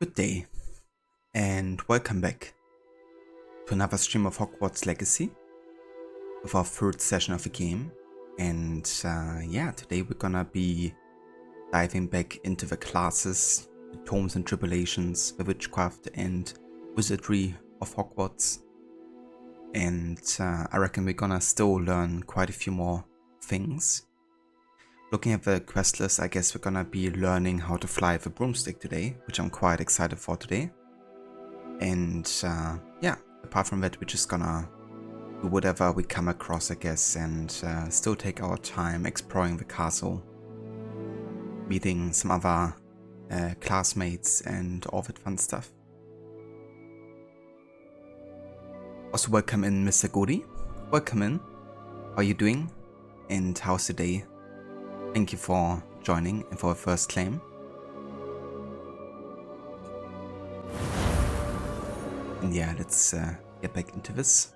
Good day, and welcome back to another stream of Hogwarts Legacy with our third session of the game. And yeah, today we're gonna be diving back into the classes, the tomes and tribulations, the witchcraft and wizardry of Hogwarts. And I reckon we're gonna still learn quite a few more things. Looking at the quest list, I guess we're gonna be learning how to fly the broomstick today, which I'm quite excited for today. And yeah, apart from that, we're just gonna do whatever we come across, I guess, and still take our time exploring the castle, meeting some other classmates and all that fun stuff. Also, welcome in, Mr. Godi. Welcome in. How are you doing? And how's the day? Thank you for joining and for the first claim. And yeah, let's get back into this.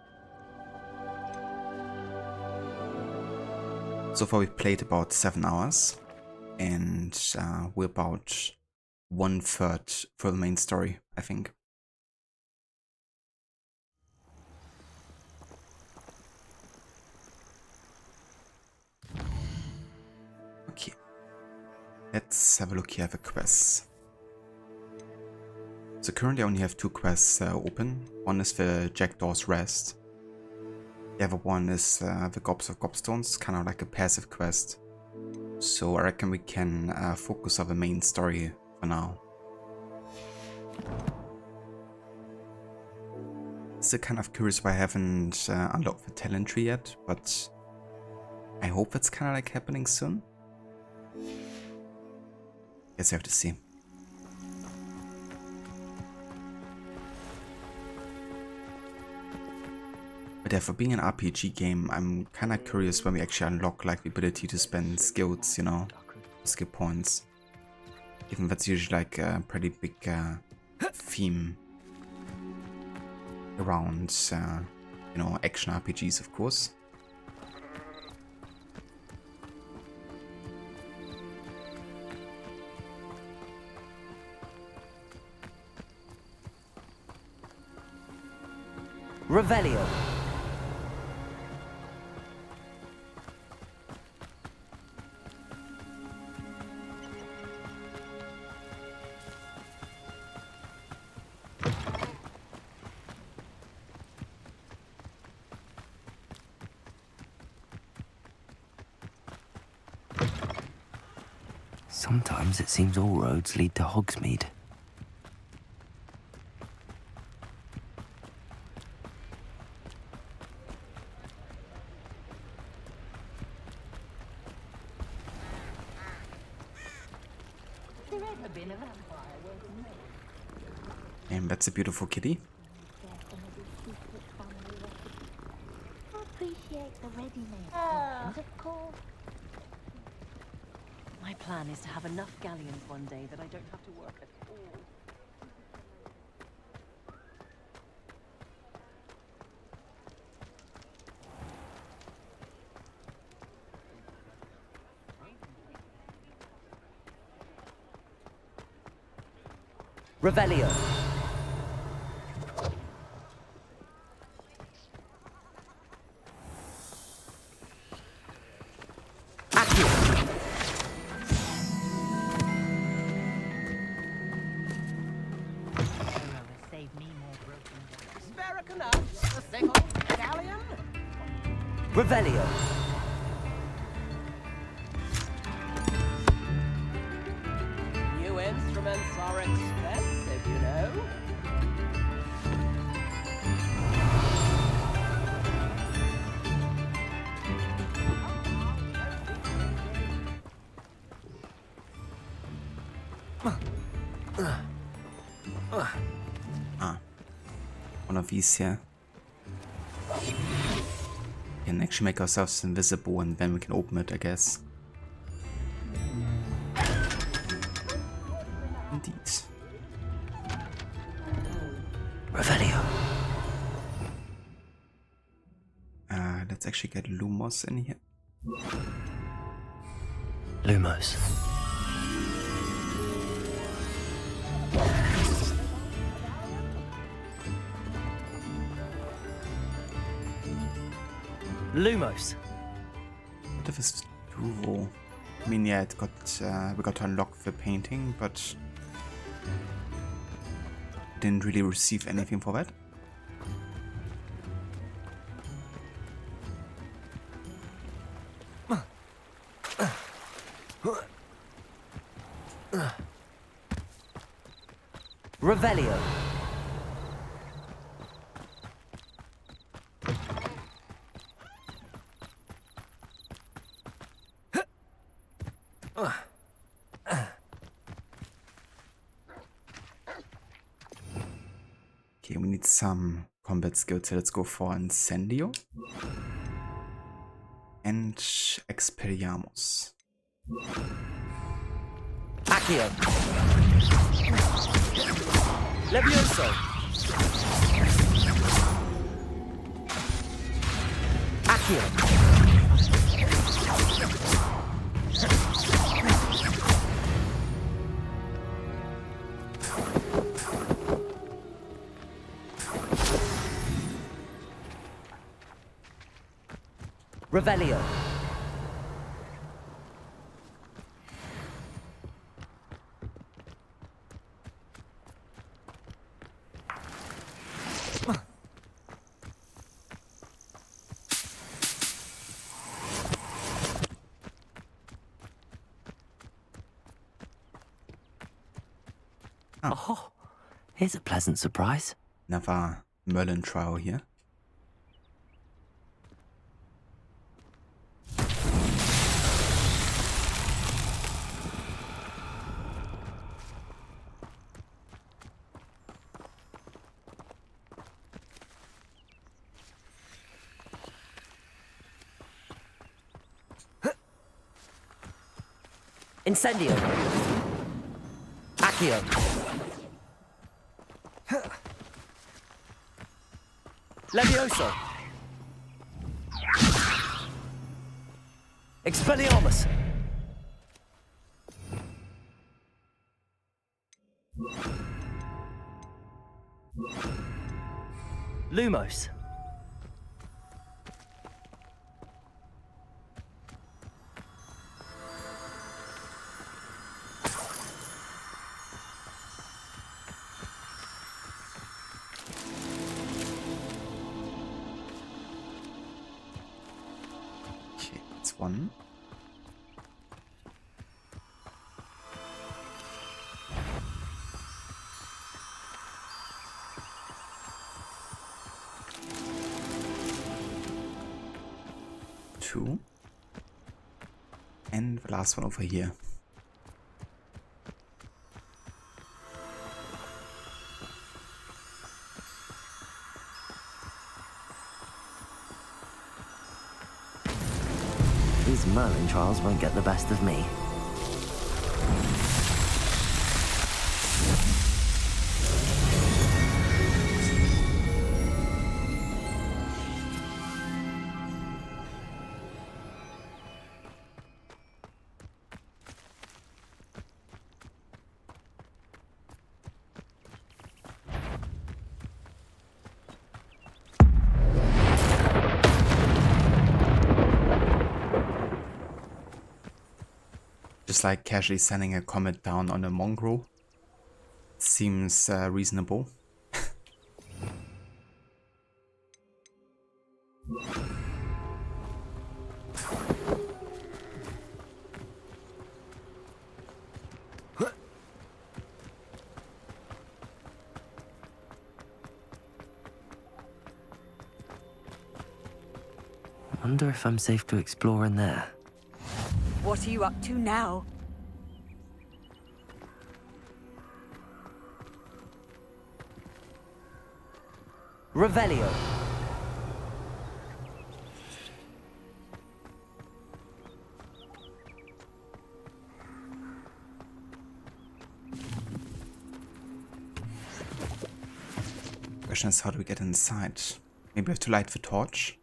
So far we've played about 7 hours, and we're about 1/3 for the main story, I think. Okay, let's have a look here at the quests. So currently I only have 2 quests open. One is the JACKDAW'S Rest. The other one is the Gobs of Gobstones, kind of like a passive quest. So I reckon we can focus on the main story for now. Still kind of curious why I haven't unlocked the talent tree yet, but I hope that's kind of like happening soon. Guess I have to see. But yeah, for being an RPG game, I'm kind of curious when we actually unlock like the ability to spend skills, you know, skill points. Even that's usually like a pretty big theme around, you know, action RPGs, of course. Revelio. Sometimes it seems all roads lead to Hogsmeade. And that's a beautiful kitty. Appreciate the ready-made, of course. My plan is to have enough galleons one day that I don't have to work at all. Revelio. Revelio. New instruments are expensive, you know. One of these here. We can actually make ourselves invisible and then we can open it, I guess. Indeed. Revelio. Let's actually get Lumos in here. Lumos. Lumos. What if it's duo? I mean, yeah, it got we got to unlock the painting, but didn't really receive anything for that. Revelio. Okay, we need some combat skills, so let's go for Incendio and Expelliarmus. Accio. Levioso. Accio. Revelio. Oh, here's a pleasant surprise. Another Merlin Trial here. Incendio. Accio. Levioso. Expelliarmus. Lumos. Okay, that's one. Two. And the last one over here. These Merlin trials won't get the best of me. Just like casually sending a comet down on a mongrel. Seems reasonable. I wonder if I'm safe to explore in there. What are you up to now? Revelio. Question is, how do we get inside? Maybe we have to light the torch.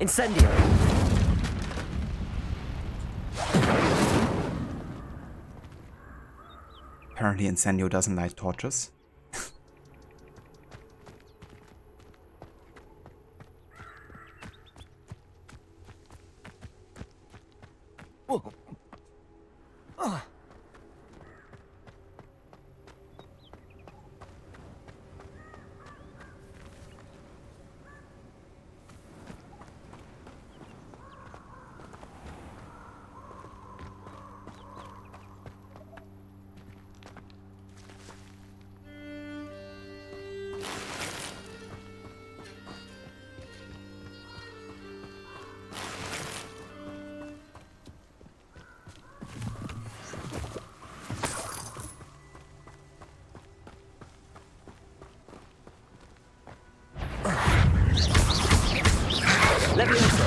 Incendio. Apparently Incendio doesn't light torches. Levioso.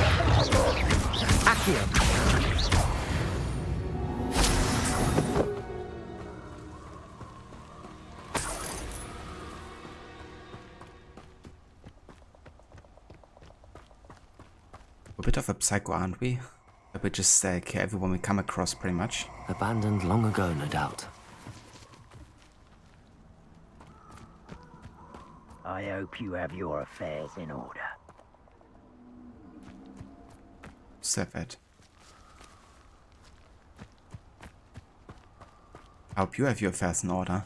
Accio. We're a bit of a psycho, aren't we? We just kill everyone we come across, pretty much. Abandoned long ago, no doubt. I hope you have your affairs in order. Savage. I hope you have your affairs in order.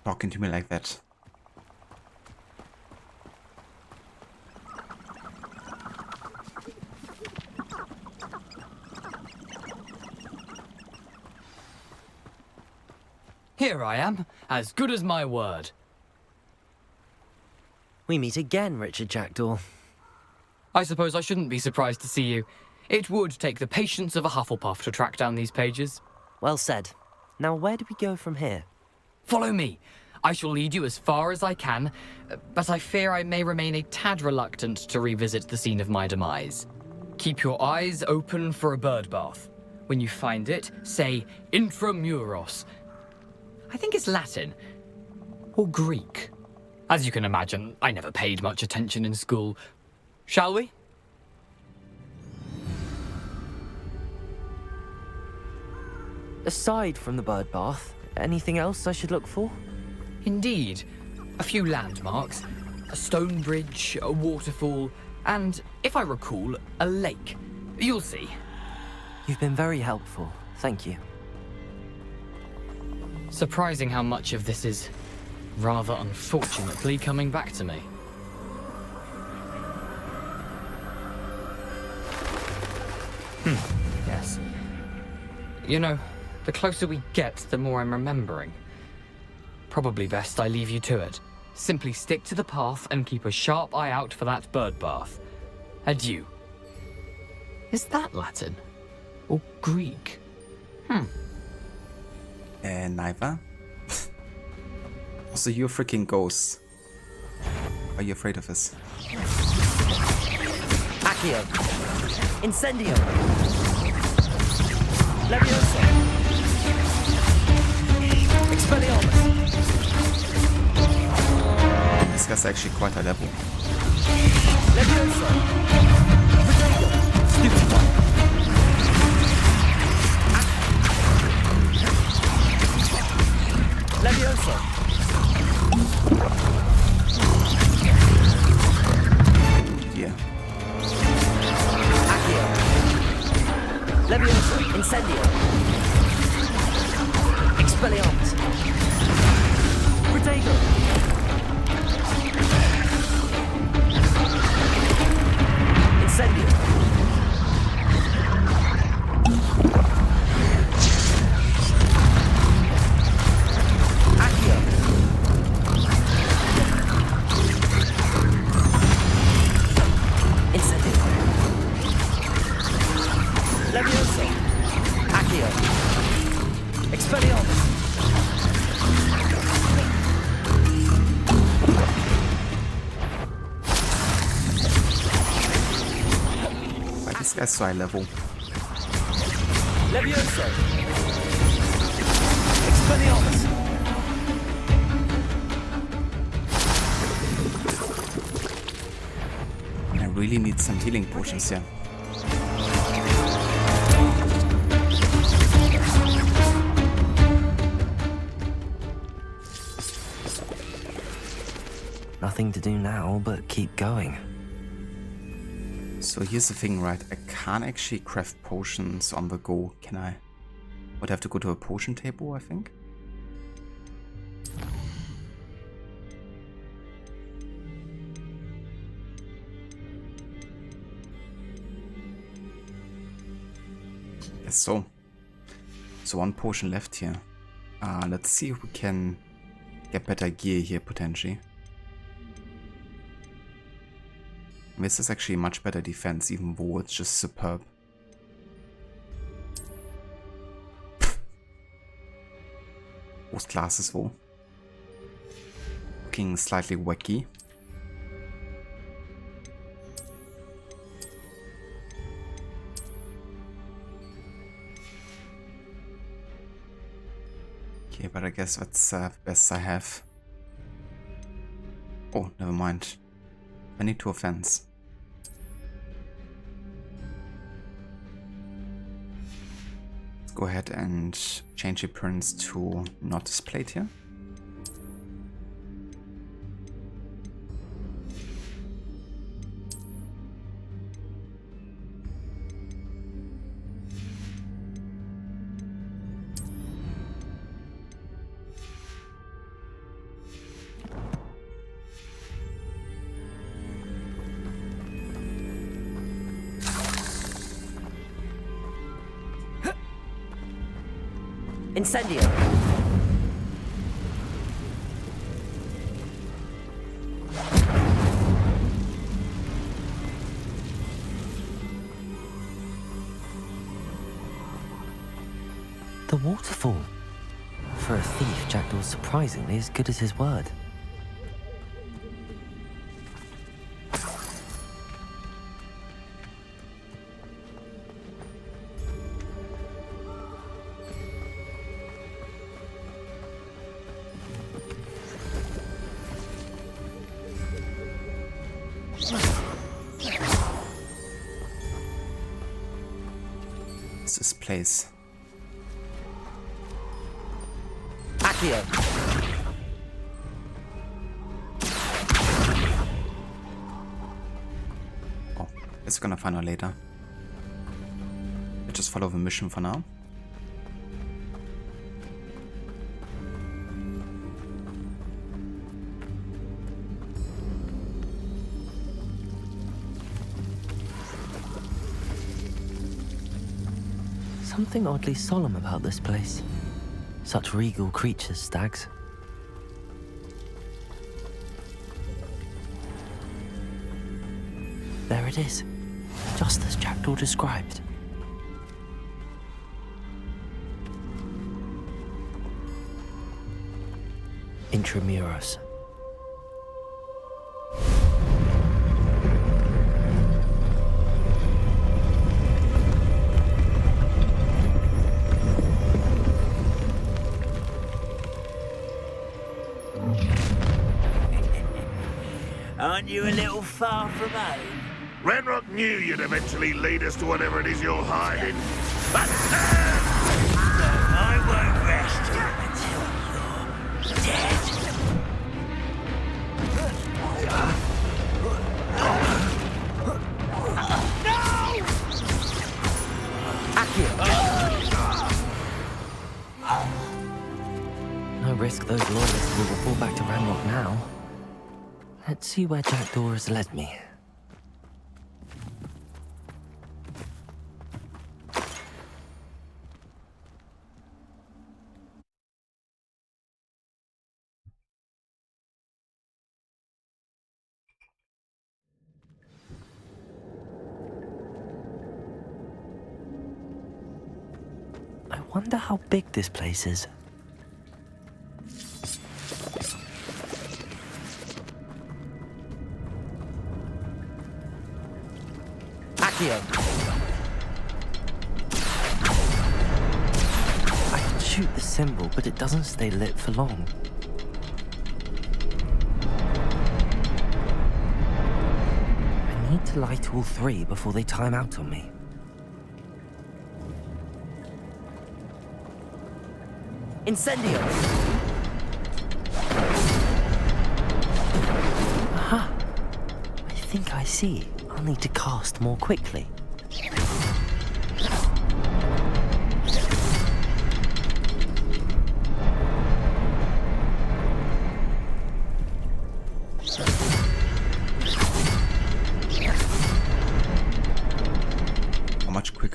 Talking to me like that. Here I am, as good as my word. We meet again, Richard Jackdaw. I suppose I shouldn't be surprised to see you. It would take the patience of a Hufflepuff to track down these pages. Well said. Now, where do we go from here? Follow me. I shall lead you as far as I can, but I fear I may remain a tad reluctant to revisit the scene of my demise. Keep your eyes open for a bird bath. When you find it, say Intramuros. I think it's Latin. Or Greek. As you can imagine, I never paid much attention in school. Shall we? Aside from the bird bath, anything else I should look for? Indeed. A few landmarks. A stone bridge, a waterfall, and, if I recall, a lake. You'll see. You've been very helpful. Thank you. Surprising how much of this is, rather unfortunately, coming back to me. Yes. You know, the closer we get, the more I'm remembering. Probably best I leave you to it. Simply stick to the path and keep a sharp eye out for that bird bath. Adieu. Is that Latin? Or Greek? Neither. Also, you're freaking ghosts. Are you afraid of us? Accio. Incendio. Levioso. Expelliarmus. This guy's actually quite a level. Levioso. Protego. Stupid one. Levioso. Yeah. Accio. Levioso. Incendio. Expelliarmus. Protego. Incendio. Accio. Incendio. Levioso. Accio. Expelliarmus. Why this guy's so high level? Levioso. Expelliarmus. I really need some healing potions here. Nothing to do now but keep going. So here's the thing, right? I can't actually craft potions on the go, can I? Would have to go to a potion table, I think. Yes, so. So one potion left here. Let's see if we can get better gear here, potentially. This is actually much better defense, even though it's just superb. Both classes though. Looking slightly wacky. Okay, but I guess that's the best I have. Oh, never mind. 22 offense. Let's go ahead and change the appearance to not displayed here. Incendio! The waterfall. For a thief, Jackdaw's surprisingly as good as his word. What's this place? Accio! Oh, it's gonna find out later. Let's just follow the mission for now. Something oddly solemn about this place. Such regal creatures, stags. There it is, just as Jackdaw described. Intramuros. Aren't you a little far from home? Ranrock knew you'd eventually lead us to whatever it is you're hiding. But I won't rest until you're dead. No risk those loyalists will report back to Ranrock now. Let's see where Jackdaw has led me. I wonder how big this place is. I can shoot the symbol, but it doesn't stay lit for long. I need to light all three before they time out on me. Incendio! Aha! I think I see. I'll need to cast more quickly.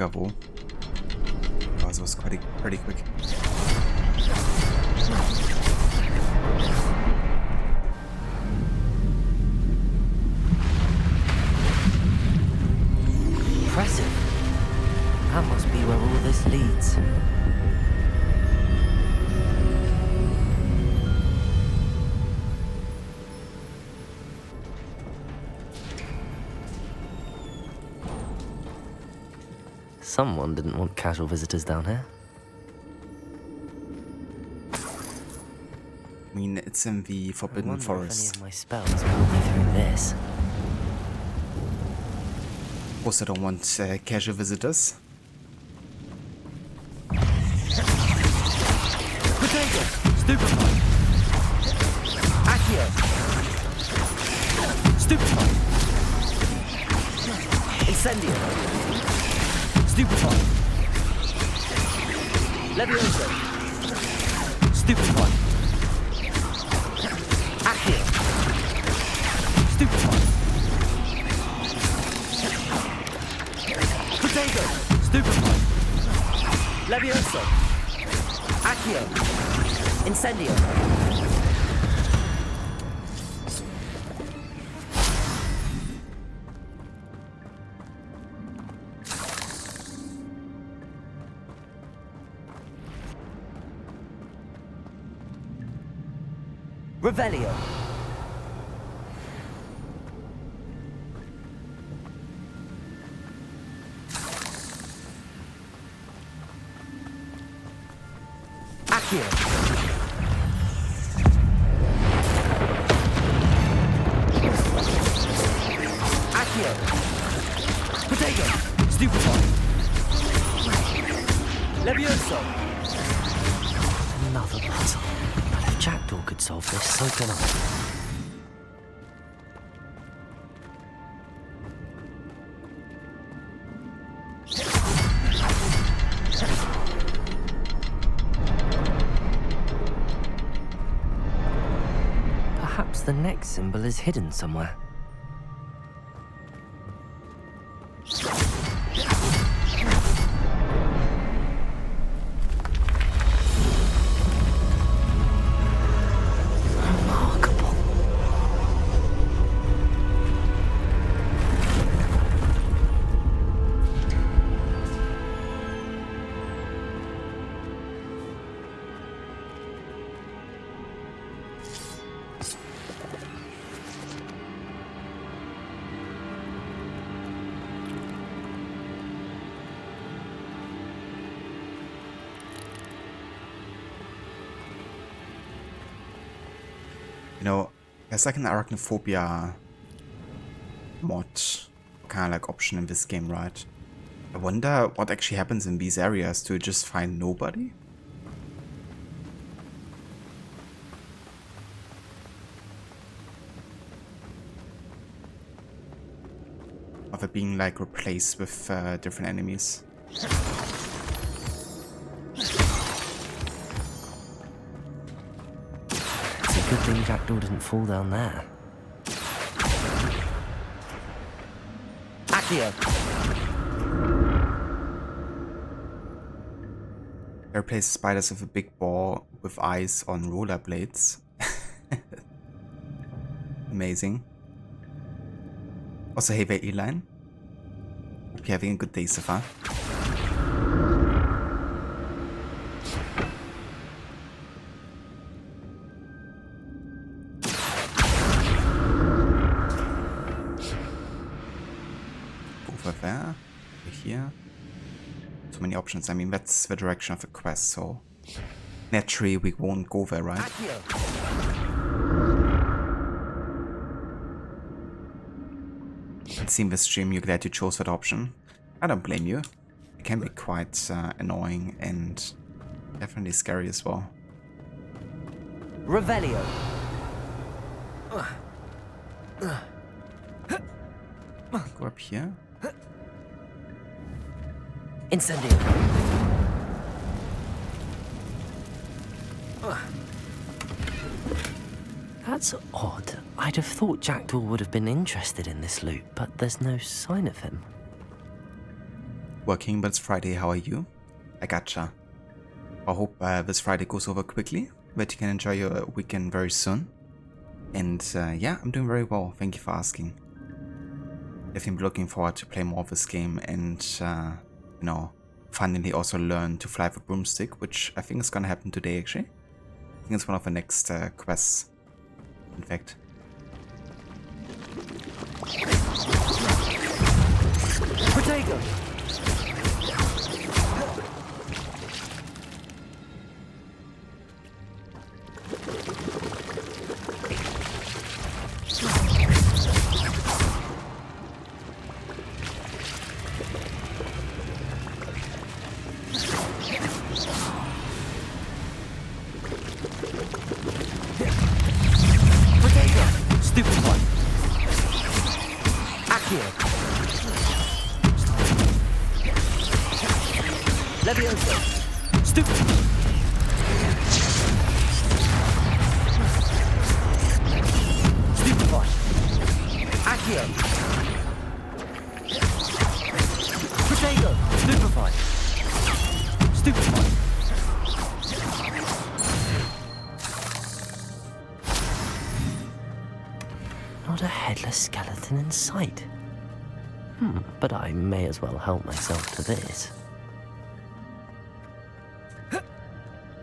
Figaro. Oh, it was pretty quick. Impressive. That must be where all this leads. Someone didn't want casual visitors down here. I mean, it's in the Forbidden Forest. If any of my spells put me through this. Of course, I don't want casual visitors. Potato! Stupefy! Accio! Stupefy! Incendio! Stupefy! Levioso! Stupefy! Accio! Stupefy! Potato! Stupefy! Levioso! Accio! Incendio! Revelio! Accio! Accio! Potato! Stupefy! Levioso! Another puzzle. But if Jackdaw could solve this, so can I. Perhaps the next symbol is hidden somewhere. Remarkable. You know, there's like an arachnophobia mod kind of like option in this game, right? I wonder what actually happens in these areas. Do you just find nobody? Of it being like replaced with different enemies. Good thing Jackdaw didn't fall down there. Accio! They replace spiders with a big ball with eyes on rollerblades. Amazing. Also, hey there, Eline. Hope you're having a good day so far. Over there, over here. So many options. I mean, that's the direction of the quest, so naturally we won't go there, right? Seeing the stream, you're glad you chose that option. I don't blame you. It can be quite annoying and definitely scary as well. Revelio! Go up here. Incendio! That's odd. I'd have thought Jackdaw would have been interested in this loot, but there's no sign of him. working, but it's Friday. How are you? I gotcha. I hope this Friday goes over quickly, that you can enjoy your weekend very soon. And yeah, I'm doing very well. Thank you for asking. Definitely looking forward to play more of this game and, you know, finally also learn to fly with a broomstick, which I think is gonna happen today actually. I think it's one of the next quests, in fact. Potato! Stupid one. Accio! Levioso. Stupid. Stupid one! Accio! Potato! Stupefy. Stupid one. Not a headless skeleton in sight. But I may as well help myself to this.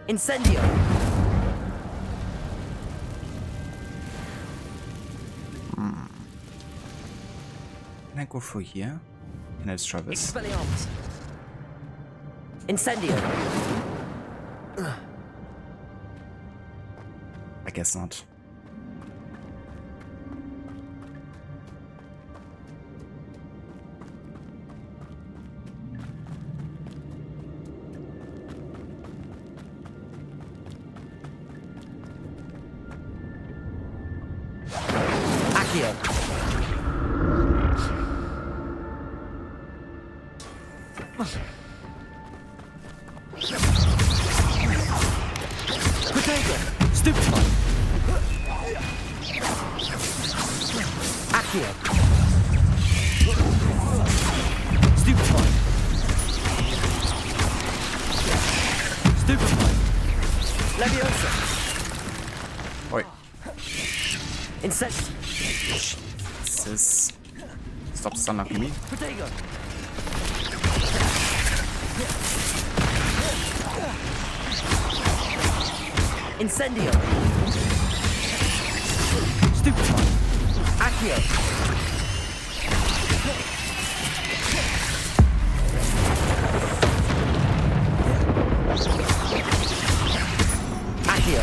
Incendio! Can I go through here? Can I destroy this? Expelliarmus! Incendio! I guess not. Accio! Potato! Stupid one. Accio! Stupid one. Stupid one. Leviosa! Oi. Incend... This. Stop stunning me. Potato! Incendio! Stupid one. Accio! Accio!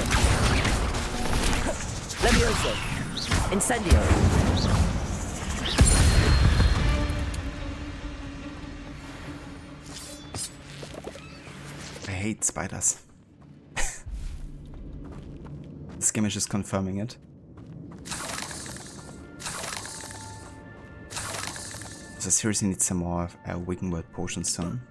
Levioso! Incendio! I hate spiders. This game is just confirming it. So I seriously need some more Wiccan Word potions soon.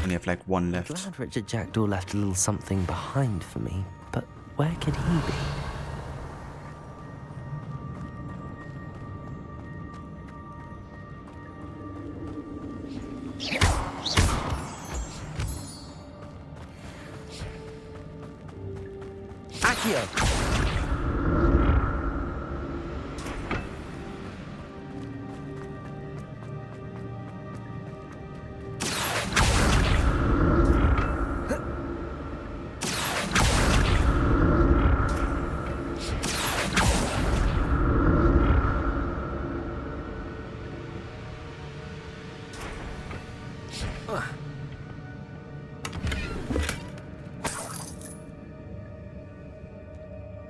Only have like one left. Glad Richard Jackdaw left a little something behind for me, but where could he be? Accio!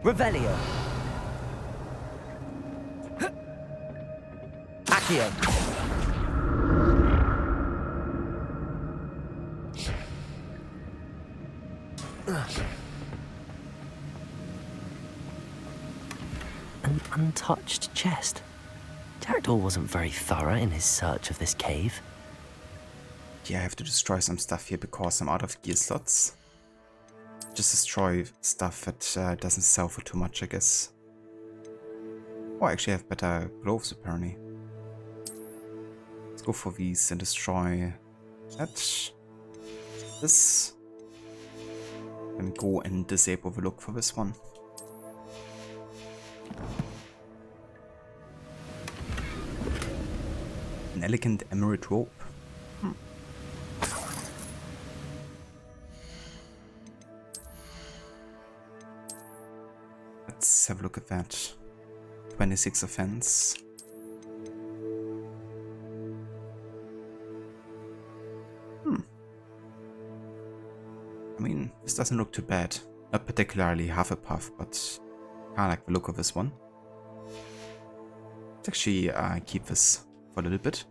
Revelio! Accio! An untouched chest. Jackdaw wasn't very thorough in his search of this cave. Yeah, I have to destroy some stuff here because I'm out of gear slots. Just destroy stuff that doesn't sell for too much, I guess. Oh, I actually have better gloves apparently. Let's go go for these and destroy that. This. And go and disable the look for this one. An elegant emerald rope. Let's have a look at that. 26 offense. I mean, this doesn't look too bad. Not particularly Hufflepuff, but I like the look of this one. Let's actually keep this for a little bit.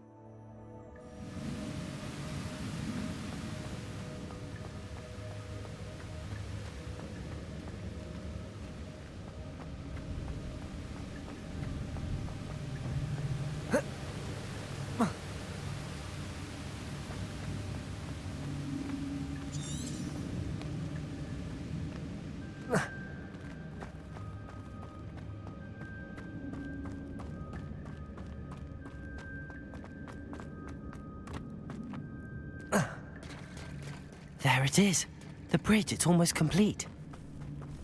There it is. The bridge, it's almost complete.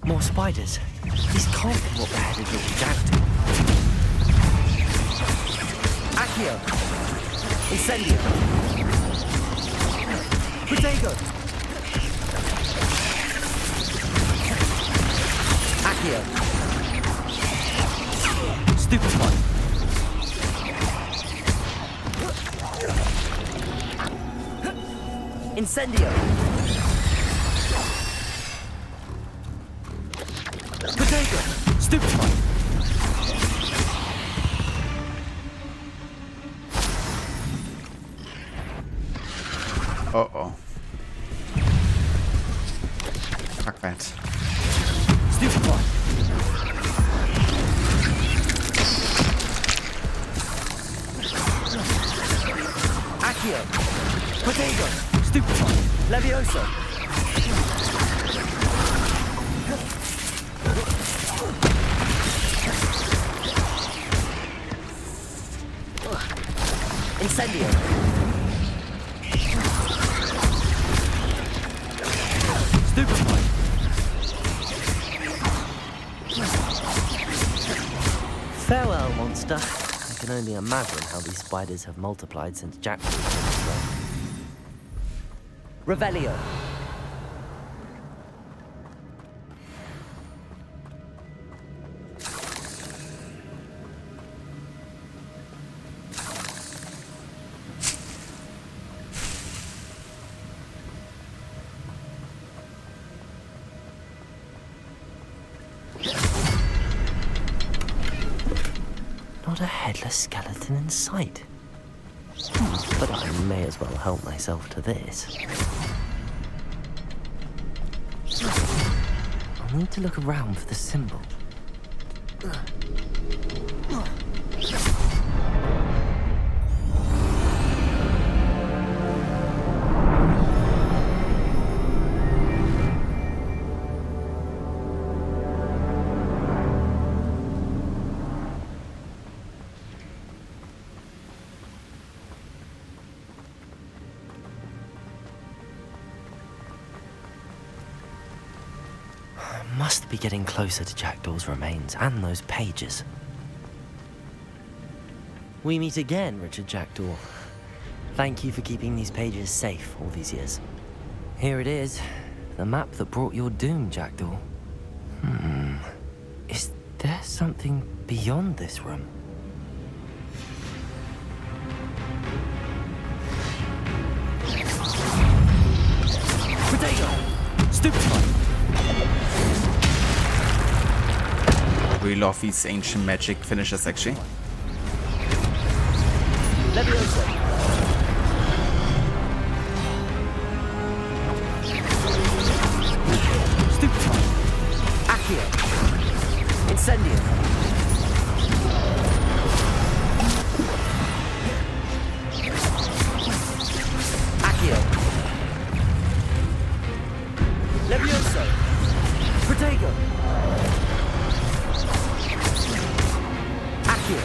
More spiders. These can't be what the headed little Jack do. Accio! Incendio! Protego! Accio! Stupefy! Incendio! Potato! Stupefy! Uh-oh. Fuck that. Stupefy! Accio! Potato! Stupefy! Levioso! Incendio! Stupefy! Farewell, monster. I can only imagine how these spiders have multiplied since Jack was Revelio. Not a headless skeleton in sight. But I may as well help myself to this. I'll need to look around for the symbol. Must be getting closer to Jackdaw's remains and those pages. We meet again, Richard Jackdaw. Thank you for keeping these pages safe all these years. Here it is, the map that brought your doom, Jackdaw. Is there something beyond this room? Potato! Stupefy! We love these ancient magic finishers, actually. Levioso! Stupefy! Accio! Incendio! Accio! Levioso! Protego! Accio!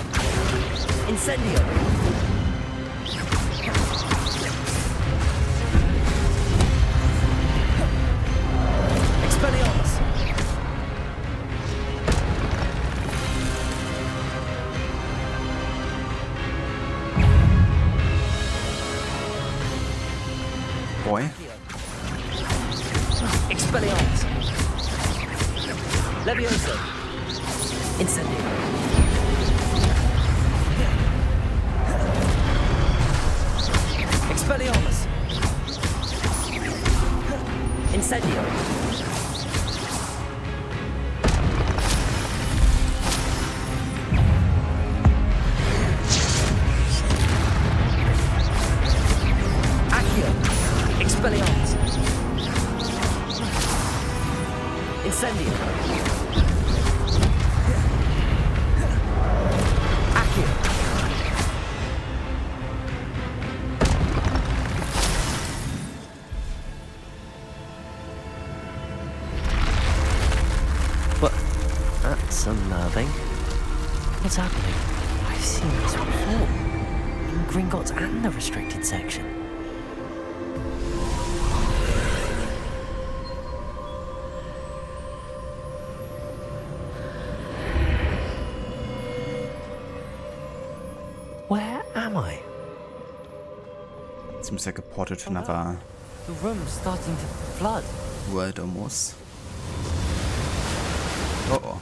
Incendio! Expelliarmus. Levioso. Incendio. Expelliarmus. Incendio. Accio. Expelliarmus. Incendio. Accio. What? That's unnerving. What's happening? I've seen this before. In Gringotts and the restricted section. Where am I? Seems like a portal to another The room's starting to flood. world almost. Uh-oh.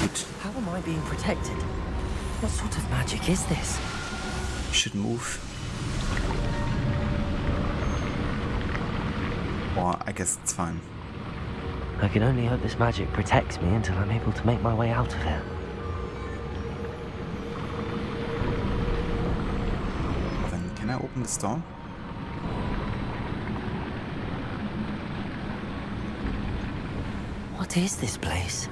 Good. How am I being protected? What sort of magic is this? You should move. Or I guess it's fine. I can only hope this magic protects me until I'm able to make my way out of here. Well, then, can I open this door? What is this place?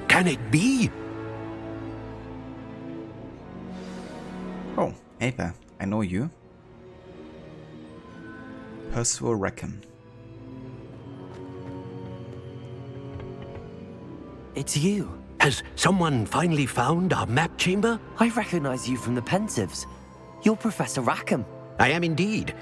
Can it be? Oh, hey there. I know you. Percival Rackham. It's you. Has someone finally found our map chamber? I recognize you from the Pensives. You're Professor Rackham. I am indeed.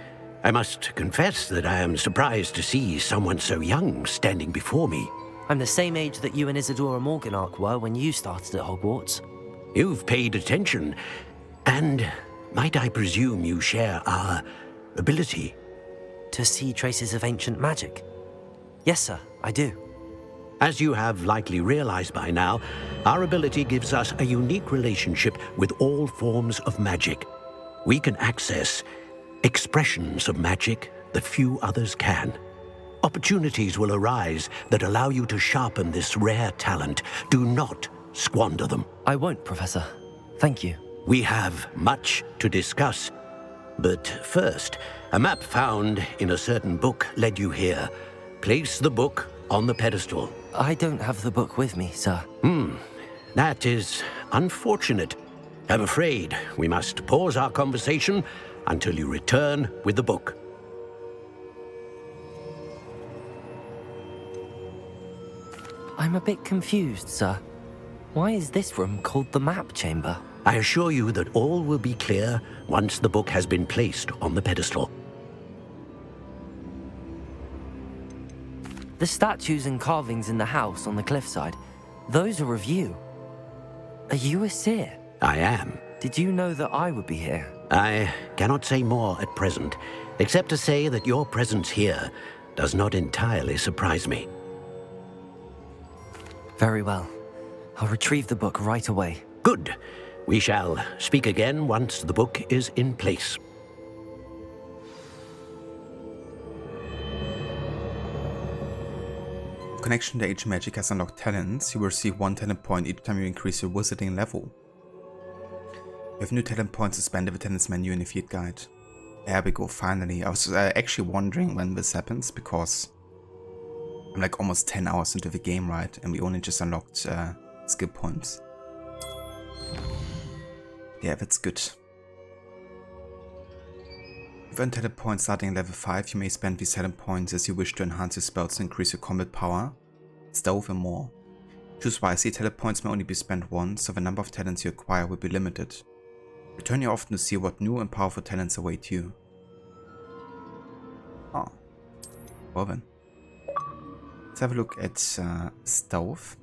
I must confess that I am surprised to see someone so young standing before me. I'm the same age that you and Isadora Morganach were when you started at Hogwarts. You've paid attention, and might I presume you share our ability? To see traces of ancient magic? Yes, sir, I do. As you have likely realized by now, our ability gives us a unique relationship with all forms of magic. We can access expressions of magic that few others can. Opportunities will arise that allow you to sharpen this rare talent. Do not squander them. I won't, Professor. Thank you. We have much to discuss. But first, a map found in a certain book led you here. Place the book on the pedestal. I don't have the book with me, sir. That is unfortunate. I'm afraid we must pause our conversation until you return with the book. I'm a bit confused, sir. Why is this room called the map chamber? I assure you that all will be clear once the book has been placed on the pedestal. The statues and carvings in the house on the cliffside, those are of you. Are you a seer? I am. Did you know that I would be here? I cannot say more at present, except to say that your presence here does not entirely surprise me. Very well. I'll retrieve the book right away. Good. We shall speak again once the book is in place. Connection to Age Magic has unlocked talents. You will receive 1 talent point each time you increase your wizarding level. You have new talent points to spend in the talents menu in the field guide. There we go, finally. I was actually wondering when this happens, because I'm like almost 10 hours into the game, right? And we only just unlocked skill points. Yeah, that's good. With earned talent points starting at level 5, you may spend these talent points as you wish to enhance your spells and increase your combat power, stealth and more. Choose wisely, talent points may only be spent once, so the number of talents you acquire will be limited. Return here often to see what new and powerful talents await you. Oh. Well then. Let's have a look at stealth.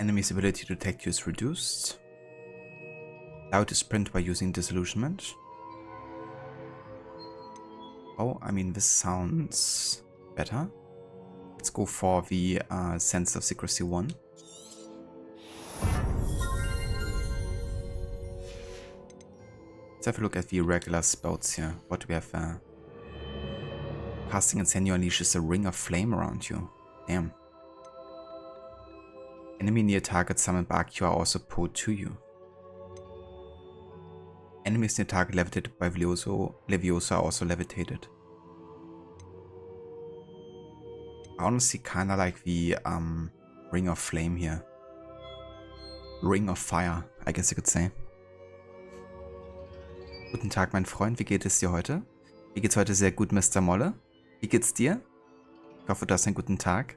Enemy's ability to detect you is reduced. Allow to sprint by using disillusionment. Oh, I mean, this sounds better. Let's go for the Sense of Secrecy 1. Let's have a look at the regular spells here. What do we have there? Casting Incendio unleashes a ring of flame around you. Damn. Enemy near target summoned by Accio are also pulled to you. Enemies near target levitated by Leviosa are also levitated. I honestly kinda like the Ring of Flame here. Ring of Fire, I guess you could say. Guten Tag, mein Freund, wie geht es dir heute? Mir geht's heute sehr gut, Mr. Molle. Wie geht's dir? Ich hoffe, du hast einen guten Tag.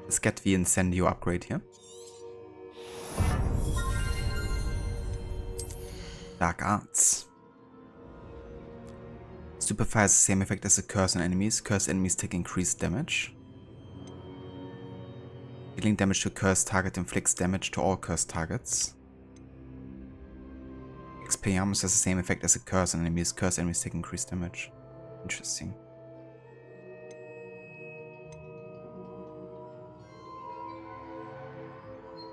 Let's get the Incendio upgrade here. Dark Arts. Stupefy has the same effect as a curse on enemies. Cursed enemies take increased damage. Dealing damage to a cursed target inflicts damage to all cursed targets. Expelliarmus has the same effect as a curse on enemies. Cursed enemies take increased damage. Interesting.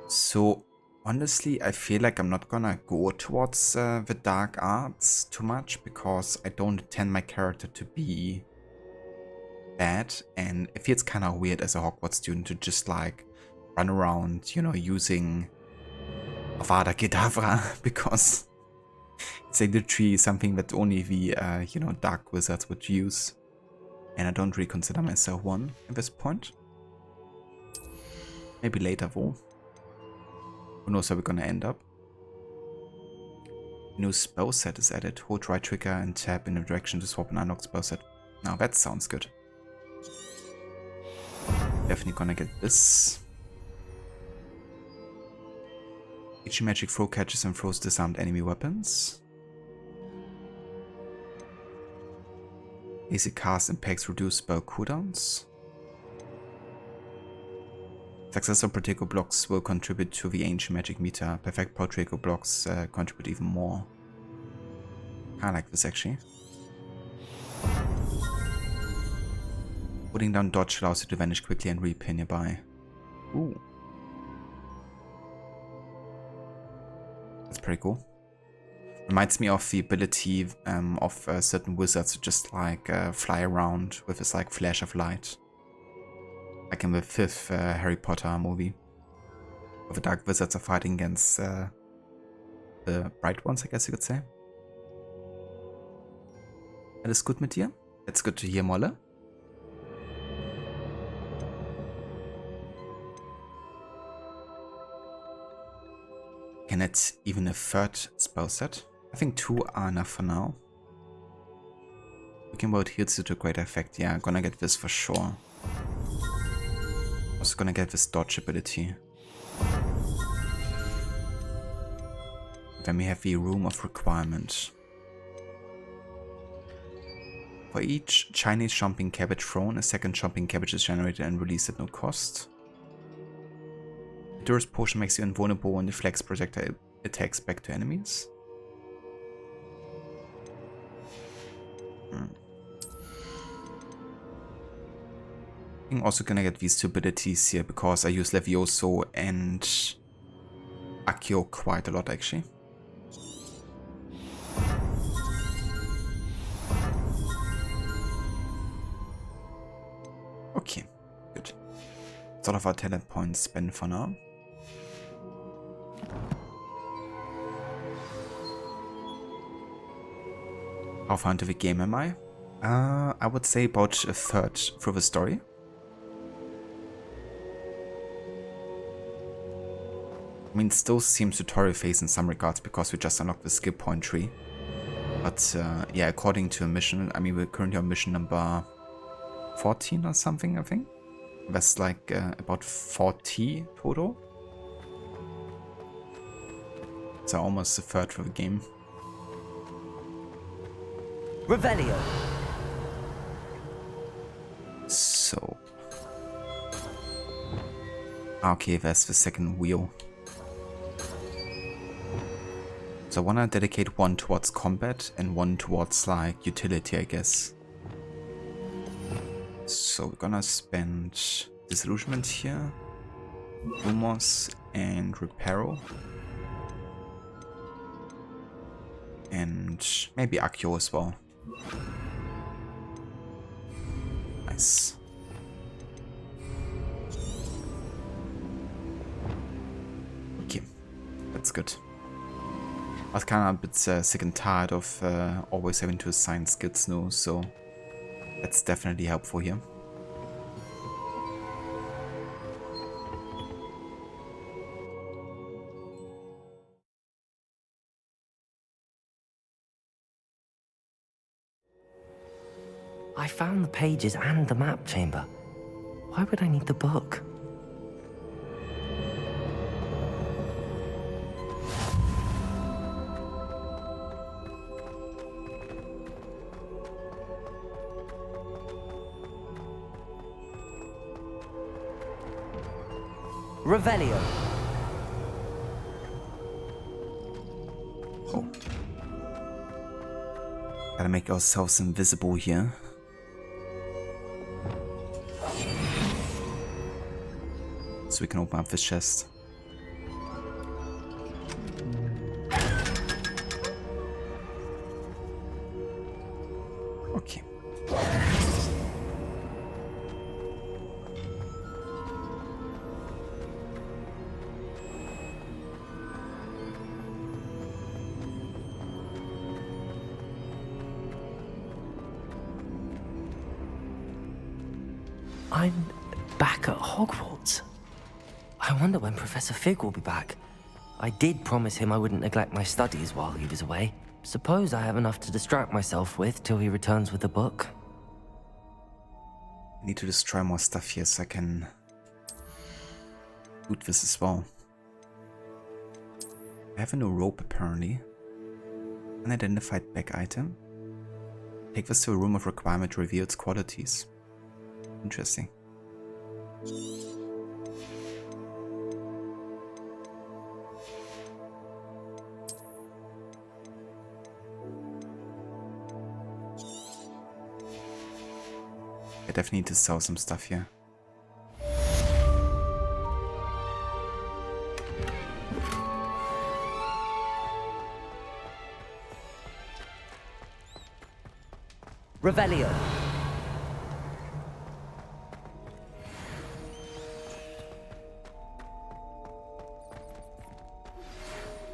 So, honestly, I feel like I'm not gonna go towards the Dark Arts too much because I don't intend my character to be bad, and it feels kind of weird as a Hogwarts student to just like run around, you know, using Avada Kedavra because it's like literally something that only the, you know, dark wizards would use, and I don't really consider myself one at this point. Maybe later though. Who knows how we're gonna end up. New spell set is added. Hold right trigger and tap in a direction to swap an unlocked spell set. Now that sounds good. Definitely gonna get this. Each magic throw catches and throws disarmed enemy weapons. Easy cast impacts reduce spell cooldowns. Successful Protego blocks will contribute to the ancient magic meter. Perfect Protego blocks contribute even more. I like this actually. Putting down dodge allows you to vanish quickly and reappear nearby. Ooh. That's pretty cool. Reminds me of the ability of certain wizards to just like fly around with this like flash of light. Like in the 5th Harry Potter movie. Where the dark wizards are fighting against the bright ones, I guess you could say. Alles gut mit dir? That's good to hear, Molle. Can add even a 3rd spell set. I think 2 are enough for now. Looking about heals you to great effect. Yeah, I'm gonna get this for sure. Also gonna get this dodge ability. Then we have the Room of Requirement. For each Chinese jumping cabbage thrown, a second jumping cabbage is generated and released at no cost. The Durst potion makes you invulnerable and deflects projectile attacks back to enemies. I'm also gonna get these 2 abilities here because I use Levioso and Accio quite a lot actually. Okay, good. That's all of our talent points spent for now. How far into the game am I? I would say about a third through the story. I mean, it still seems tutorial phase in some regards because we just unlocked the skill point tree. But yeah, according to a mission, I mean, we're currently on mission number 14 or something, I think. That's like about 40 total. So almost a third through the game. Revelio. So. Okay, that's the second wheel. So I wanna dedicate one towards combat and one towards like utility, I guess. So we're gonna spend Disillusionment here, Lumos and Reparo. And maybe Accio as well. Nice. Okay, that's good. I was kind of a bit sick and tired of always having to assign skills now, so that's definitely helpful here. I found the pages and the map chamber. Why would I need the book? Revelio. Oh. Gotta make ourselves invisible here. So we can open up this chest. Okay. I'm back at Hogwarts. I wonder when Professor Fig will be back. I did promise him I wouldn't neglect my studies while he was away. Suppose I have enough to distract myself with till he returns with the book. I need to destroy more stuff here so I can loot this as well. I have a new rope apparently. Unidentified back item. Take this to a room of requirement to reveal its qualities. Interesting. I definitely need to sell some stuff here. Revelio.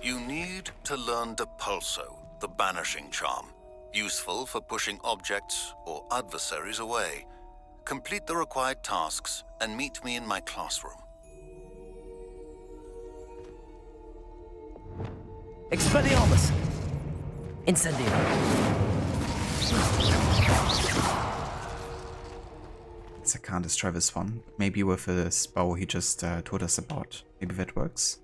You need to learn Depulso, the banishing charm, useful for pushing objects or adversaries away. Complete the required tasks and meet me in my classroom. Expelliarmus. Incendio. So I can't destroy this one. Maybe with a spell he just told us about. Maybe that works.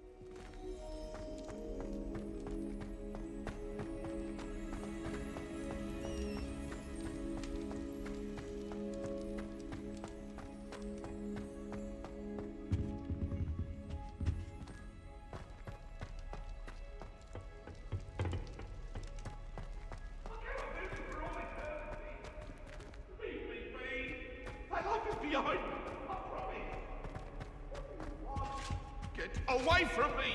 Away from me!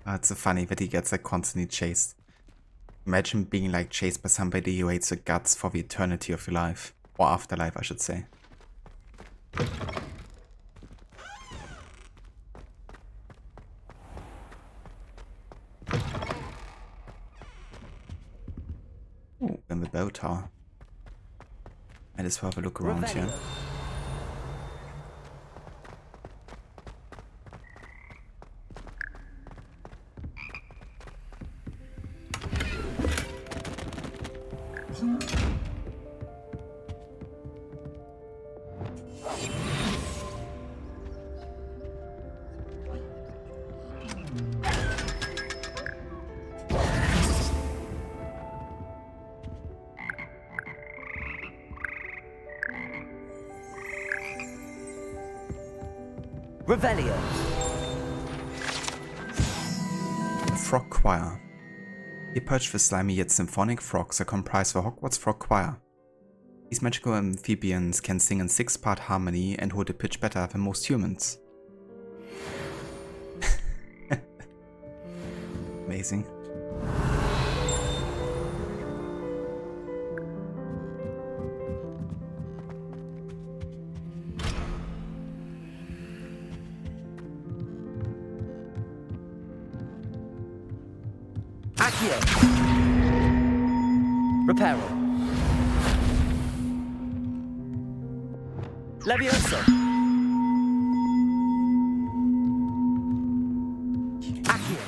It's so funny that he gets like constantly chased. Imagine being like chased by somebody who hates your guts for the eternity of your life. Or afterlife, I should say. the bell tower. Might as well have a look around here. Revelio. Frog Choir. You purchased the slimy yet symphonic frogs that comprise the Hogwarts Frog Choir. These magical amphibians can sing in 6-part harmony and hold a pitch better than most humans. Amazing. Accio. Reparo. Levioso. Accio.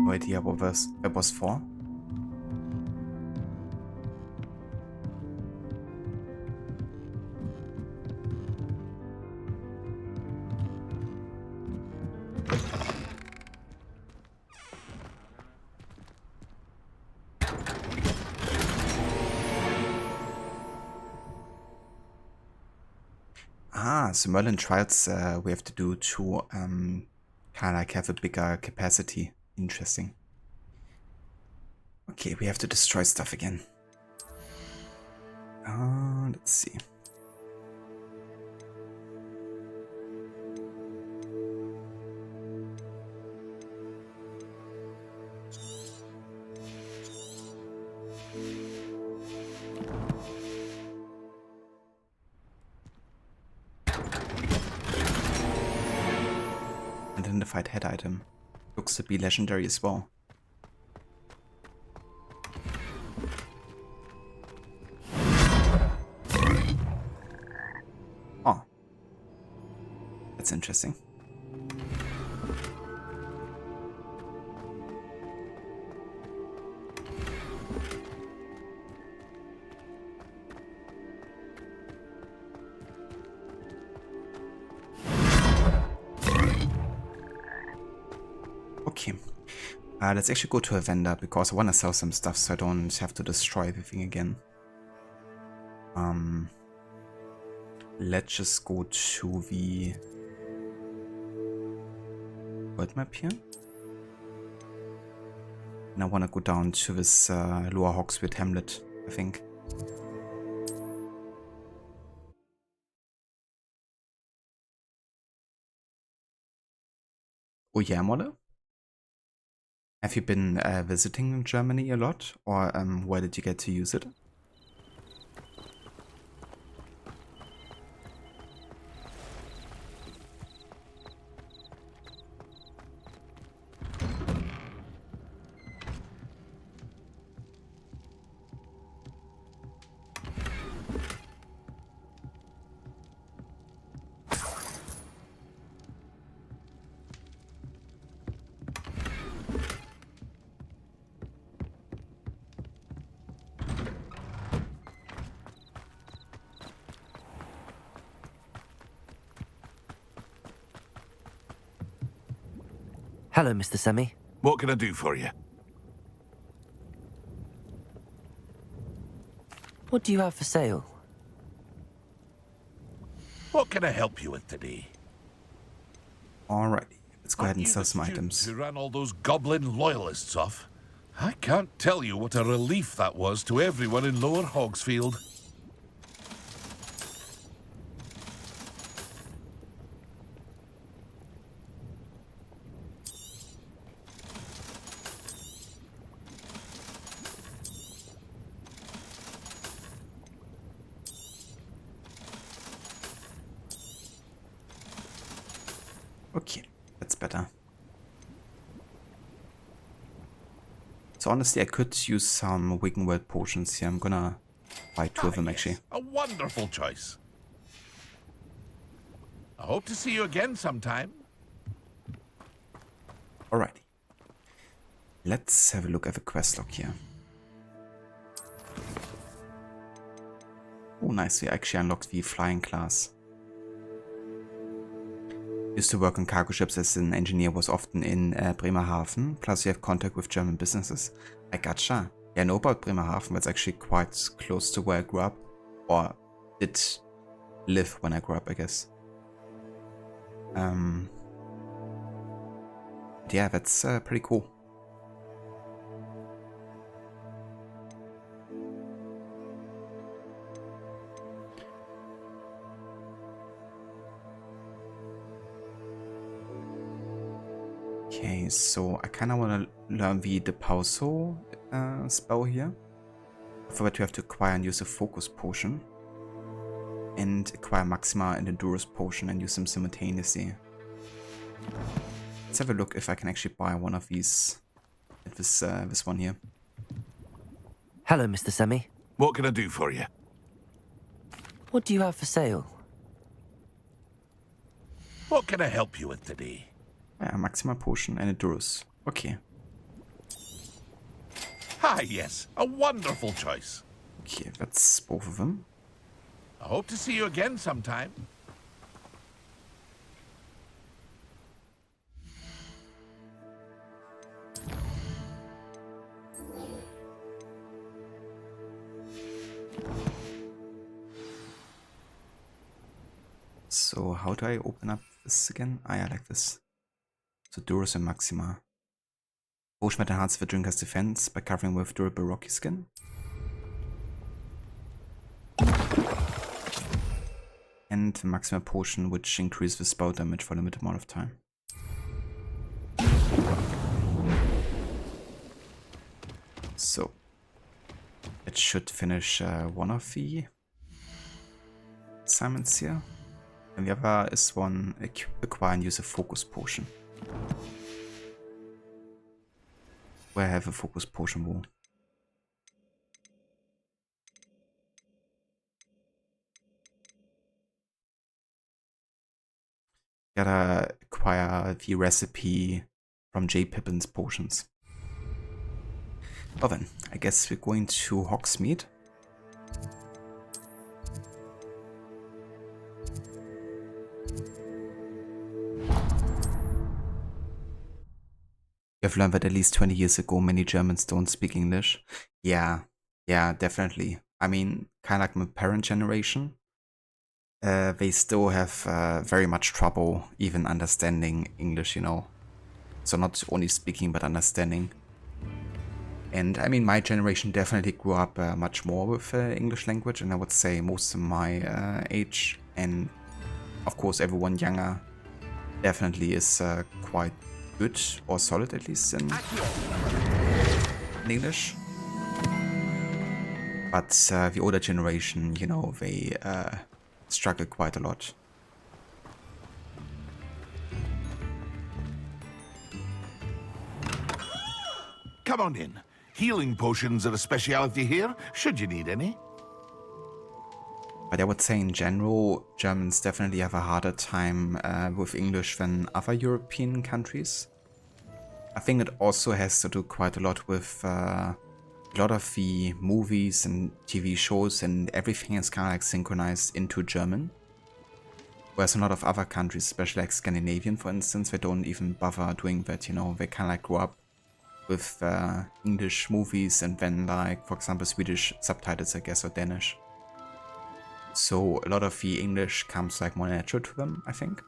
No idea what that was for. So Merlin Trials we have to do to kind of like have a bigger capacity. Interesting. Okay, we have to destroy stuff again. Let's see. Identified head item. Looks to be legendary as well. Oh. That's interesting. Okay, let's actually go to a vendor because I want to sell some stuff so I don't have to destroy everything again. Let's just go to the world map here. And I want to go down to this Lower Hogsmeade Hamlet, I think. Oh yeah, Molle? Have you been visiting Germany a lot, or where did you get to use it? Hello, Mr. Semi. What can I do for you? What do you have for sale? What can I help you with today? Alrighty, let's go ahead and Aren't you sell the some student items. who ran all those goblin loyalists off? I can't tell you what a relief that was to everyone in Lower Hogsfield. Okay, that's better. So honestly, I could use some Wiggen World potions here. I'm gonna buy 2 of them actually. A wonderful choice. I hope to see you again sometime. Alrighty. Let's have a look at the quest log here. Oh nice, we actually unlocked the flying class. Used to work on cargo ships as an engineer, was often in Bremerhaven, plus you have contact with German businesses. I gotcha. Yeah, I know about Bremerhaven, that's actually quite close to where I grew up, or did live when I grew up, I guess. Yeah, that's pretty cool. Okay, so I kind of want to learn the Depulso spell here. For that you have to acquire and use a focus potion. And acquire Maxima and Endurance potion and use them simultaneously. Let's have a look if I can actually buy one of these. This one here. Hello, Mr. Semi. What can I do for you? What do you have for sale? What can I help you with today? Maxima potion and Endurance. Okay. Ah, yes. A wonderful choice. Okay, that's both of them. I hope to see you again sometime. So how do I open up this again? Ah, yeah, like this. So Durus and Maxima. Potion that enhances the drinker's defense by covering with durable rocky skin. And the Maxima potion, which increases the spell damage for a limited amount of time. So it should finish one of the assignments here. And the other is one acquire and use a focus potion. Where I have a focus potion wall. Gotta acquire the recipe from J. Pippin's potions. Well then, I guess we're going to Hogsmeade. You have learned that at least 20 years ago many Germans don't speak English. Yeah, definitely. I mean, kind of like my parent generation. They still have very much trouble even understanding English, you know. So not only speaking, but understanding. And I mean, my generation definitely grew up much more with English language, and I would say most of my age, and of course everyone younger, definitely is quite good, or solid at least, in English. But the older generation, you know, they struggle quite a lot. Come on in. Healing potions are a speciality here, should you need any. But I would say in general, Germans definitely have a harder time with English than other European countries. I think it also has to do quite a lot with a lot of the movies and TV shows and everything is kind of like synchronized into German. Whereas a lot of other countries, especially like Scandinavian for instance, they don't even bother doing that, you know, they kind of like grow up with English movies and then like, for example, Swedish subtitles, I guess, or Danish. So a lot of the English comes like more natural to them, I think.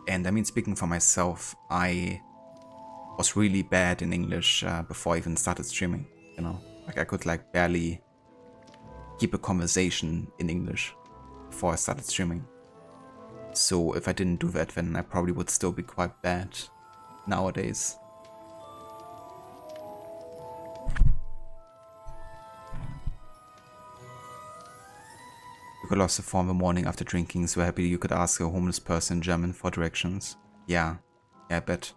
And I mean, speaking for myself, I was really bad in English before I even started streaming, you know. Like I could like barely keep a conversation in English before I started streaming. So if I didn't do that, then I probably would still be quite bad nowadays. Took a loss of 4 in the morning after drinking, so happy you could ask a homeless person in German for directions. Yeah, I bet.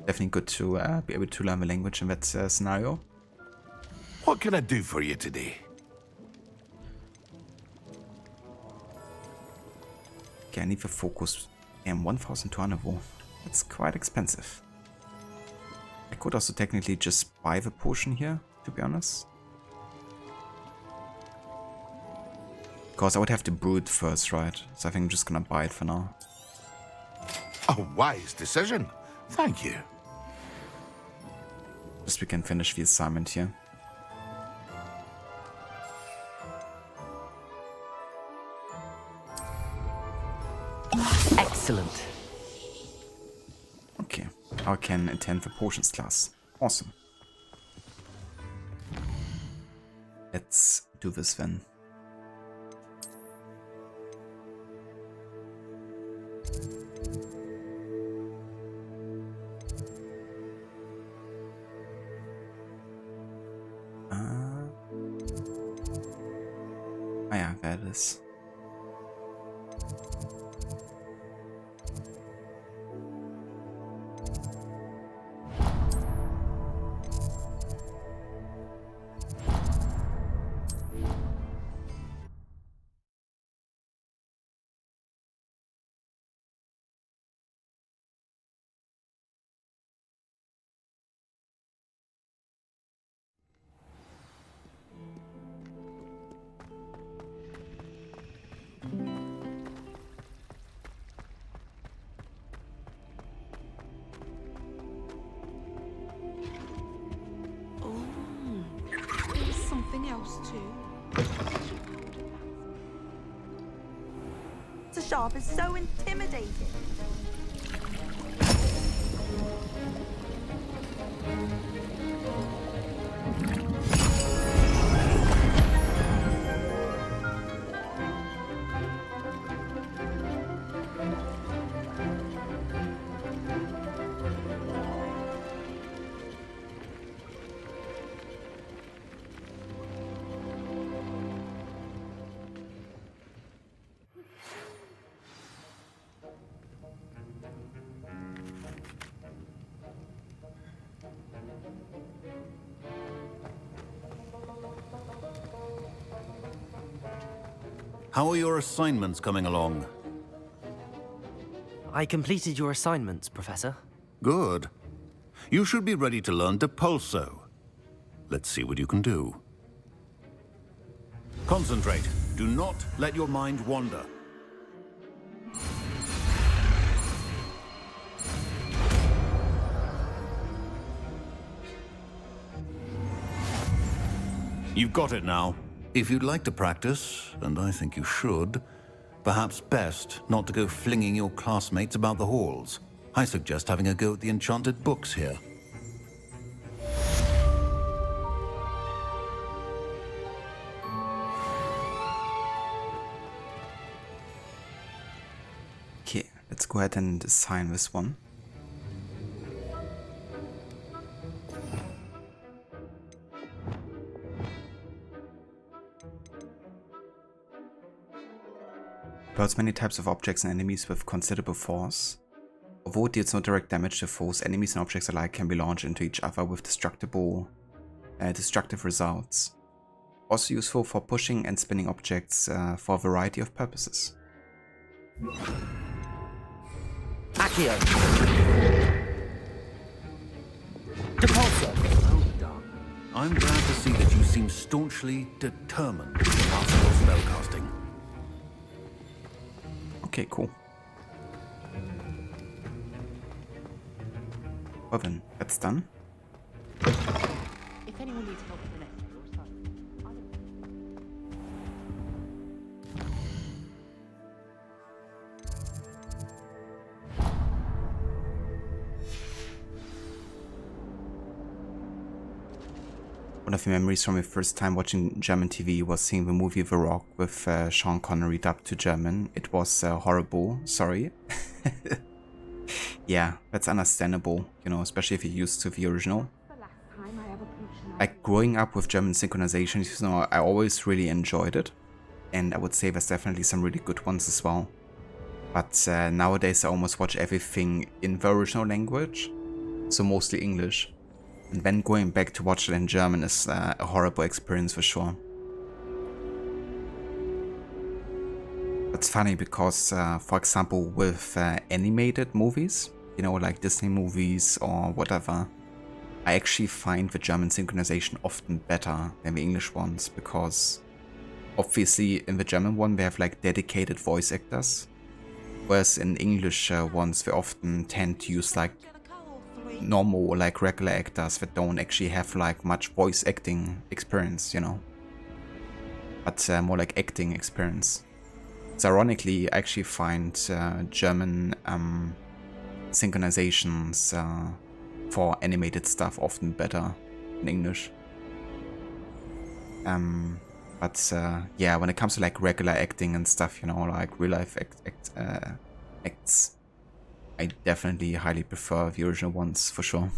Definitely good to be able to learn the language in that scenario. What can I do for you today? Okay, I need the focus. And 1,200 Euro. That's quite expensive. I could also technically just buy the potion here, to be honest. Because I would have to brew it first, right? So I think I'm just gonna buy it for now. A wise decision. Thank you. Just we can finish the assignment here. Excellent. Okay, I can attend the potions class. Awesome. Let's do this then. Ah ja, there it is. Something else too. The shop is so intimidating. How are your assignments coming along? I completed your assignments, Professor. Good. You should be ready to learn Depulso. Let's see what you can do. Concentrate. Do not let your mind wander. You've got it now. If you'd like to practice, and I think you should, perhaps best not to go flinging your classmates about the halls. I suggest having a go at the enchanted books here. Okay, let's go ahead and assign this one. Burns many types of objects and enemies with considerable force. Although it deals no direct damage to foes, enemies and objects alike can be launched into each other with destructive results. Also useful for pushing and spinning objects for a variety of purposes. Accio. Depulso. Well done. I'm glad to see that you seem staunchly determined to master your spellcasting. Okay, cool. Well then, that's done. If anyone needs help with the next or something, One of the memories from my first time watching German TV was seeing the movie The Rock with Sean Connery dubbed to German. It was horrible, sorry. Yeah, that's understandable, you know, especially if you're used to the original. The last time I ever proved like growing up with German synchronizations, you know, I always really enjoyed it. And I would say there's definitely some really good ones as well. But nowadays I almost watch everything in the original language, so mostly English. And then going back to watch it in German is a horrible experience for sure. It's funny because, for example, with animated movies, you know, like Disney movies or whatever, I actually find the German synchronization often better than the English ones, because obviously in the German one they have like dedicated voice actors, whereas in English ones they often tend to use like normal or like regular actors that don't actually have like much voice acting experience, you know, but more like acting experience. So ironically, I actually find German synchronizations for animated stuff often better than English. But yeah, when it comes to like regular acting and stuff, you know, like real life acts, I definitely highly prefer the original ones for sure.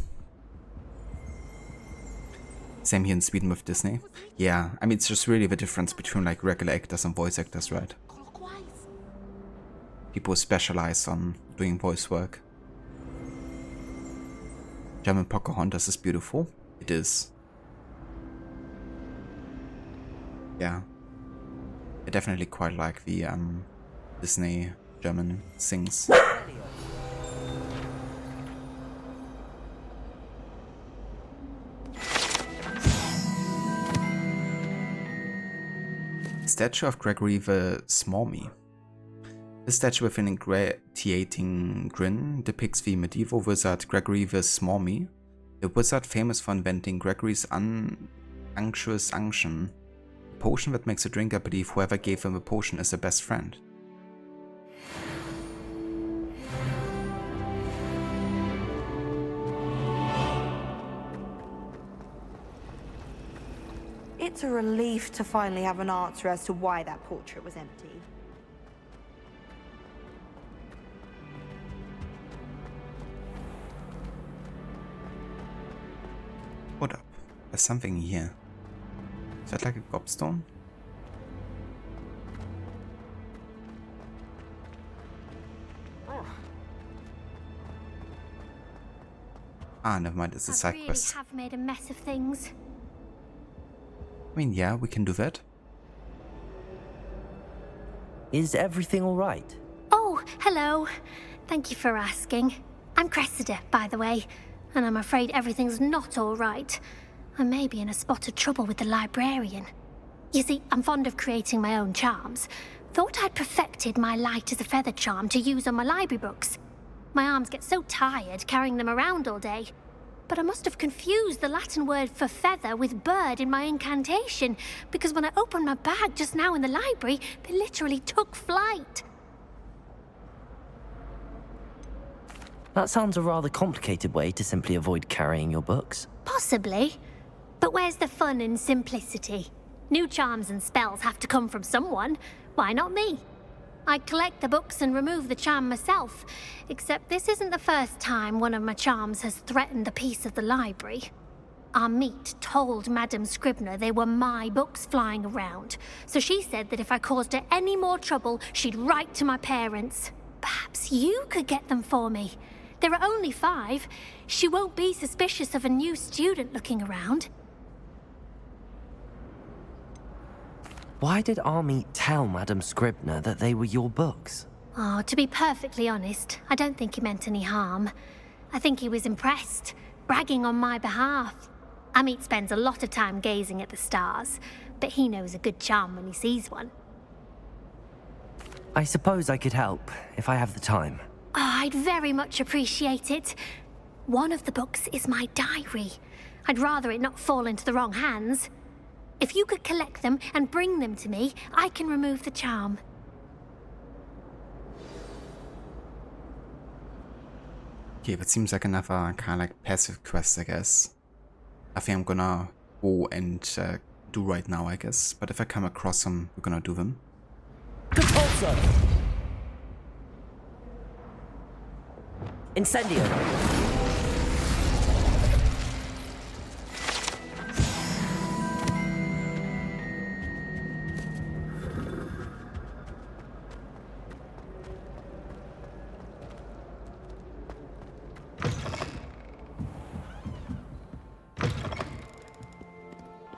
Same here in Sweden with Disney. Yeah, I mean, it's just really the difference between like regular actors and voice actors, right? People specialize on doing voice work. German Pocahontas is beautiful. It is. Yeah. I definitely quite like the Disney German sings. Statue of Gregory the Smarmy. This statue with an ingratiating grin depicts the medieval wizard Gregory the Smarmy, the wizard famous for inventing Gregory's unctuous unction, a potion that makes a drinker believe whoever gave him a potion is their best friend. It's a relief to finally have an answer as to why that portrait was empty. What up? There's something here. Is that like a gobstone? Ah, never mind, it's a side quest. I really have made a mess of things. I mean, yeah, we can do that. Is everything all right? Oh, hello. Thank you for asking. I'm Cressida, by the way, and I'm afraid everything's not all right. I may be in a spot of trouble with the librarian. You see, I'm fond of creating my own charms. Thought I'd perfected my light as a feather charm to use on my library books. My arms get so tired carrying them around all day. But I must have confused the Latin word for feather with bird in my incantation, because when I opened my bag just now in the library, they literally took flight. That sounds a rather complicated way to simply avoid carrying your books. Possibly. But where's the fun in simplicity? New charms and spells have to come from someone. Why not me? I collect the books and remove the charm myself, except this isn't the first time one of my charms has threatened the peace of the library. Our meet told Madame Scribner they were my books flying around, so she said that if I caused her any more trouble, she'd write to my parents. Perhaps you could get them for me. There are only 5. She won't be suspicious of a new student looking around. Why did Army tell Madame Scribner that they were your books? Oh, to be perfectly honest, I don't think he meant any harm. I think he was impressed, bragging on my behalf. Amit spends a lot of time gazing at the stars, but he knows a good charm when he sees one. I suppose I could help, if I have the time. Oh, I'd very much appreciate it. One of the books is my diary. I'd rather it not fall into the wrong hands. If you could collect them and bring them to me, I can remove the charm. Okay, that seems like another kind of like passive quest, I guess. I think I'm gonna go and do right now, I guess. But if I come across them, we're gonna do them. Repulsor! Incendio!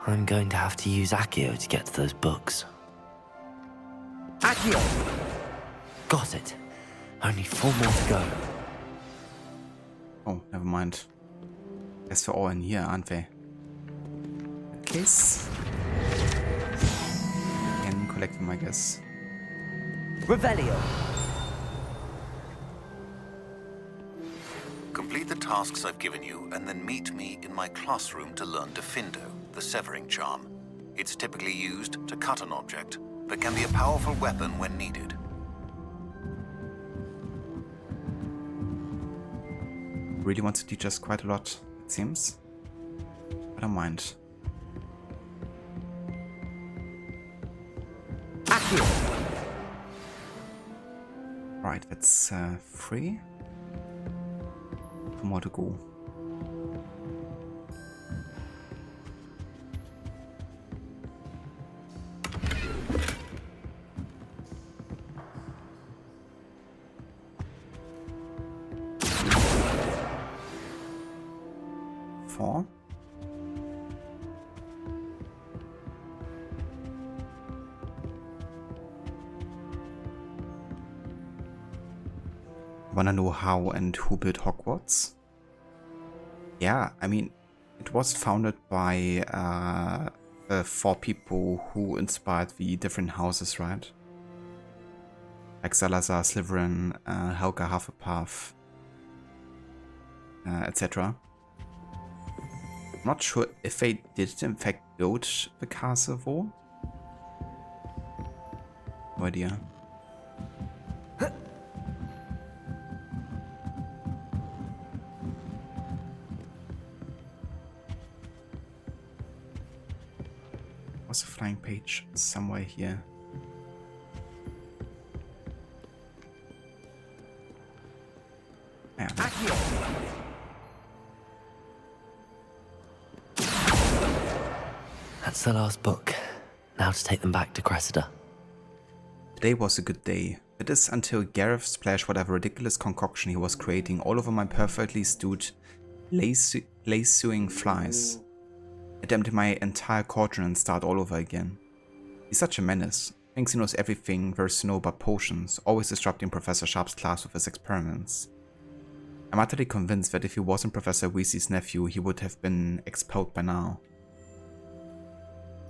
I'm going to have to use Accio to get to those books. Accio! Got it. Only 4 more to go. Oh, never mind. Guess we're all in here, aren't we? In that case, we can collect them, I guess. Revelio. Complete the tasks I've given you, and then meet me in my classroom to learn Defindo, the severing charm. It's typically used to cut an object, but can be a powerful weapon when needed. Really wants to teach us quite a lot, it seems. I don't mind. Right, that's 3. 2 more to go. Wanna know how and who built Hogwarts? Yeah, I mean, it was founded by 4 people who inspired the different houses, right? Like Salazar, Slytherin, Helga, Hufflepuff, etc. I'm not sure if they did in fact build the castle though. No idea. Was a flying page somewhere here? Yeah. That's the last book. Now to take them back to Cressida. Today was a good day. It is until Gareth splashed whatever ridiculous concoction he was creating all over my perfectly stewed lace-sewing flies. I'd empty my entire cauldron and start all over again. He's such a menace. Thinks he knows everything there's to know about potions, always disrupting Professor Sharp's class with his experiments. I'm utterly convinced that if he wasn't Professor Weasley's nephew, he would have been expelled by now.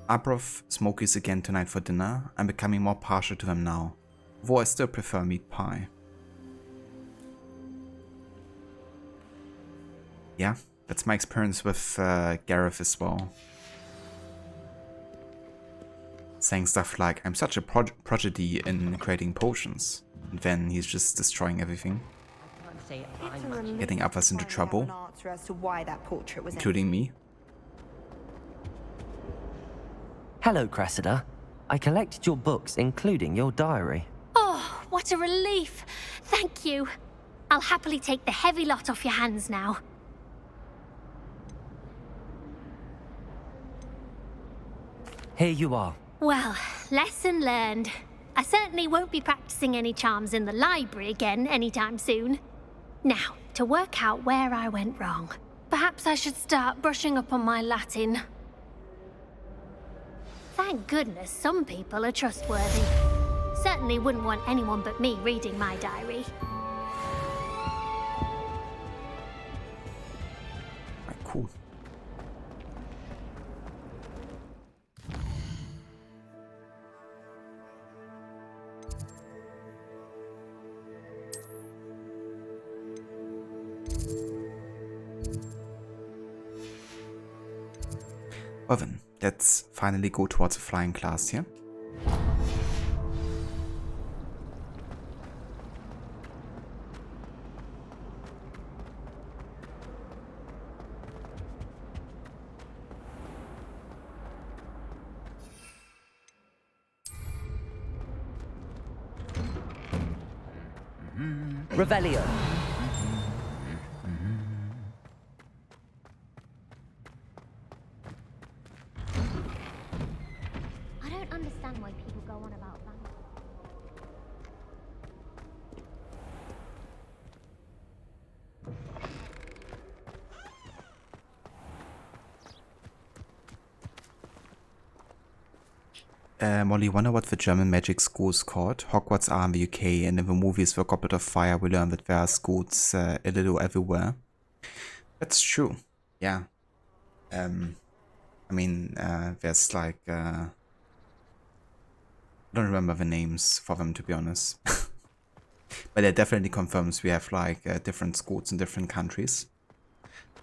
Arbroath Smokies again tonight for dinner. I'm becoming more partial to them now, though I still prefer meat pie. Yeah, that's my experience with Gareth as well. Saying stuff like, I'm such a prodigy in creating potions, and then he's just destroying everything. Getting others into trouble, including me. Hello, Cressida. I collected your books, including your diary. Oh, what a relief. Thank you. I'll happily take the heavy lot off your hands now. Here you are. Well, lesson learned. I certainly won't be practicing any charms in the library again anytime soon. Now, to work out where I went wrong. Perhaps I should start brushing up on my Latin. Thank goodness some people are trustworthy. Certainly wouldn't want anyone but me reading my diary. Right, cool. Well then, let's finally go towards a flying class here. Revelio. I don't understand why people go on about that. Molly, wonder what the German magic school is called? Hogwarts are in the UK, and in the movies The Goblet of Fire we learn that there are schools a little everywhere. That's true, yeah. I mean, there's like, I don't remember the names for them, to be honest. But it definitely confirms we have like different schools in different countries.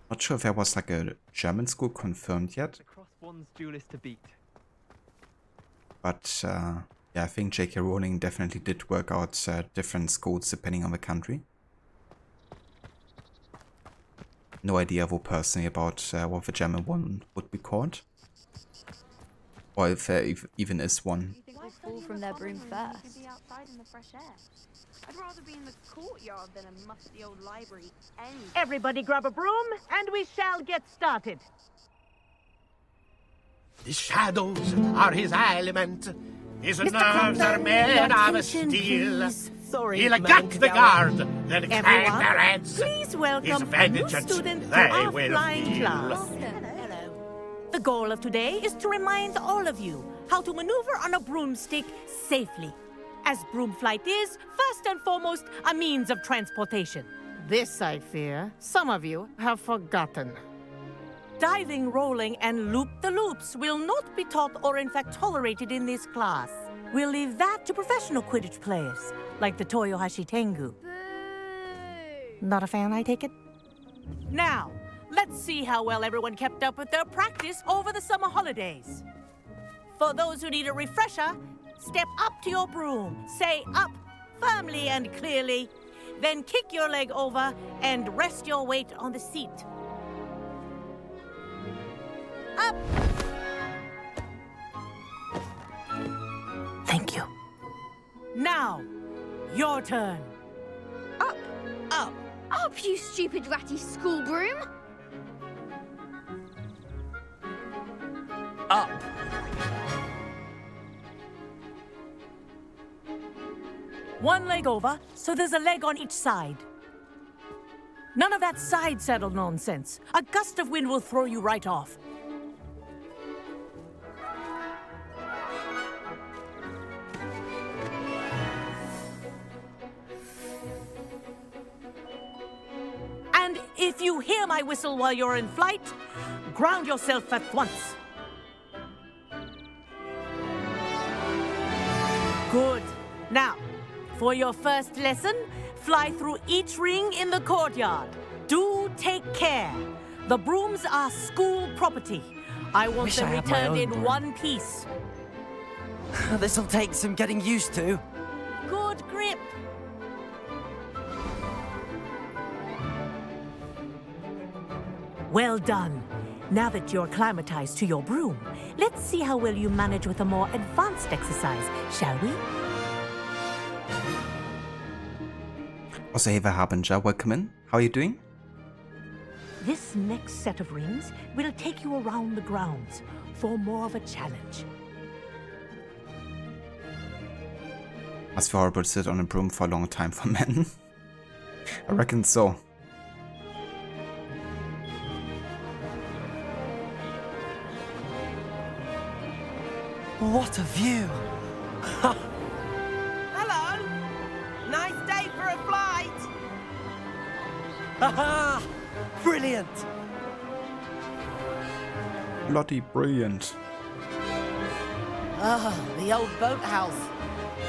Not sure if there was like a German school confirmed yet. But yeah, I think J.K. Rowling definitely did work out different schools depending on the country. No idea though personally about what the German one would be called. Or if there even is one. Fall from their broom first. I'd rather be in the courtyard than a musty old library. Everybody grab a broom, and we shall get started. The shadows are his element. His nerves are made of steel. Sorry, He'll gut the guard, then crack Everyone, their heads. please welcome His a new vengeance student to they our will flying feel. class. The goal of today is to remind all of you how to maneuver on a broomstick safely. As broom flight is, first and foremost, a means of transportation. This, I fear, some of you have forgotten. Diving, rolling, and loop-the-loops will not be taught or in fact tolerated in this class. We'll leave that to professional Quidditch players, like the Toyohashi Tengu. Not a fan, I take it? Now, let's see how well everyone kept up with their practice over the summer holidays. For those who need a refresher, step up to your broom, say up firmly and clearly, then kick your leg over and rest your weight on the seat. Up! Thank you. Now, your turn. Up! Up! Up, you stupid ratty school broom! Up. One leg over, so there's a leg on each side. None of that side saddle nonsense. A gust of wind will throw you right off. And if you hear my whistle while you're in flight, ground yourself at once. Good. Now, for your first lesson, fly through each ring in the courtyard. Do take care. The brooms are school property. I want Wish them I had my returned own in broom. one piece. This'll take some getting used to. Good grip. Well done. Now that you're acclimatized to your broom, let's see how well you manage with a more advanced exercise, shall we? Also, hey there, Harbinger, welcome in. How are you doing? This next set of rings will take you around the grounds for more of a challenge. Must be horrible to sit on a broom for a long time for men. I reckon so. What a view! Hello! Nice day for a flight! Haha! Brilliant! Bloody brilliant. Ah, the old boathouse.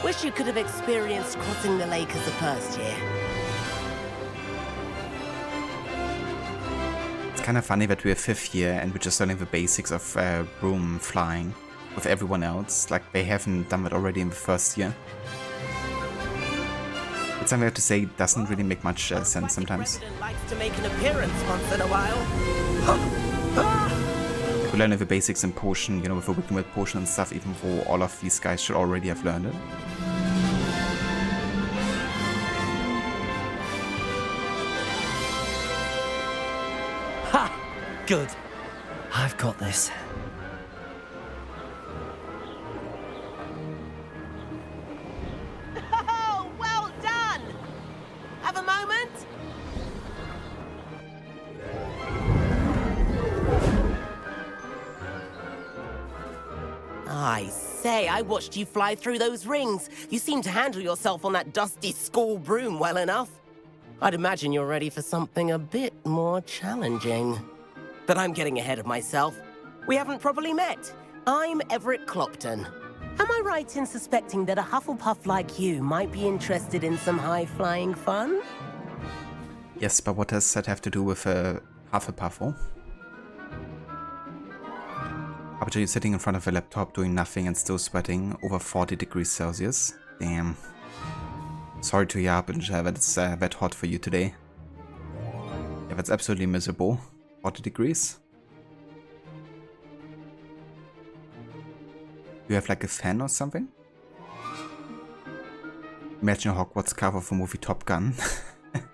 Wish you could have experienced crossing the lake as a first year. It's kind of funny that we're 5th year and we're just learning the basics of broom flying with everyone else. Like, they haven't done that already in the 1st year. It's something I have to say, doesn't really make much sense sometimes. The president likes to make an appearance once in a while. We're learning the basics in potion, you know, with the Wickedwit potion and stuff, even though all of these guys should already have learned it. Ha! Good. I've got this. Oh, well done! Have a moment? I say, I watched you fly through those rings. You seem to handle yourself on that dusty school broom well enough. I'd imagine you're ready for something a bit more challenging. But I'm getting ahead of myself. We haven't properly met. I'm Everett Clopton. Am I right in suspecting that a Hufflepuff like you might be interested in some high-flying fun? Yes, but what does that have to do with Hufflepuff? Oh? After you're sitting in front of a laptop doing nothing and still sweating over 40 degrees Celsius. Damn. Sorry to hear, Harbinger, that it's that hot for you today. Yeah, that's absolutely miserable. 40 degrees. Do you have like a fan or something? Imagine a Hogwarts cover for movie Top Gun. That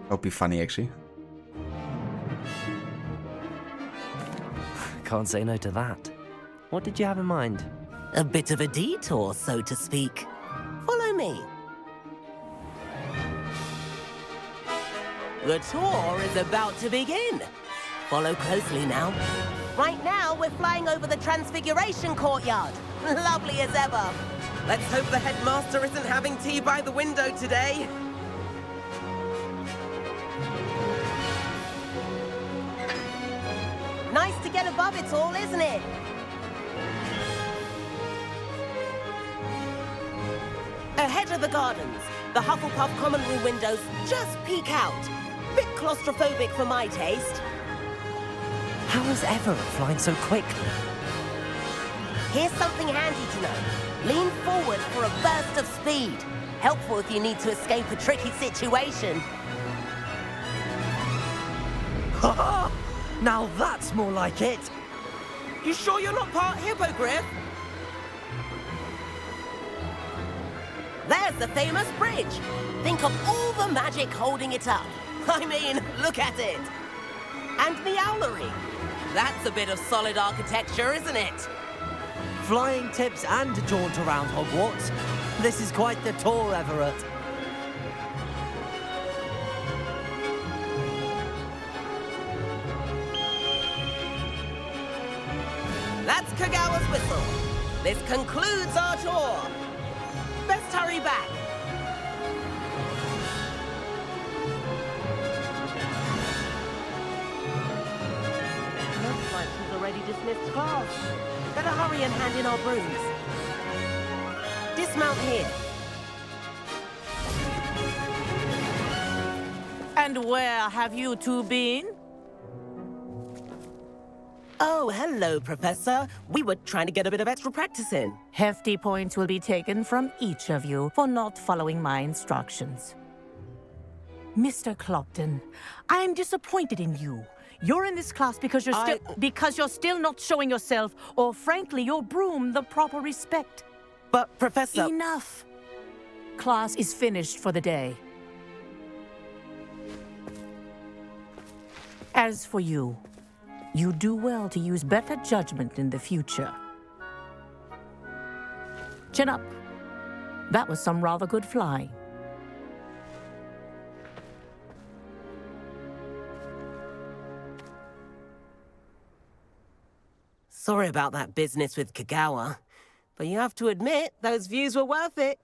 would be funny, actually. Can't say no to that. What did you have in mind? A bit of a detour, so to speak. Follow me. The tour is about to begin. Follow closely now. Right now, we're flying over the Transfiguration Courtyard. Lovely as ever. Let's hope the headmaster isn't having tea by the window today. Nice to get above it all, isn't it? Ahead of the gardens, the Hufflepuff common room windows just peek out. Bit claustrophobic for my taste. How is Everett flying so quickly? Here's something handy to know. Lean forward for a burst of speed. Helpful if you need to escape a tricky situation. Ha! Now that's more like it. You sure you're not part hippogriff? There's the famous bridge. Think of all the magic holding it up. I mean, look at it. And the owlery. That's a bit of solid architecture, isn't it? Flying tips and a jaunt around Hogwarts. This is quite the tour, Everett. That's Kagawa's whistle. This concludes our tour. Best hurry back. Looks like she's already dismissed class. Better hurry and hand in our brooms. Dismount here. And where have you two been? Oh, hello, Professor. We were trying to get a bit of extra practice in. Hefty points will be taken from each of you for not following my instructions. Mr. Clopton, I am disappointed in you. You're in this class because you're still not showing yourself, or frankly, your broom the proper respect. But, Professor... Enough. Class is finished for the day. As for you, you do well to use better judgment in the future. Chin up. That was some rather good flying. Sorry about that business with Kagawa, but you have to admit, those views were worth it.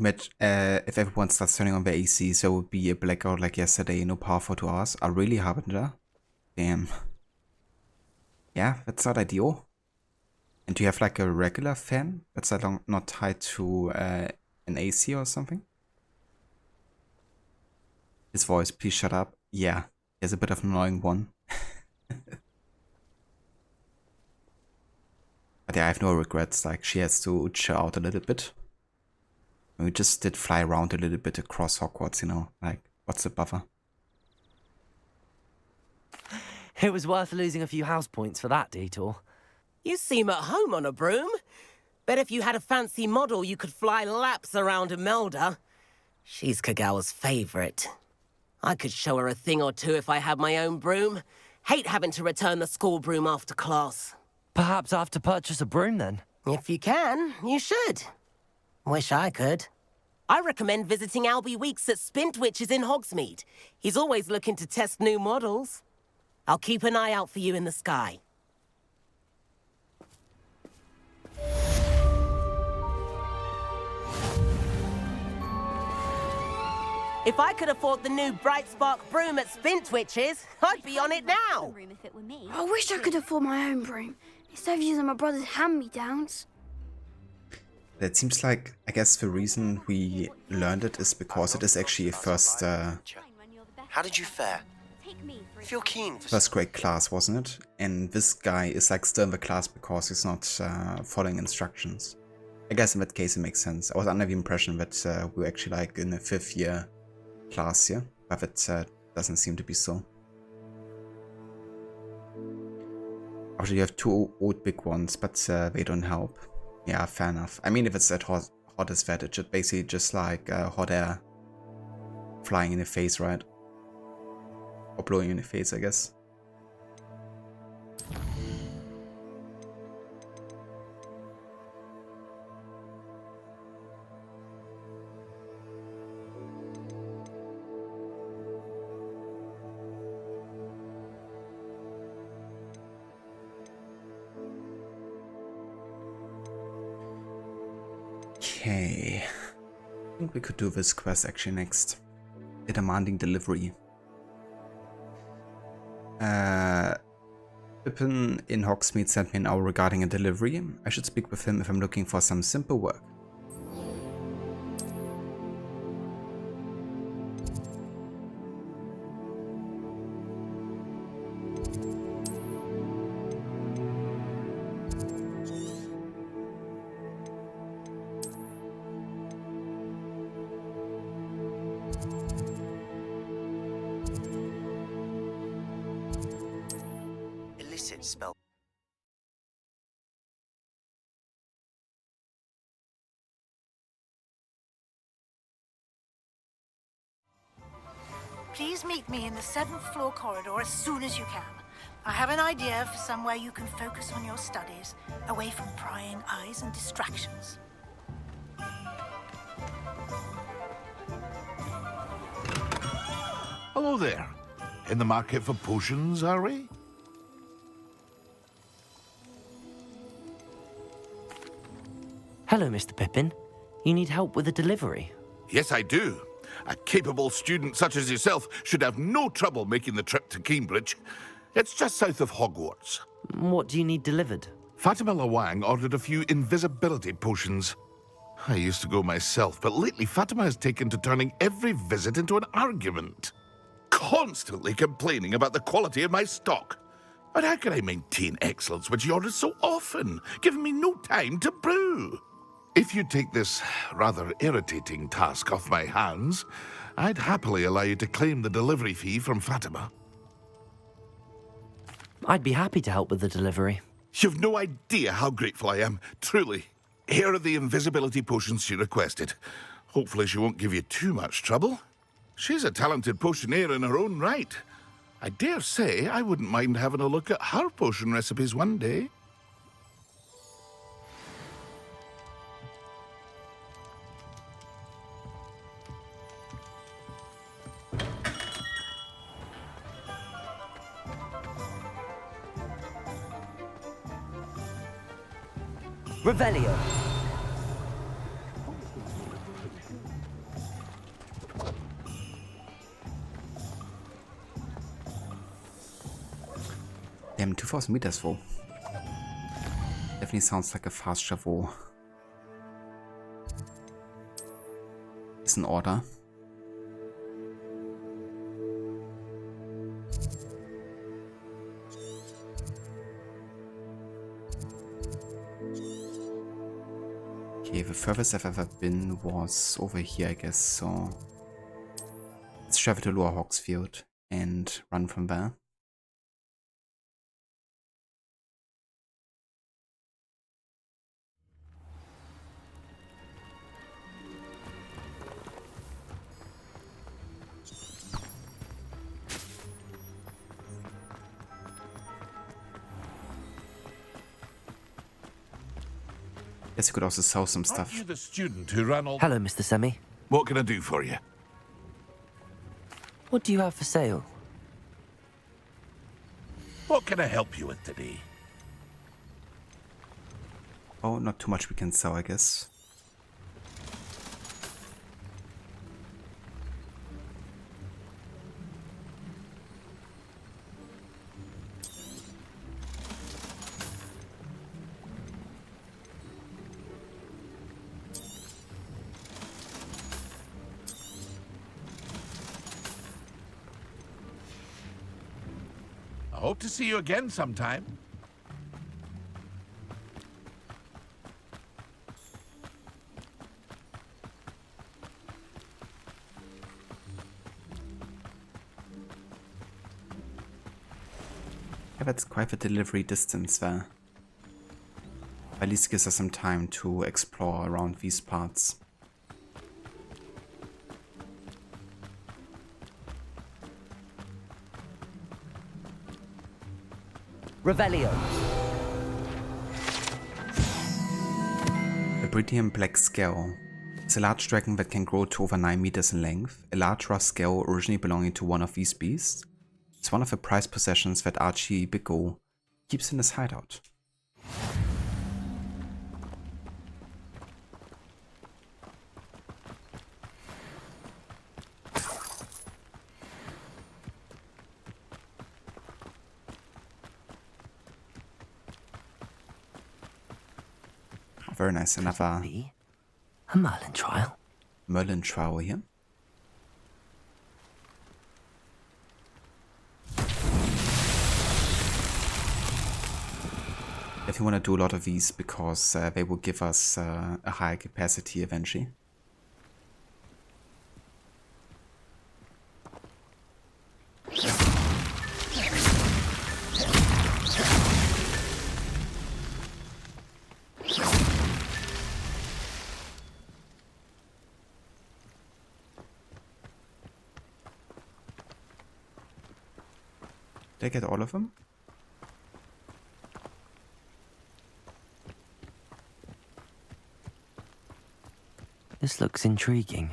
If everyone starts turning on their AC, so it would be a blackout like yesterday, no power for 2 hours. Are really Harbinger? Damn. Yeah, that's not ideal. And do you have like a regular fan that's not tied to an AC or something? His voice, please shut up. Yeah, there's a bit of an annoying one. But yeah, I have no regrets, like she has to chill out a little bit. We just did fly around a little bit across Hogwarts, you know, like, what's the buffer? It was worth losing a few house points for that detour. You seem at home on a broom. Bet if you had a fancy model, you could fly laps around Imelda. She's Kagawa's favorite. I could show her a thing or two if I had my own broom. Hate having to return the school broom after class. Perhaps I have to purchase a broom then? If you can, you should. Wish I could. I recommend visiting Albie Weeks at Spintwitches in Hogsmeade. He's always looking to test new models. I'll keep an eye out for you in the sky. If I could afford the new Bright Spark broom at Spintwitches, I'd be on it now. I wish I could afford my own broom, instead of using my brother's hand-me-downs. That seems like, I guess the reason we learned it is because it is actually a first How did you fare? Feel keen for first grade class, wasn't it? And this guy is like still in the class because he's not following instructions. I guess in that case it makes sense. I was under the impression that we were actually like in a 5th year class here, but it doesn't seem to be so. Actually, you have 2 old big ones, but they don't help. Yeah, fair enough. I mean, if it's that hot as that, it should basically just like hot air flying in the face, right? Or blowing in the face, I guess. Okay, I think we could do this quest actually next. A demanding delivery. Pippin in Hogsmeade sent me an hour regarding a delivery. I should speak with him if I'm looking for some simple work. spell. Please meet me in the 7th floor corridor as soon as you can. I have an idea for somewhere you can focus on your studies, away from prying eyes and distractions. Hello there. In the market for potions, are we? Hello, Mr. Pippin. You need help with a delivery? Yes, I do. A capable student such as yourself should have no trouble making the trip to Cambridge. It's just south of Hogwarts. What do you need delivered? Fatima Lawang ordered a few invisibility potions. I used to go myself, but lately Fatima has taken to turning every visit into an argument. Constantly complaining about the quality of my stock. But how can I maintain excellence when she orders so often, giving me no time to brew? If you take this rather irritating task off my hands, I'd happily allow you to claim the delivery fee from Fatima. I'd be happy to help with the delivery. You've no idea how grateful I am, truly. Here are the invisibility potions she requested. Hopefully she won't give you too much trouble. She's a talented potioneer in her own right. I dare say I wouldn't mind having a look at her potion recipes one day. Revelio. Damn, 2,000 meters full. Definitely sounds like a fast travel. It's an order. Okay, the furthest I've ever been was over here, I guess, so let's travel to Lower Hogsfield and run from there. Guess you could also sell some stuff. Aren't you the student who ran all... Hello, Mr. Semi. What can I do for you? What do you have for sale? What can I help you with today? Oh, not too much we can sell, I guess. I hope to see you again sometime. Yeah, that's quite the delivery distance there. At least gives us some time to explore around these parts. Revelio. The Britian Black Scale is a large dragon that can grow to over 9 meters in length. A large rough scale originally belonging to one of these beasts. It's one of the prized possessions that Archie Biggo keeps in his hideout. Very nice, another a Merlin Trial. Merlin Trial here. Definitely want to do a lot of these because they will give us a higher capacity eventually. Did I get all of them? This looks intriguing.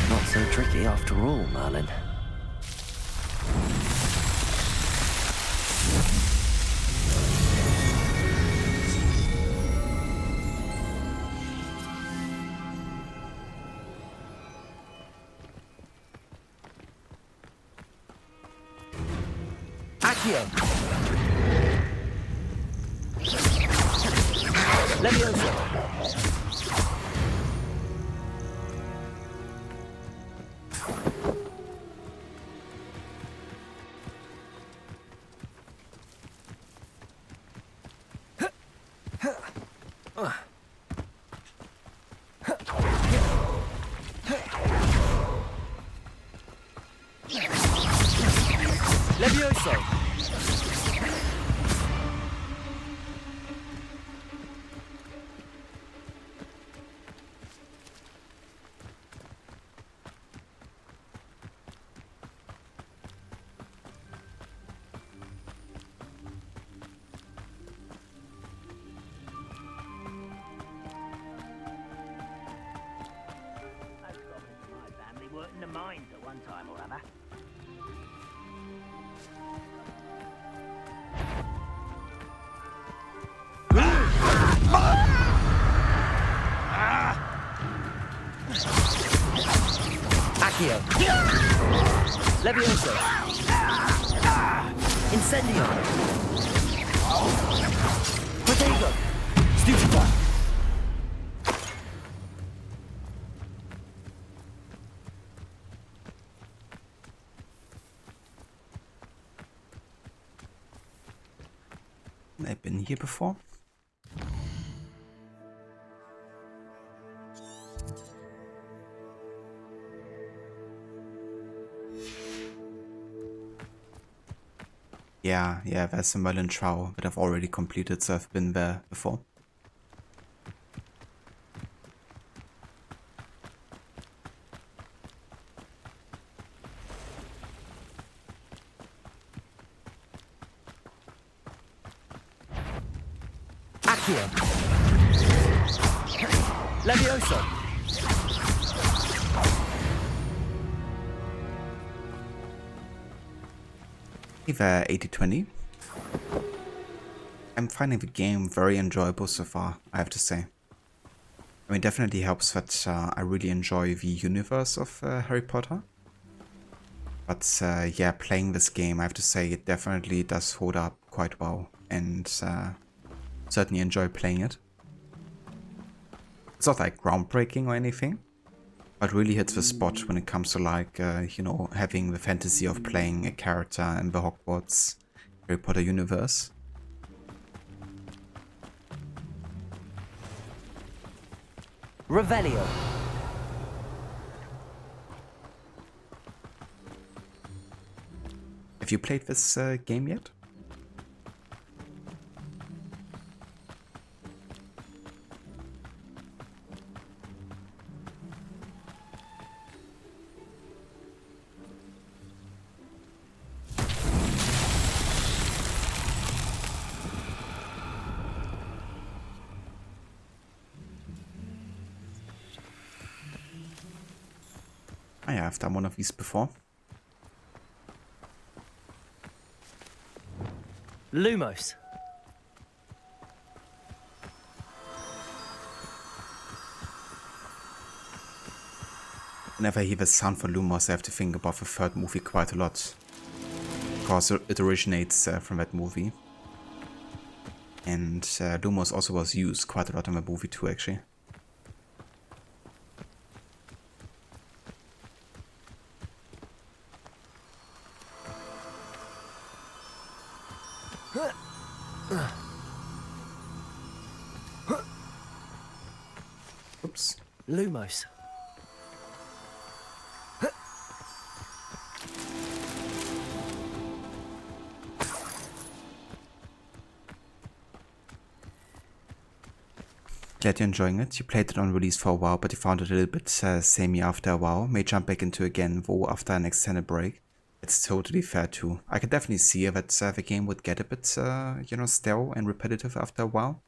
Not so tricky after all, Merlin. Accio! Levioso! Levioso! In the mines at one time or other. Accio! Levioso! Incendio! Protego! Stupefy! I've been here before. Yeah, there's a Merlin Trial that I've already completed, so I've been there before. Accio! Levioso! Either 80-20. I'm finding the game very enjoyable so far, I have to say. I mean, definitely helps that I really enjoy the universe of Harry Potter. But yeah, playing this game, I have to say, it definitely does hold up quite well, and certainly enjoy playing it. It's not like groundbreaking or anything, but really hits the spot when it comes to like, you know, having the fantasy of playing a character in the Hogwarts Harry Potter universe. Revelio. Have you played this game yet? Oh yeah, I've done one of these before. Lumos. Whenever I hear the sound for Lumos, I have to think about the third movie quite a lot. Because it originates from that movie. And Lumos also was used quite a lot in the movie too, actually. Oops. Lumos. Glad you're enjoying it. You played it on release for a while, but you found it a little bit samey after a while. May jump back into again, though, after an extended break. It's totally fair too. I can definitely see that the game would get a bit, you know, stale and repetitive after a while.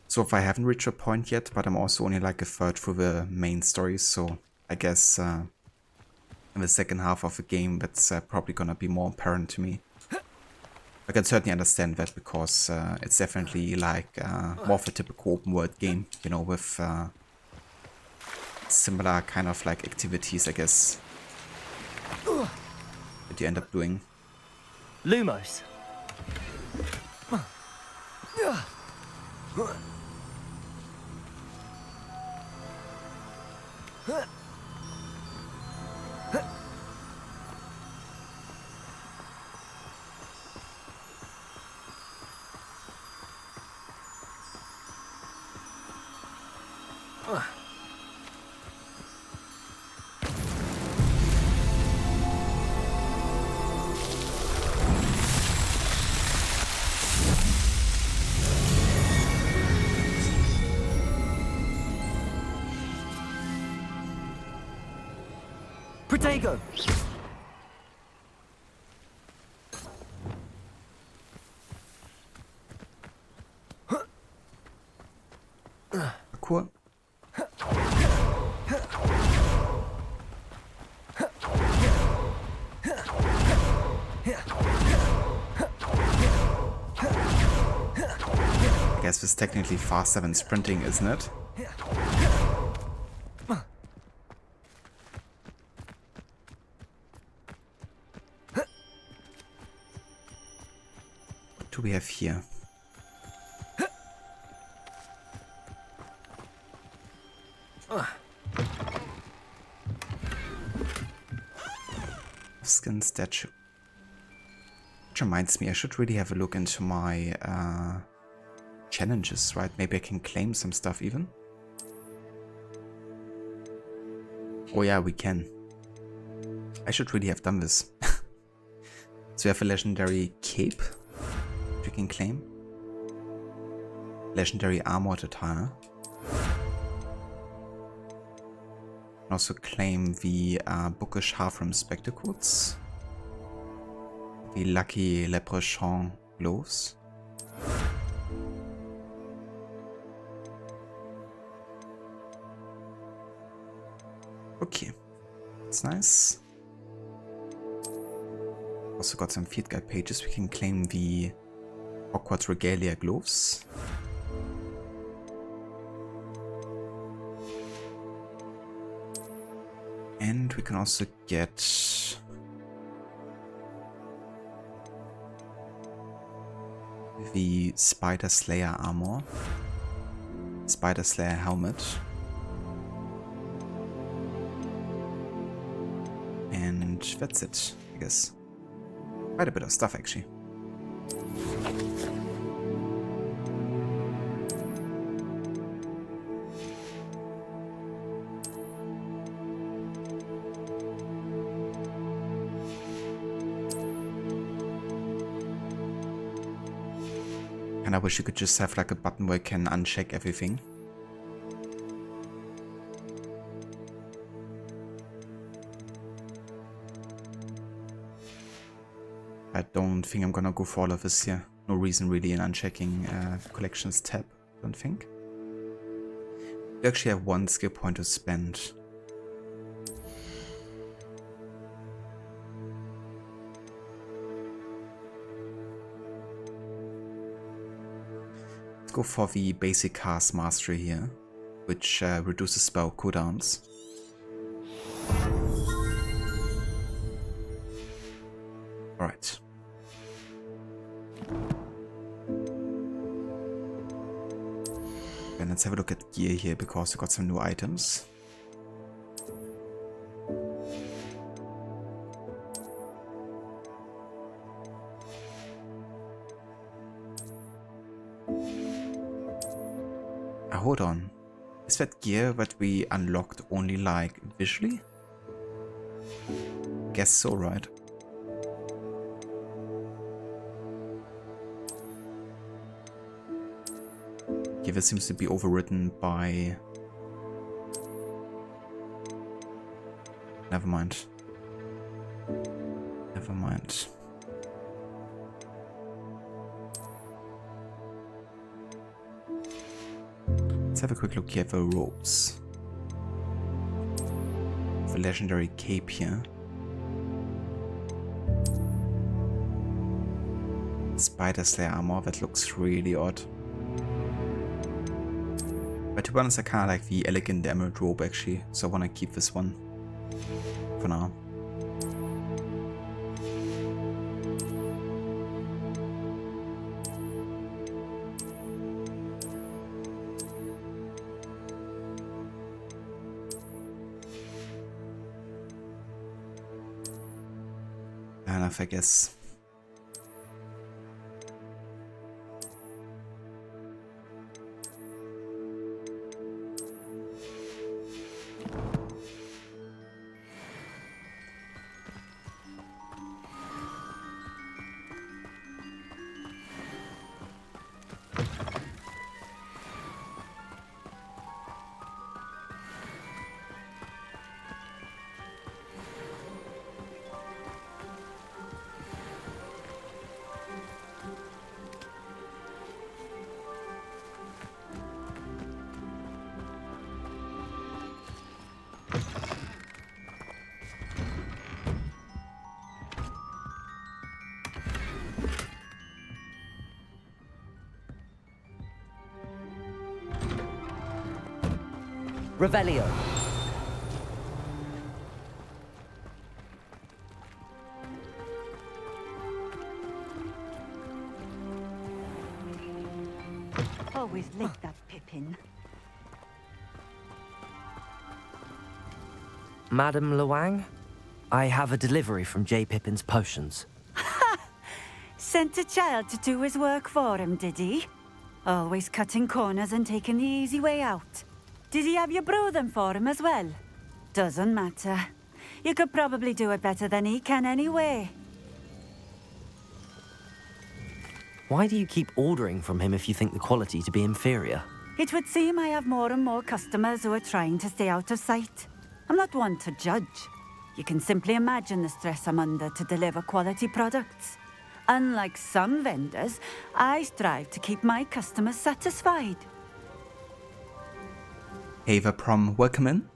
So if I haven't reached a point yet, but I'm also only like a third through the main story, so I guess in the second half of the game that's probably gonna be more apparent to me. I can certainly understand that because it's definitely like more of a typical open world game, you know, with similar kind of like activities, I guess, that you end up doing. Lumos. Protego! Cool. I guess it's technically faster than sprinting, isn't it? What do we have here? Skin statue. Which reminds me, I should really have a look into my challenges, right? Maybe I can claim some stuff even. Oh yeah, we can. I should really have done this. So we have a legendary cape we can claim. Legendary armored attire. Also claim the bookish half-rim spectacles. The lucky leprechaun gloves. Okay, that's nice. Also got some field guide pages. We can claim the Hogwarts regalia gloves. And we can also get the Spider Slayer armor, Spider Slayer helmet, and that's it, I guess. Quite a bit of stuff actually. And I wish you could just have like a button where you can uncheck everything. I don't think I'm gonna go for all of this here. No reason really in unchecking collections tab, I don't think. We actually have one skill point to spend. Let's go for the basic cast mastery here, which reduces spell cooldowns. Alright. And let's have a look at gear here because we got some new items. Hold on. Is that gear that we unlocked only like visually? Guess so, right? Yeah, this seems to be overwritten by... Never mind. Never mind. Let's have a quick look here at the robes. The legendary cape here. Spider Slayer armor, that looks really odd. But to be honest, I kinda like the elegant emerald robe actually, so I wanna keep this one for now. Enough, I guess. Revelio. Always liked that Pippin. Madam Luang, I have a delivery from J. Pippin's potions. Sent a child to do his work for him, did he? Always cutting corners and taking the easy way out. Did he have you brew them for him as well? Doesn't matter. You could probably do it better than he can anyway. Why do you keep ordering from him if you think the quality to be inferior? It would seem I have more and more customers who are trying to stay out of sight. I'm not one to judge. You can simply imagine the stress I'm under to deliver quality products. Unlike some vendors, I strive to keep my customers satisfied. Ava Prom, welcome in.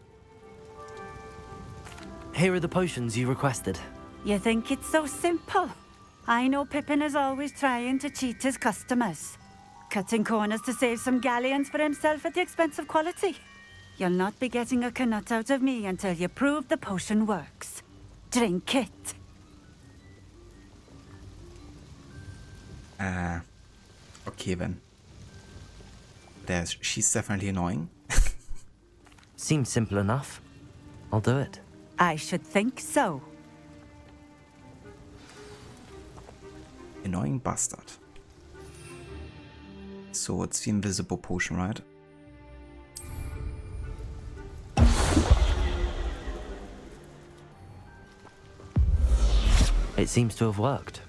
Here are the potions you requested. You think it's so simple? I know Pippin is always trying to cheat his customers. Cutting corners to save some galleons for himself at the expense of quality. You'll not be getting a canut out of me until you prove the potion works. Drink it. Okay then. She's definitely annoying. Seems simple enough. I'll do it. I should think so. Annoying bastard. So it's the invisible potion, right? It seems to have worked.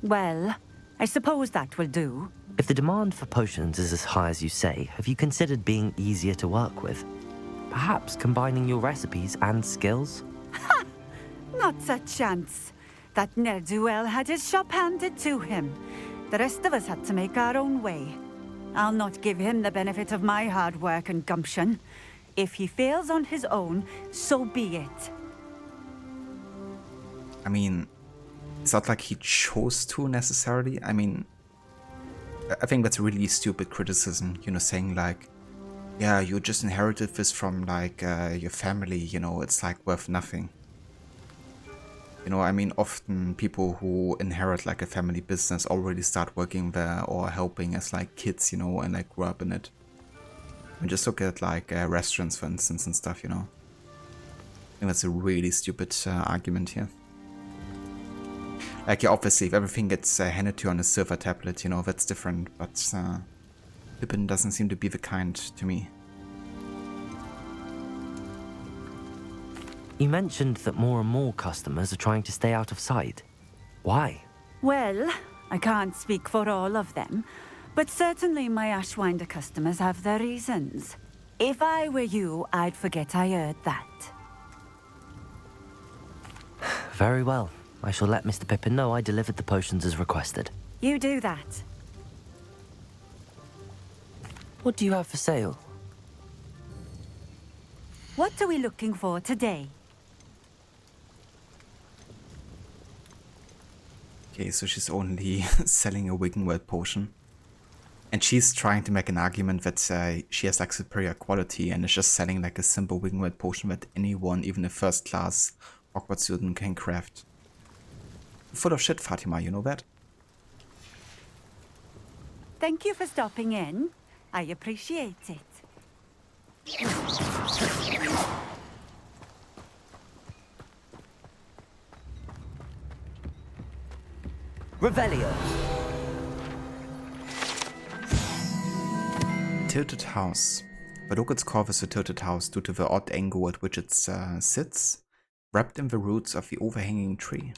Well, I suppose that will do. If the demand for potions is as high as you say, have you considered being easier to work with? Perhaps combining your recipes and skills? Ha! Not a chance. That ne'er-do-well had his shop handed to him. The rest of us had to make our own way. I'll not give him the benefit of my hard work and gumption. If he fails on his own, so be it. I mean, it's not like he chose to necessarily. I mean, I think that's a really stupid criticism, you know, saying like, yeah, you just inherited this from like your family, you know, it's like worth nothing. You know, I mean, often people who inherit like a family business already start working there or helping as like kids, you know, and like grow up in it. And just look at like restaurants, for instance, and stuff, you know. I think that's a really stupid argument here. Like, yeah, obviously, if everything gets handed to you on a silver tablet, you know, that's different, but Pippin doesn't seem to be the kind to me. You mentioned that more and more customers are trying to stay out of sight. Why? Well, I can't speak for all of them, but certainly my Ashwinder customers have their reasons. If I were you, I'd forget I heard that. Very well. I shall let Mr. Pippin know I delivered the potions as requested. You do that. What do you have for sale? What are we looking for today? Okay, so she's only selling a Wiggenweld potion. And she's trying to make an argument that she has like superior quality and is just selling like a simple Wiggenweld potion that anyone, even a first class Hogwarts student, can craft. Full of shit, Fatima, you know that? Thank you for stopping in. I appreciate it. Revelio. Tilted House. Vadoket's Cove is a tilted house due to the odd angle at which it sits, wrapped in the roots of the overhanging tree.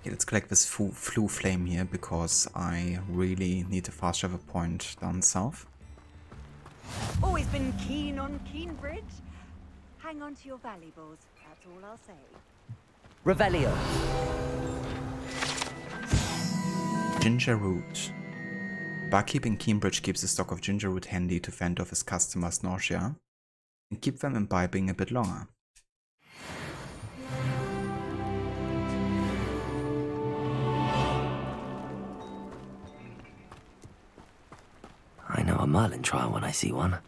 Let's collect this flu flame here because I really need a fast travel point down south. Always been keen on Keenbridge. Hang on to your valuables, that's all I'll say. Revelio. Ginger root. Barkeep in Keenbridge keeps a stock of ginger root handy to fend off his customers' nausea and keep them imbibing a bit longer. a Merlin Trial when I see one.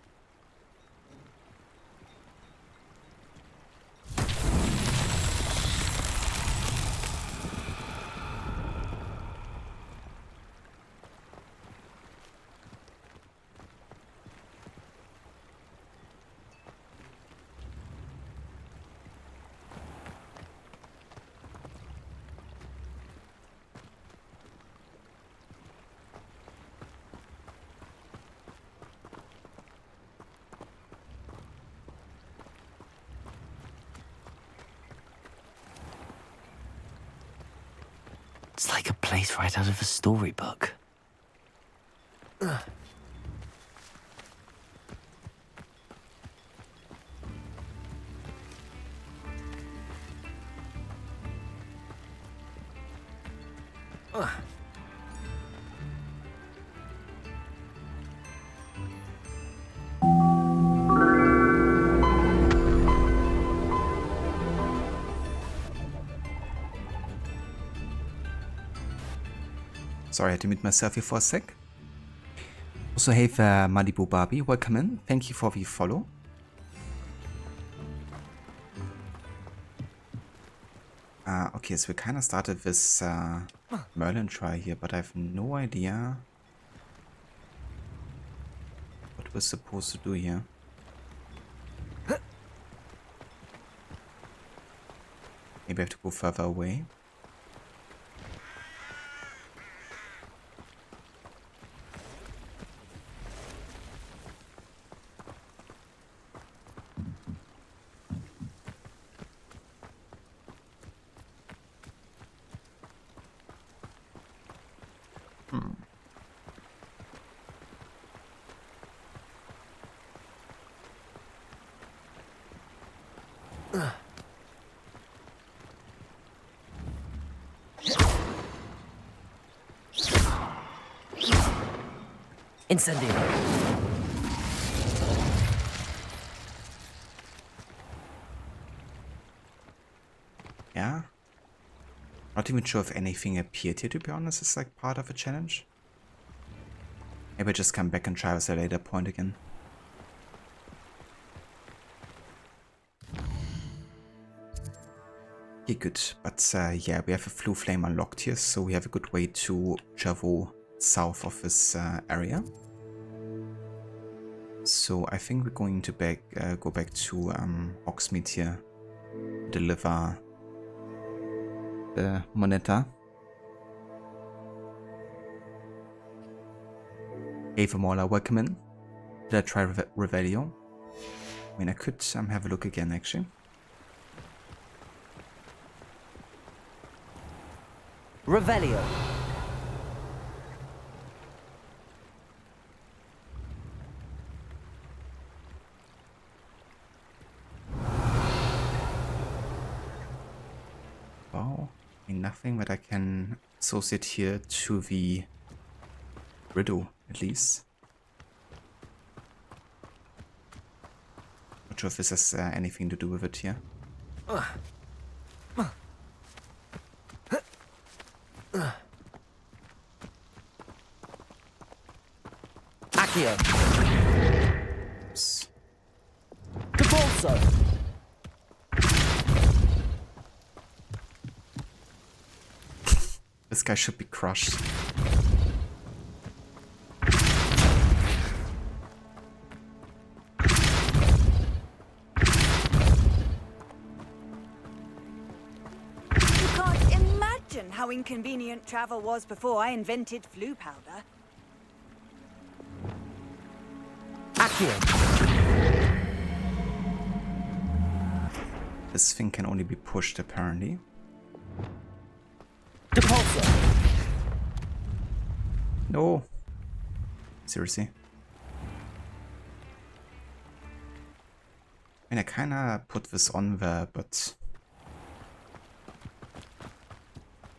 It's like a place right out of a storybook. Sorry, I had to mute myself here for a sec. Also, hey, Malibu Barbie, welcome in. Thank you for the follow. Okay, so we kind of started this Merlin Trial here, but I have no idea what we're supposed to do here. Maybe I have to go further away. Incendio. Yeah. Not even sure if anything appeared here, to be honest. It's like part of a challenge. Maybe I just come back and try this at a later point again. Okay, good. But yeah, we have a Flue Flame unlocked here, so we have a good way to travel south of this area. So I think we're going to go back to Hogsmeade here, deliver the Moneta. Ava Mola, welcome in. Did I try Revelio? I mean, I could have a look again, actually. Revelio. Wow, I mean, nothing that I can associate here to the riddle, at least. Not sure if this has anything to do with it here. Accio. Oops. Capulso. This guy should be crushed. You can't imagine how inconvenient travel was before I invented Flue powder. Accio. This thing can only be pushed, apparently. Depulso. No. Seriously. I mean, I kinda put this on there, but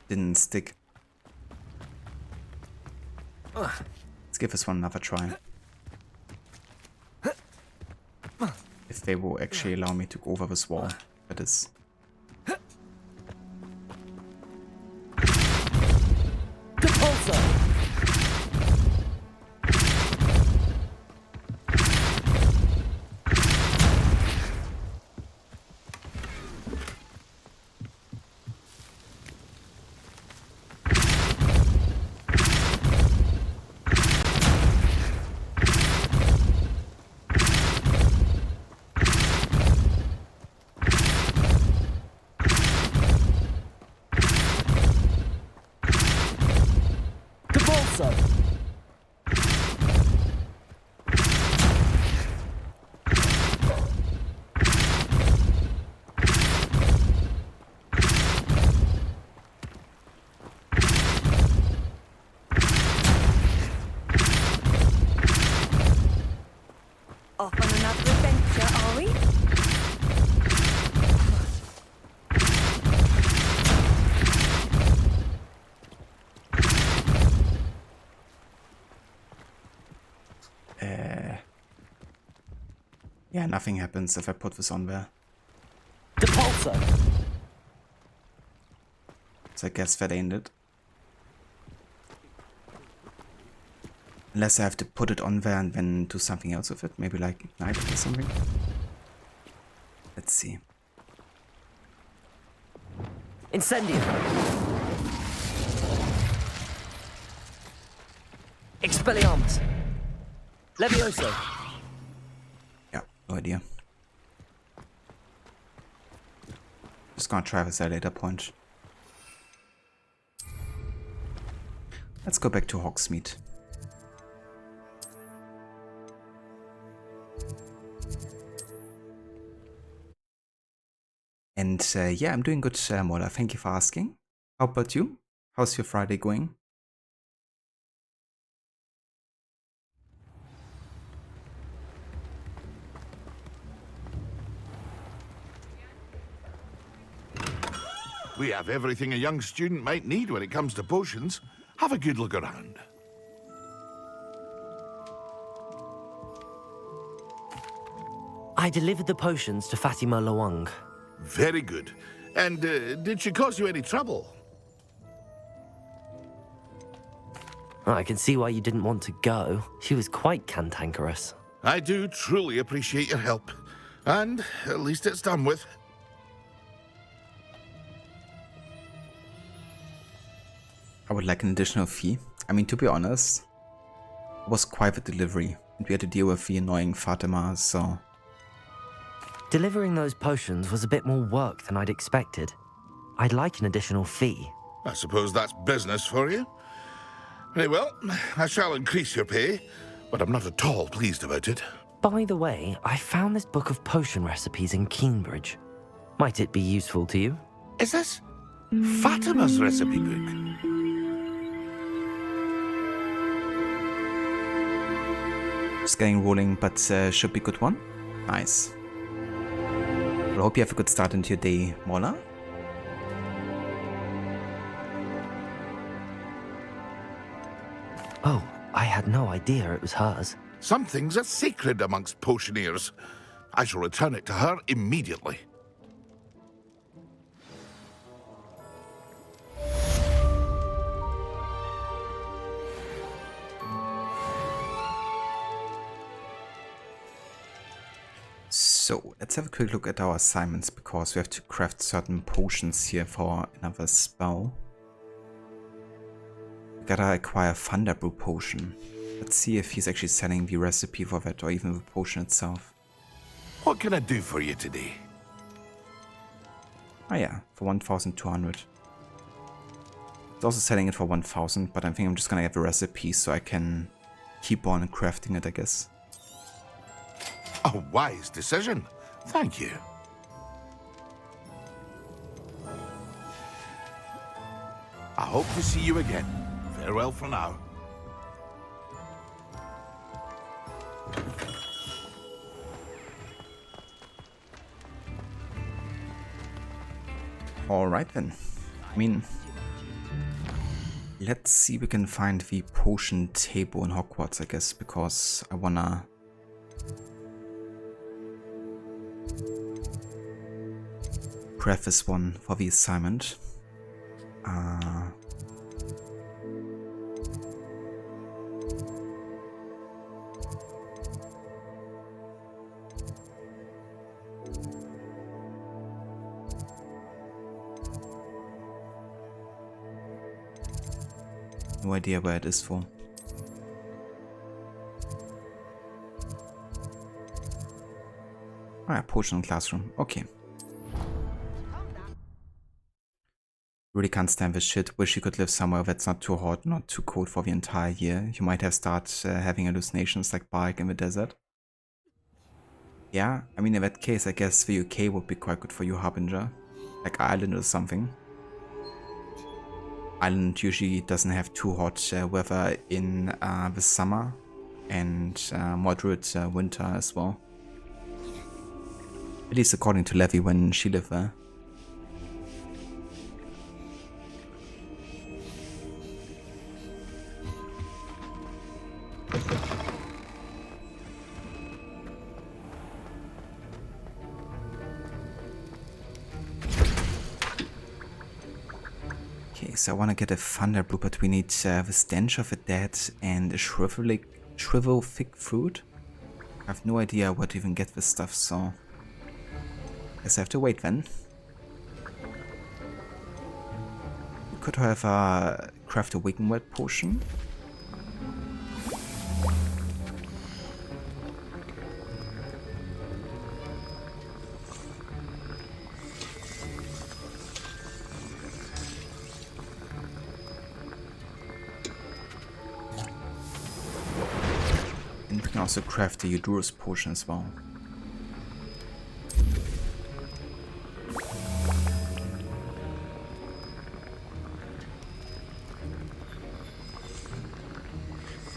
didn't stick. Let's give this one another try. If they will actually allow me to go over this wall, that is. Yeah, nothing happens if I put this on there. Depulso! So I guess that ain't it. Unless I have to put it on there and then do something else with it. Maybe like ignite it or something. Let's see. Incendio! Expelliarmus! Levioso! Yeah, no idea. Just gonna try this at a later point. Let's go back to Hogsmeade. And yeah, I'm doing good, Mola. Thank you for asking. How about you? How's your Friday going? We have everything a young student might need when it comes to potions. Have a good look around. I delivered the potions to Fatima Lawang. Very good. And did she cause you any trouble? I can see why you didn't want to go. She was quite cantankerous. I do truly appreciate your help. And at least it's done with. I would like an additional fee. I mean, to be honest, it was quite the delivery. And we had to deal with the annoying Fatima, so... Delivering those potions was a bit more work than I'd expected. I'd like an additional fee. I suppose that's business for you. Very well, I shall increase your pay, but I'm not at all pleased about it. By the way, I found this book of potion recipes in Keenbridge. Might it be useful to you? Is this Fatima's recipe book? Just getting rolling, but should be a good one. Nice. Well, I hope you have a good start into your day, Mola. Oh, I had no idea it was hers. Some things are sacred amongst potioneers. I shall return it to her immediately. So, let's have a quick look at our assignments, because we have to craft certain potions here for another spell. We gotta acquire Thunderbrew potion. Let's see if he's actually selling the recipe for that, or even the potion itself. What can I do for you today? Oh yeah, for 1,200. It's also selling it for 1,000, but I think I'm just gonna get the recipe so I can keep on crafting it, I guess. A wise decision. Thank you. I hope to see you again. Farewell for now. Alright then. I mean, let's see if we can find the potion table in Hogwarts, I guess, because I wanna... preface one for the assignment. No idea where it is for. Ah, potion classroom. Okay. Really can't stand this shit. Wish you could live somewhere that's not too hot, not too cold for the entire year. You might have started having hallucinations like Bark in the desert. Yeah, I mean, in that case, I guess the UK would be quite good for you, Harbinger. Like Ireland or something. Ireland usually doesn't have too hot weather in the summer, and moderate winter as well. At least according to Levy when she lived there. Okay, so I want to get a thunder brew, but we need the stench of a dead and a shrivel thick fruit. I have no idea where to even get this stuff, so guess I have to wait then. We could however craft a Wigan Wet potion. And we can also craft a Eudurus potion as well.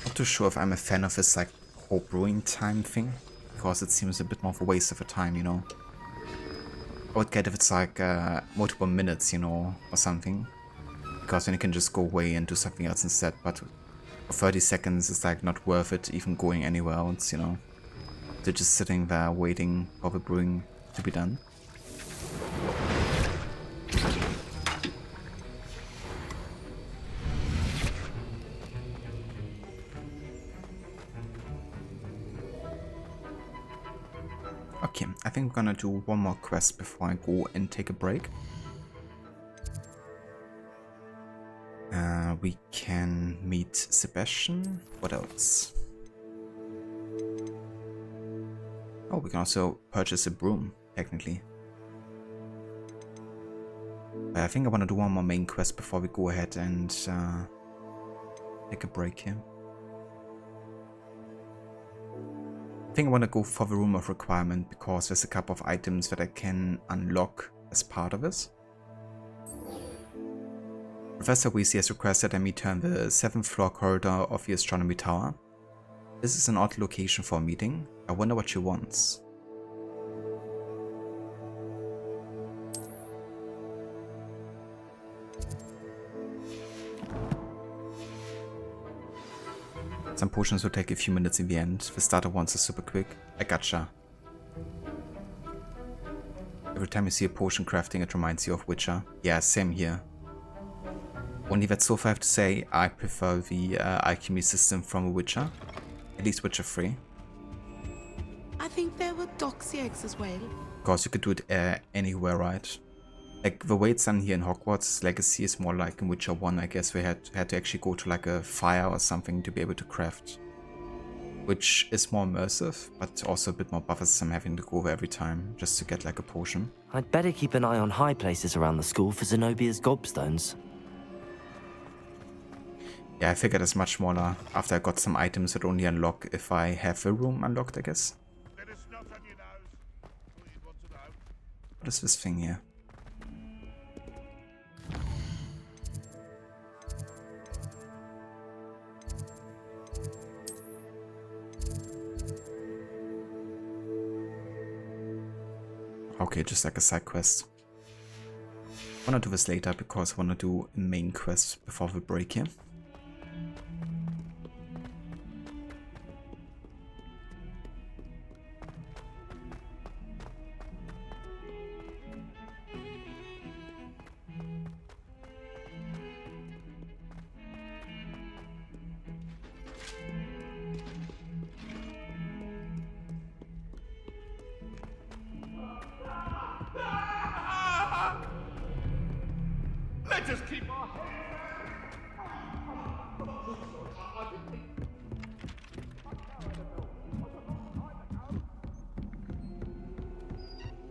Not too sure if I'm a fan of this like whole brewing time thing, because it seems a bit more of a waste of a time, you know. I would get if it's like multiple minutes, you know, or something, because then you can just go away and do something else instead, but for 30 seconds it's like not worth it even going anywhere else, you know. They're just sitting there waiting for the brewing to be done. Okay, I think we're gonna do one more quest before I go and take a break. We can meet Sebastian. What else? Oh, we can also purchase a broom, technically. But I think I want to do one more main quest before we go ahead and take a break here. I think I want to go for the Room of Requirement because there's a couple of items that I can unlock as part of this. Professor Weasley has requested I meet her on the 7th floor corridor of the Astronomy Tower. This is an odd location for a meeting. I wonder what she wants. Some potions will take a few minutes in the end. The starter ones are super quick. I gotcha. Every time you see a potion crafting, it reminds you of Witcher. Yeah, same here. Only that so far I have to say, I prefer the alchemy system from Witcher. At least Witcher 3. I think there were doxy eggs as well. Because you could do it anywhere, right? Like, the way it's done here in Hogwarts Legacy is more like in Witcher 1, I guess. We had to actually go to like a fire or something to be able to craft. Which is more immersive, but also a bit more bothersome having to go over every time just to get like a potion. I'd better keep an eye on high places around the school for Zenobia's gobstones. Yeah, I figured as much smaller after I got some items that only unlock if I have a room unlocked, I guess. What is this thing here? Okay, just like a side quest. I want to do this later because I want to do a main quest before the break here. Let us keep our heads.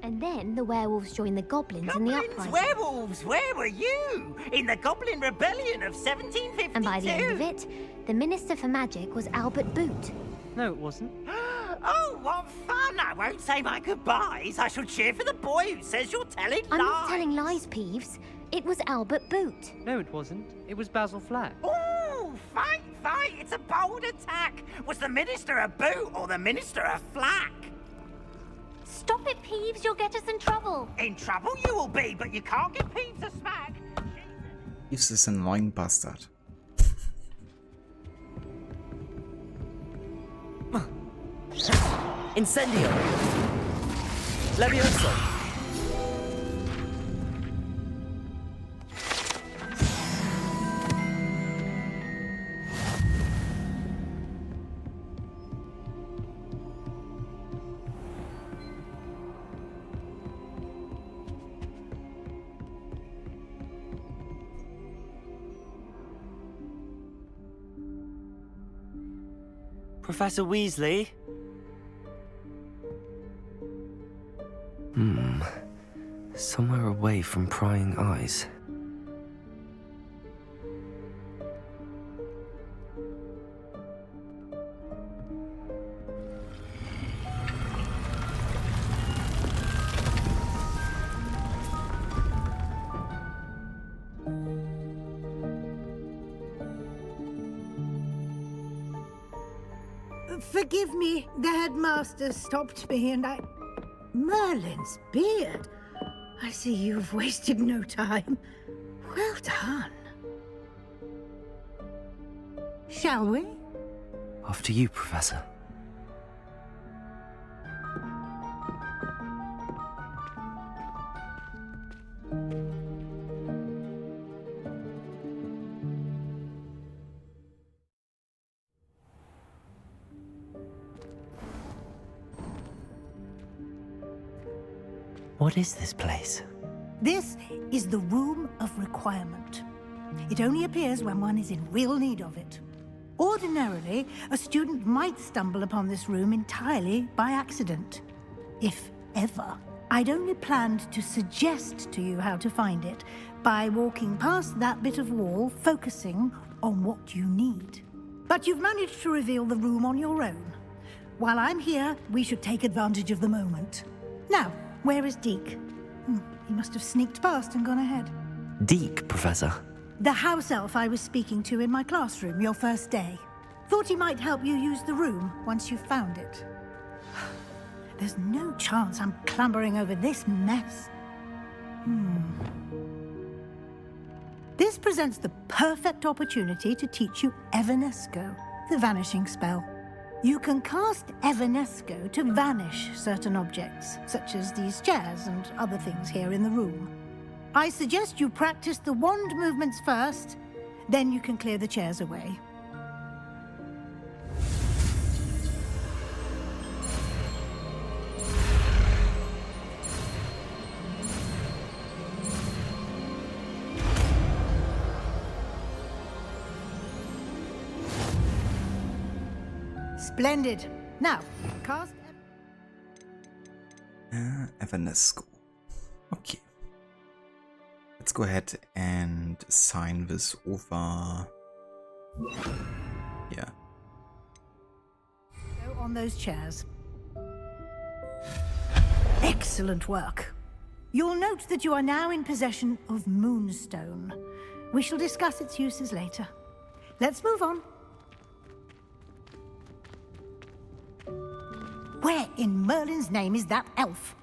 And then the werewolves joined the goblins in the uprising. Werewolves, where were you? In the Goblin Rebellion of 1752. And by the end of it, the Minister for Magic was Albert Boot. No, it wasn't. Oh, what fun! I won't say my goodbyes. I shall cheer for the boy who says you're telling lies. I'm not telling lies, Peeves. It was Albert Boot. No, it wasn't. It was Basil Flack. Oh, fight! It's a bold attack. Was the Minister a boot or the Minister a flack? Stop it, Peeves. You'll get us in trouble. In trouble you will be, but you can't get Peeves a smack. Peeves is an annoying bastard. Incendio! Levioso! Professor Weasley? Somewhere away from prying eyes. Forgive me, the headmaster stopped me and I... Merlin's beard. I see you've wasted no time. Well done. Shall we? After you, Professor. What is this place? This is the Room of Requirement. It only appears when one is in real need of it. Ordinarily, a student might stumble upon this room entirely by accident. If ever. I'd only planned to suggest to you how to find it by walking past that bit of wall, focusing on what you need. But you've managed to reveal the room on your own. While I'm here, we should take advantage of the moment. Now, where is Deke? He must have sneaked past and gone ahead. Deke, Professor. The house elf I was speaking to in my classroom your first day. Thought he might help you use the room once you found it. There's no chance I'm clambering over this mess. This presents the perfect opportunity to teach you Evanesco, the vanishing spell. You can cast Evanesco to vanish certain objects, such as these chairs and other things here in the room. I suggest you practice the wand movements first, then you can clear the chairs away. Splendid. Now, cast... Evanesco. Okay. Let's go ahead and sign this over. Yeah. Go on those chairs. Excellent work. You'll note that you are now in possession of Moonstone. We shall discuss its uses later. Let's move on. Where in Merlin's name is that elf?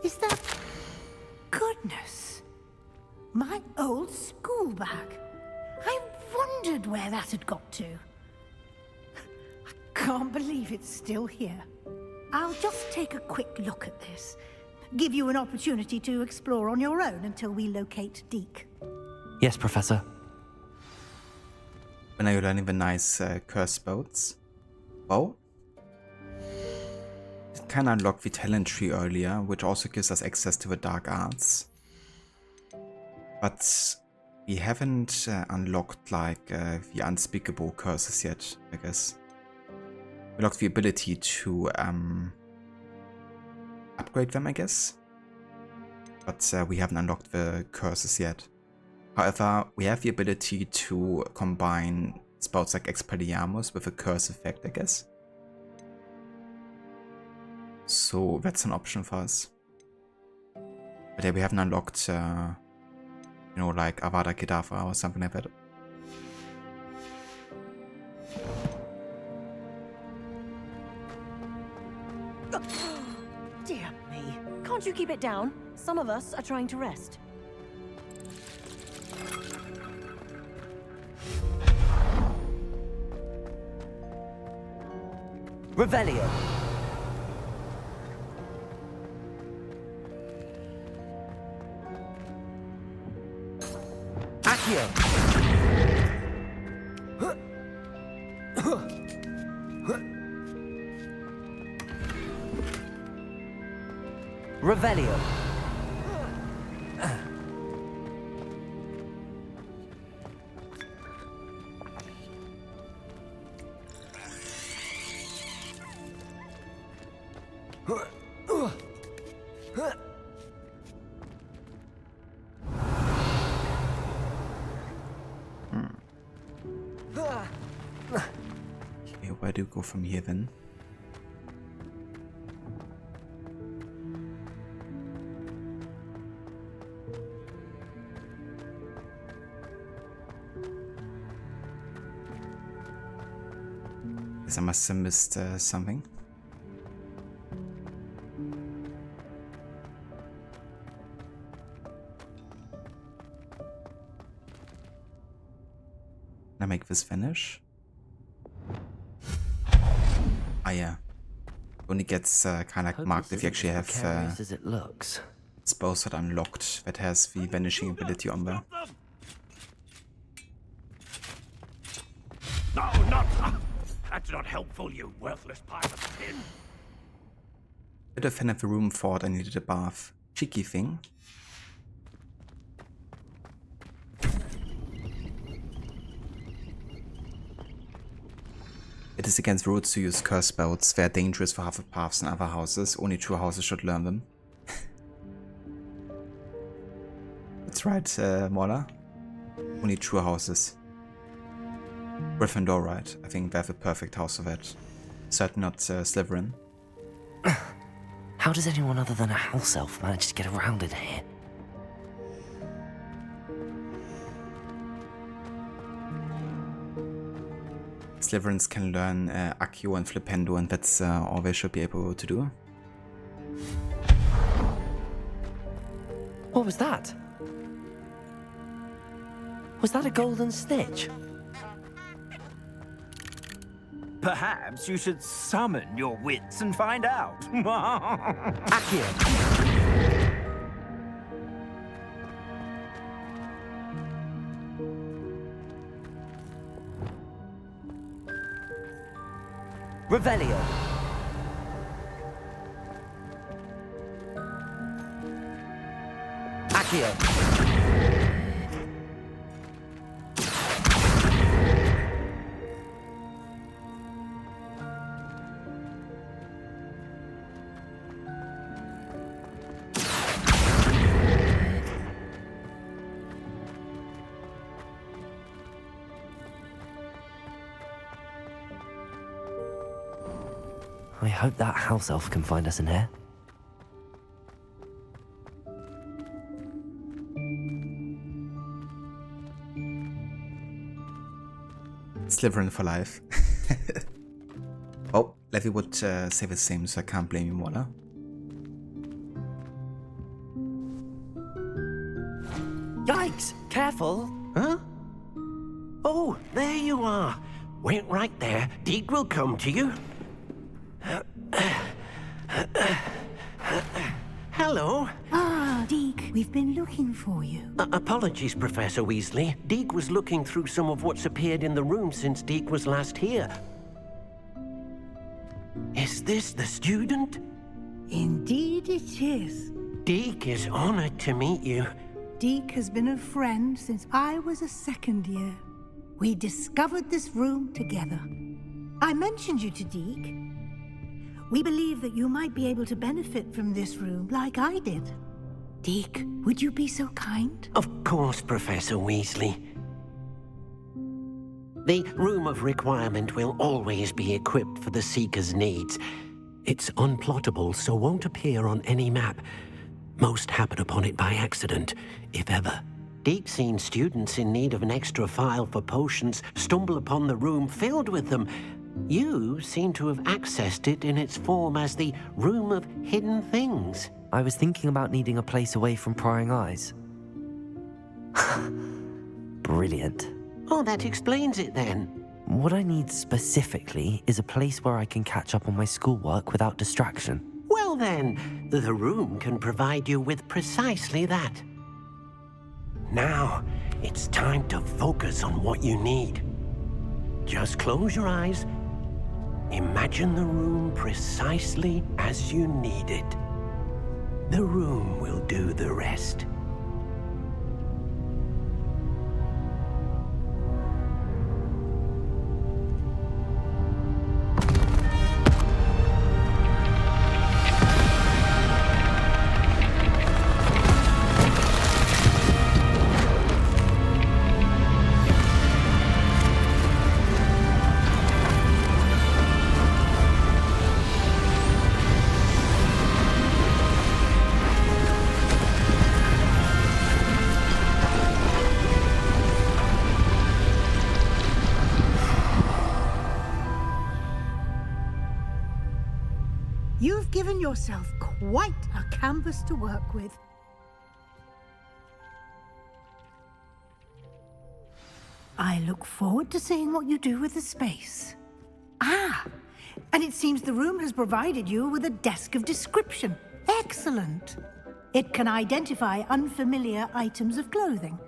Is that... Goodness! My old school bag. I wondered where that had got to. I can't believe it's still here. I'll just take a quick look at this. Give you an opportunity to explore on your own until we locate Deke. Yes, Professor. When are you learning the nice curse spells? Well, it can unlock the talent tree earlier, which also gives us access to the dark arts. But we haven't unlocked like the unspeakable curses yet, I guess. We unlocked the ability to upgrade them, I guess. But we haven't unlocked the curses yet. However, we have the ability to combine spells like Expelliarmus with a curse effect, I guess. So that's an option for us. But yeah, we haven't unlocked, you know, like Avada Kedavra or something like that. Dear me. Can't you keep it down? Some of us are trying to rest. Revelio. Accio. Revelio. where do you go from here then? Guess I must have missed something. Can I make this vanish? Ah yeah. Only gets kind of like marked if you actually have as it looks. spells that unlocked that has the vanishing ability on there. No, not... That's not helpful, you worthless pile of tin. Bit of fan of the room thought I needed a bath. Cheeky thing. It is against rules to use curse spells. They are dangerous for Hufflepuffs and other houses. Only true houses should learn them. That's right, Mola. Only true houses. Gryffindor, right? I think they have a perfect house for that. Certainly not Slytherin. How does anyone other than a house elf manage to get around in here? Slytherins can learn Accio and Flipendo, and that's all they should be able to do. What was that? Was that a golden stitch? Perhaps you should summon your wits and find out. Accio! Revelio! Accio! I hope that house elf can find us in here. Slytherin for life. Oh, Levy would say the same, so I can't blame you, Mola. Yikes! Careful! Huh? Oh, there you are. Wait right there. Deke will come to you. Hello. Ah, Deke, we've been looking for you. Apologies, Professor Weasley. Deke was looking through some of what's appeared in the room since Deke was last here. Is this the student? Indeed it is. Deke is honored to meet you. Deke has been a friend since I was a second year. We discovered this room together. I mentioned you to Deke. We believe that you might be able to benefit from this room like I did. Deke, would you be so kind? Of course, Professor Weasley. The Room of Requirement will always be equipped for the Seeker's needs. It's unplottable, so won't appear on any map. Most happen upon it by accident, if ever. Deke's seen students in need of an extra file for potions stumble upon the room filled with them. You seem to have accessed it in its form as the Room of Hidden Things. I was thinking about needing a place away from prying eyes. Brilliant. Oh, that explains it then. What I need specifically is a place where I can catch up on my schoolwork without distraction. Well then, the room can provide you with precisely that. Now, it's time to focus on what you need. Just close your eyes. Imagine the room precisely as you need it. The room will do the rest. given yourself quite a canvas to work with. I look forward to seeing what you do with the space. Ah, and it seems the room has provided you with a desk of description. Excellent. It can identify unfamiliar items of clothing.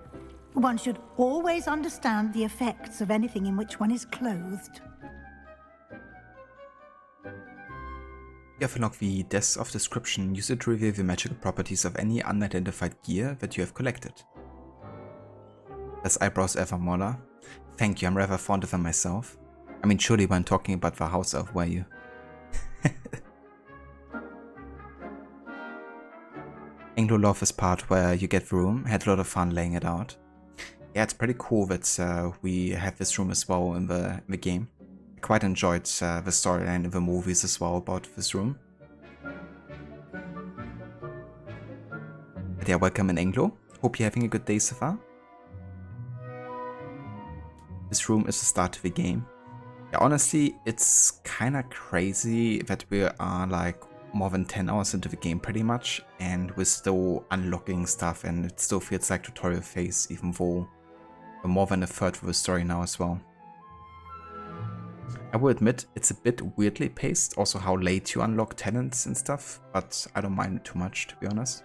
One should always understand the effects of anything in which one is clothed. You have unlocked the Desk of Description. Use it to reveal the magical properties of any unidentified gear that you have collected. Best eyebrows ever, Mola. Thank you, I'm rather fond of them myself. I mean, surely when talking about the house elf, were you? Anglo love this part where you get the room. Had a lot of fun laying it out. Yeah, it's pretty cool that we have this room as well in the game. I quite enjoyed the storyline in the movies as well about this room. But yeah, welcome in Anglo. Hope you're having a good day so far. This room is the start to the game. Yeah, honestly, it's kind of crazy that we are like more than 10 hours into the game pretty much, and we're still unlocking stuff, and it still feels like tutorial phase, even though we're more than a third of the story now as well. I will admit, it's a bit weirdly paced, also how late you unlock talents and stuff, but I don't mind it too much, to be honest.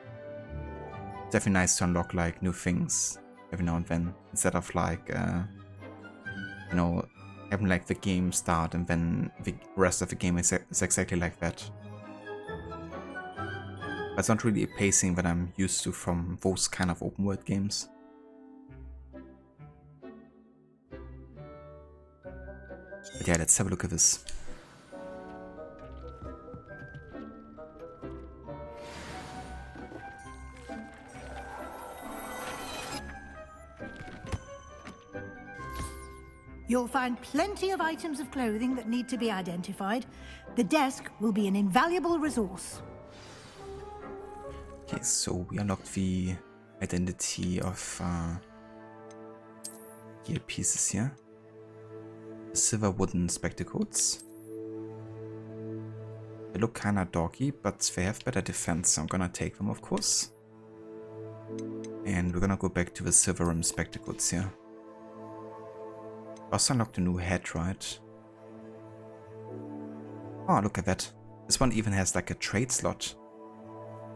It's definitely nice to unlock like new things every now and then, instead of like, you know, having like the game start and then the rest of the game is exactly like that. But it's not really a pacing that I'm used to from those kind of open world games. But yeah, let's have a look at this. You'll find plenty of items of clothing that need to be identified. The desk will be an invaluable resource. Okay, so we unlocked the identity of gear pieces here. Silver wooden spectacles. They look kinda doggy, but they have better defense, so I'm gonna take them, of course. And we're gonna go back to the silver rim spectacles here. Also unlocked a new head, right? Oh, look at that. This one even has like a trade slot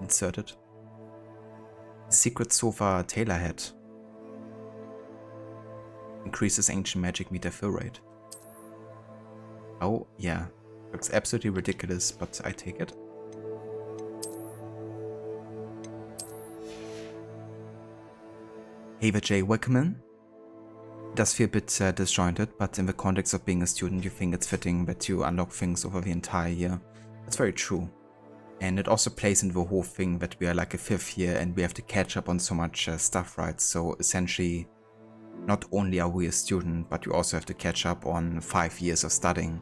inserted. Secret Sofa Tailor Head. Increases ancient magic meter fill rate. Oh, yeah. Looks absolutely ridiculous, but I take it. Hey there, Jay, welcome in. It does feel a bit disjointed, but in the context of being a student, you think it's fitting that you unlock things over the entire year. That's very true. And it also plays into the whole thing that we are like a 5th year and we have to catch up on so much stuff, right? So essentially, not only are we a student, but you also have to catch up on 5 years of studying.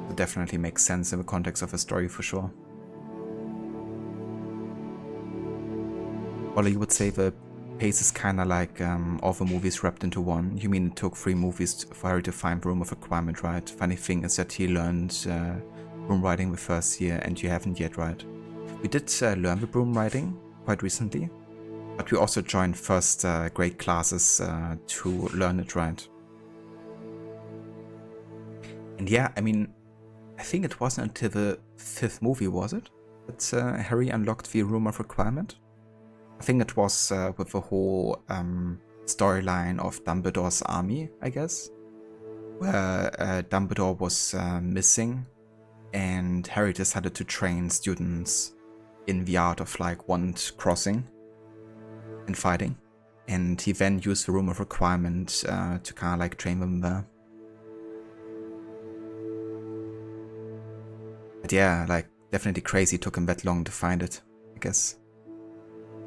It definitely makes sense in the context of a story for sure. Well, you would say the pace is kinda like all the movies wrapped into one. You mean it took 3 movies for Harry to find Room of Requirement, right? Funny thing is that he learned broom riding the first year and you haven't yet, right? We did learn the broom riding quite recently, but we also joined first grade classes to learn it, right? And yeah, I mean, I think it wasn't until the 5th movie, was it? That Harry unlocked the Room of Requirement? I think it was with the whole storyline of Dumbledore's army, I guess, where Dumbledore was missing and Harry decided to train students in the art of like wand crossing and fighting, and he then used the Room of Requirement to kind of like train them there. But yeah, like definitely crazy, took him that long to find it, I guess.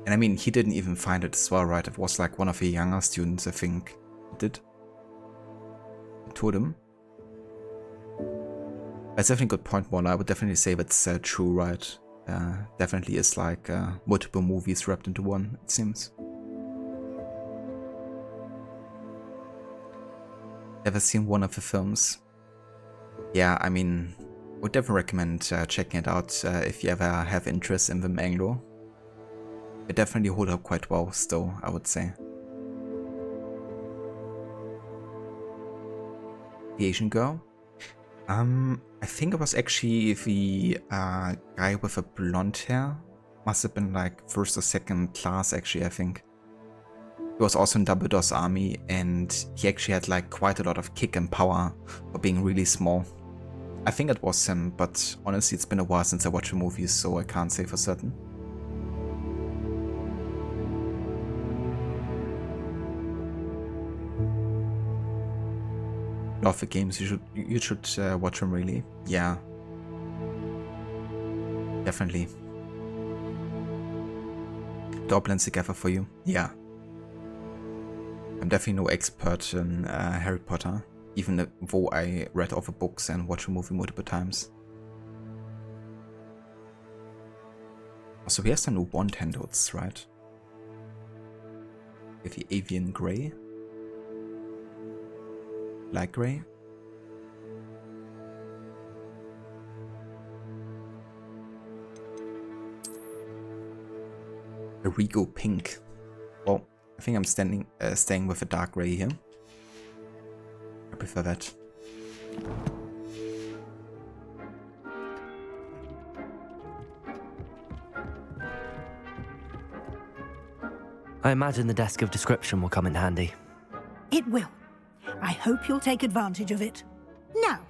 And I mean, he didn't even find it as well, right? It was like one of the younger students, I think, did. I told him. That's definitely a good point, Waller. I would definitely say that's true, right? Definitely is like multiple movies wrapped into one, it seems. Ever seen one of the films? Yeah, I mean, would definitely recommend checking it out if you ever have interest in the Anglo. It definitely hold up quite well still, I would say. The Asian girl? I think it was actually the guy with a blonde hair. Must have been like first or second class actually, I think. He was also in Dumbledore's army and he actually had like quite a lot of kick and power for being really small. I think it was him, but honestly it's been a while since I watched the movies, so I can't say for certain. Love the games, you should watch them really. Yeah. Definitely. It all blends together for you. Yeah. I'm definitely no expert in Harry Potter, even though I read all the books and watched the movie multiple times. Also, here's some new wand handles, right? With the avian grey. Light grey. A Rego pink. Well, I think I'm staying with a dark grey here. I prefer that. I imagine the desk of description will come in handy. It will. I hope you'll take advantage of it. Now,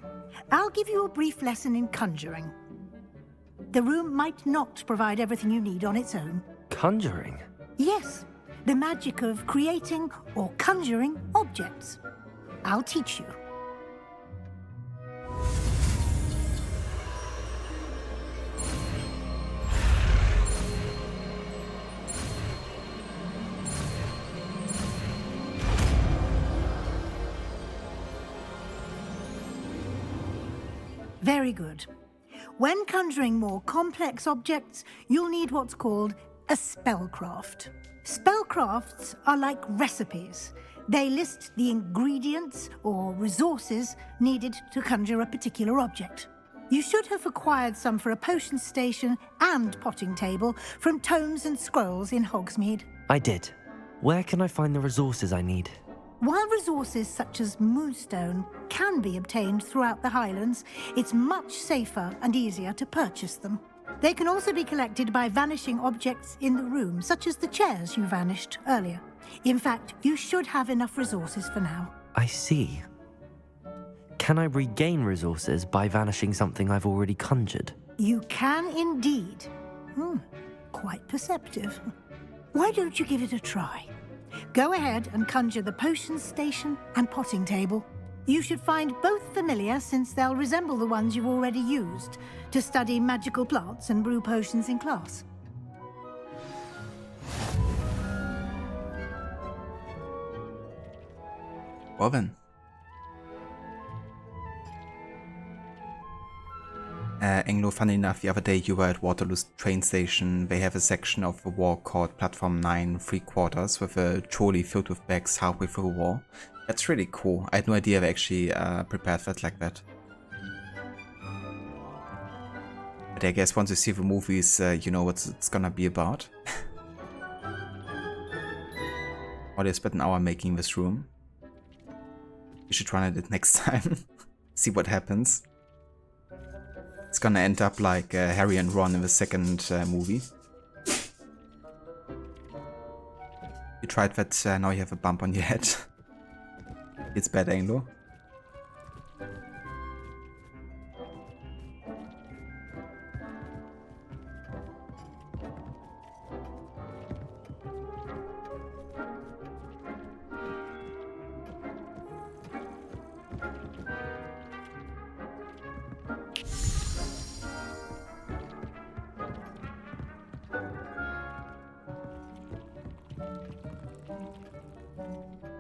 I'll give you a brief lesson in conjuring. The room might not provide everything you need on its own. Conjuring? Yes, the magic of creating or conjuring objects. I'll teach you. Very good. When conjuring more complex objects, you'll need what's called a spellcraft. Spellcrafts are like recipes. They list the ingredients or resources needed to conjure a particular object. You should have acquired some for a potion station and potting table from tomes and scrolls in Hogsmeade. I did. Where can I find the resources I need? While resources such as moonstone can be obtained throughout the Highlands, it's much safer and easier to purchase them. They can also be collected by vanishing objects in the room, such as the chairs you vanished earlier. In fact, you should have enough resources for now. I see. Can I regain resources by vanishing something I've already conjured? You can indeed. Quite perceptive. Why don't you give it a try? Go ahead and conjure the potion station and potting table. You should find both familiar, since they'll resemble the ones you've already used to study magical plants and brew potions in class. Well then. Anglo, funny enough, the other day you were at Waterloo train station. They have a section of the wall called Platform 9 3/4 with a trolley filled with bags halfway through the wall. That's really cool. I had no idea they actually prepared that like that. But I guess once you see the movies, you know what it's gonna be about. Already spent an hour making this room. You should run it next time. See what happens. It's gonna end up like Harry and Ron in the second movie. You tried that, now you have a bump on your head. It's bad, Anglo.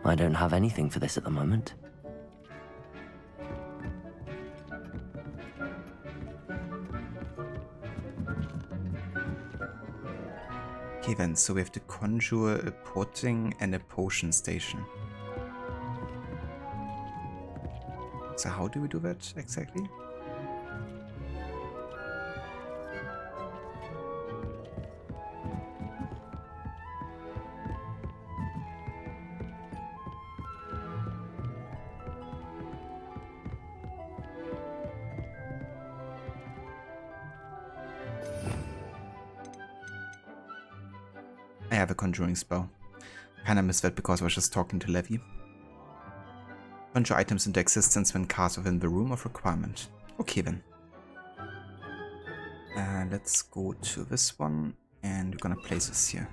I don't have anything for this at the moment. Okay then, so we have to conjure a potting and a potion station. So how do we do that exactly? have a conjuring spell. Kinda missed that because I was just talking to Levi. Conjure items into existence when cast within the room of requirement. Okay then. Let's go to this one, and we're gonna place this here.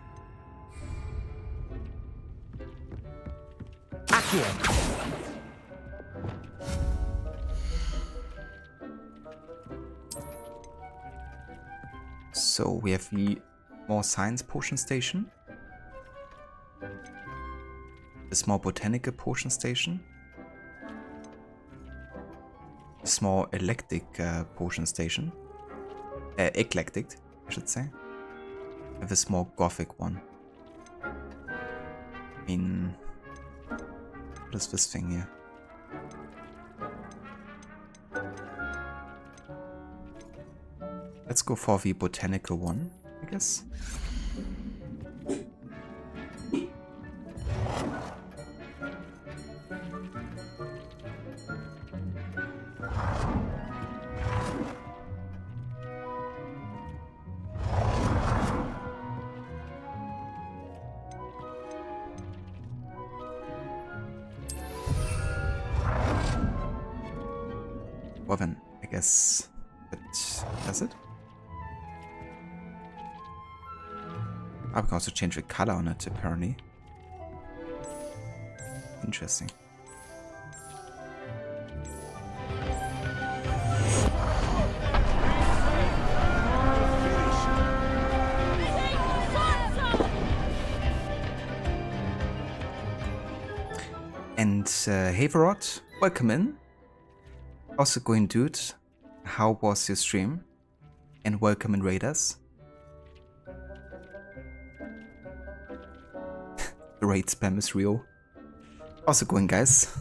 So we have the more science potion station, the small botanical potion station, the small eclectic potion station, eclectic, I should say, and the small gothic one. I mean, what is this thing here? Let's go for the botanical one, I guess. Well then, I guess that does it. I can also change the color on it, apparently. Interesting. And hey Varot, welcome in. Also going dude, how was your stream? And welcome in Raiders. The raid spam is real. Also going guys,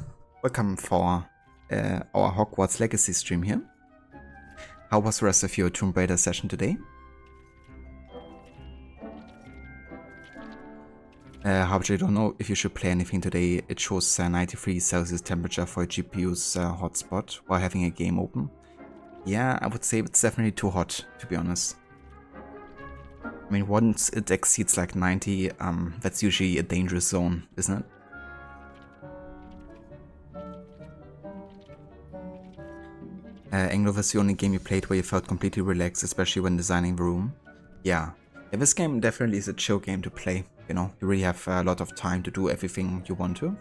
welcome for our Hogwarts Legacy stream here. How was the rest of your Tomb Raider session today? However, I don't know if you should play anything today. It shows 93 Celsius temperature for a GPU's hotspot while having a game open. Yeah, I would say it's definitely too hot, to be honest. I mean, once it exceeds like 90, that's usually a dangerous zone, isn't it? Anglo was the only game you played where you felt completely relaxed, especially when designing the room. Yeah, this game definitely is a chill game to play. You know, you really have a lot of time to do everything you want to.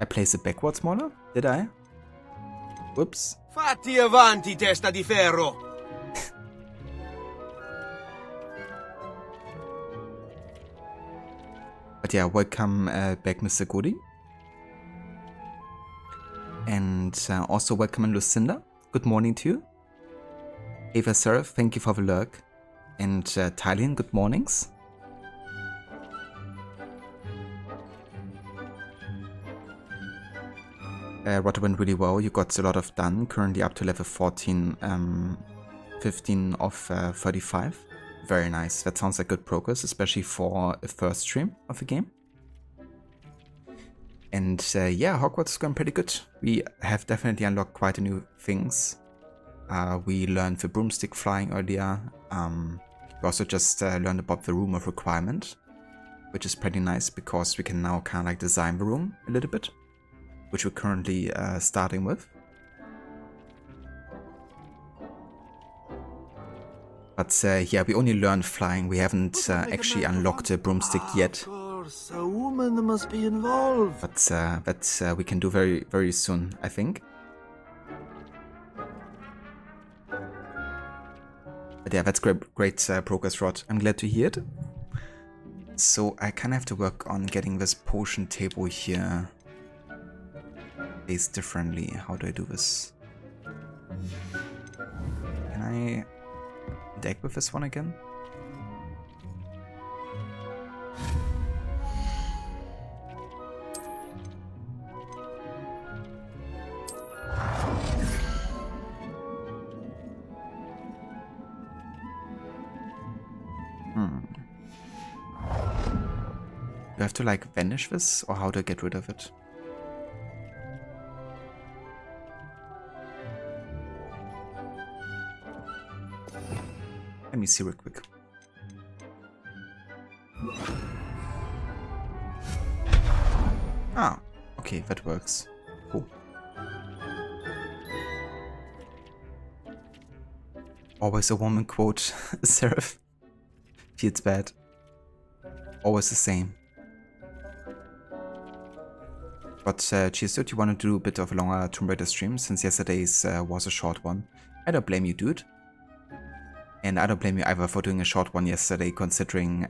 I placed it backwards, Mola? Did I? Whoops. Fatti avanti, testa di ferro! But yeah, welcome back, Mr. Goody. And also welcome in Lucinda. Good morning to you. Ava Seraph, thank you for the lurk. And Thailand, good mornings. What went really well, you got a lot of done, currently up to level 14, 15 of 35. Very nice, that sounds like good progress, especially for a first stream of the game. And yeah, Hogwarts is going pretty good. We have definitely unlocked quite a new things. We learned the broomstick flying earlier. We also just learned about the room of requirement, which is pretty nice because we can now kind of like design the room a little bit, which we're currently starting with. But yeah, we only learned flying. We haven't actually unlocked a broomstick yet. A woman must be involved. But that we can do very, very soon, I think. But yeah, that's great progress, Rod. I'm glad to hear it. So I kind of have to work on getting this potion table here placed differently. How do I do this? Can I deck with this one again? Do I have to like vanish this, or how do I get rid of it? Let me see real quick. Ah, okay, that works. Cool. Always a woman quote, Seraph. Feels bad. Always the same. But cheers, dude, you want to do a bit of a longer Tomb Raider stream since yesterday's was a short one. I don't blame you, dude. And I don't blame you either for doing a short one yesterday, considering,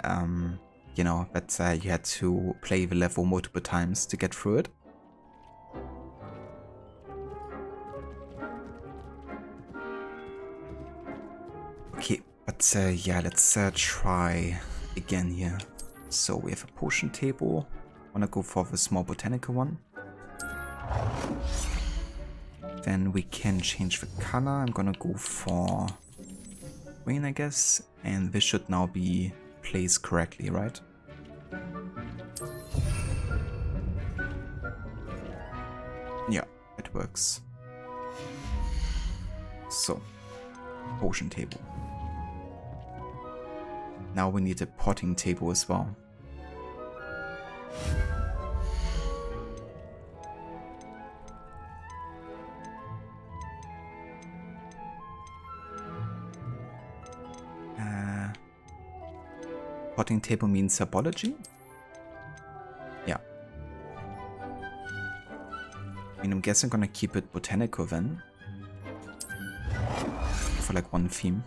you know, that you had to play the level multiple times to get through it. Okay, but yeah, let's try again here. So we have a potion table. Wanna go for the small botanical one. Then we can change the color. I'm gonna go for green, I guess. And this should now be placed correctly, right? Yeah, it works. So, potion table. Now we need a potting table as well. Potting table means herbology? Yeah. I mean, I'm guessing I'm gonna keep it botanical then. For like one theme.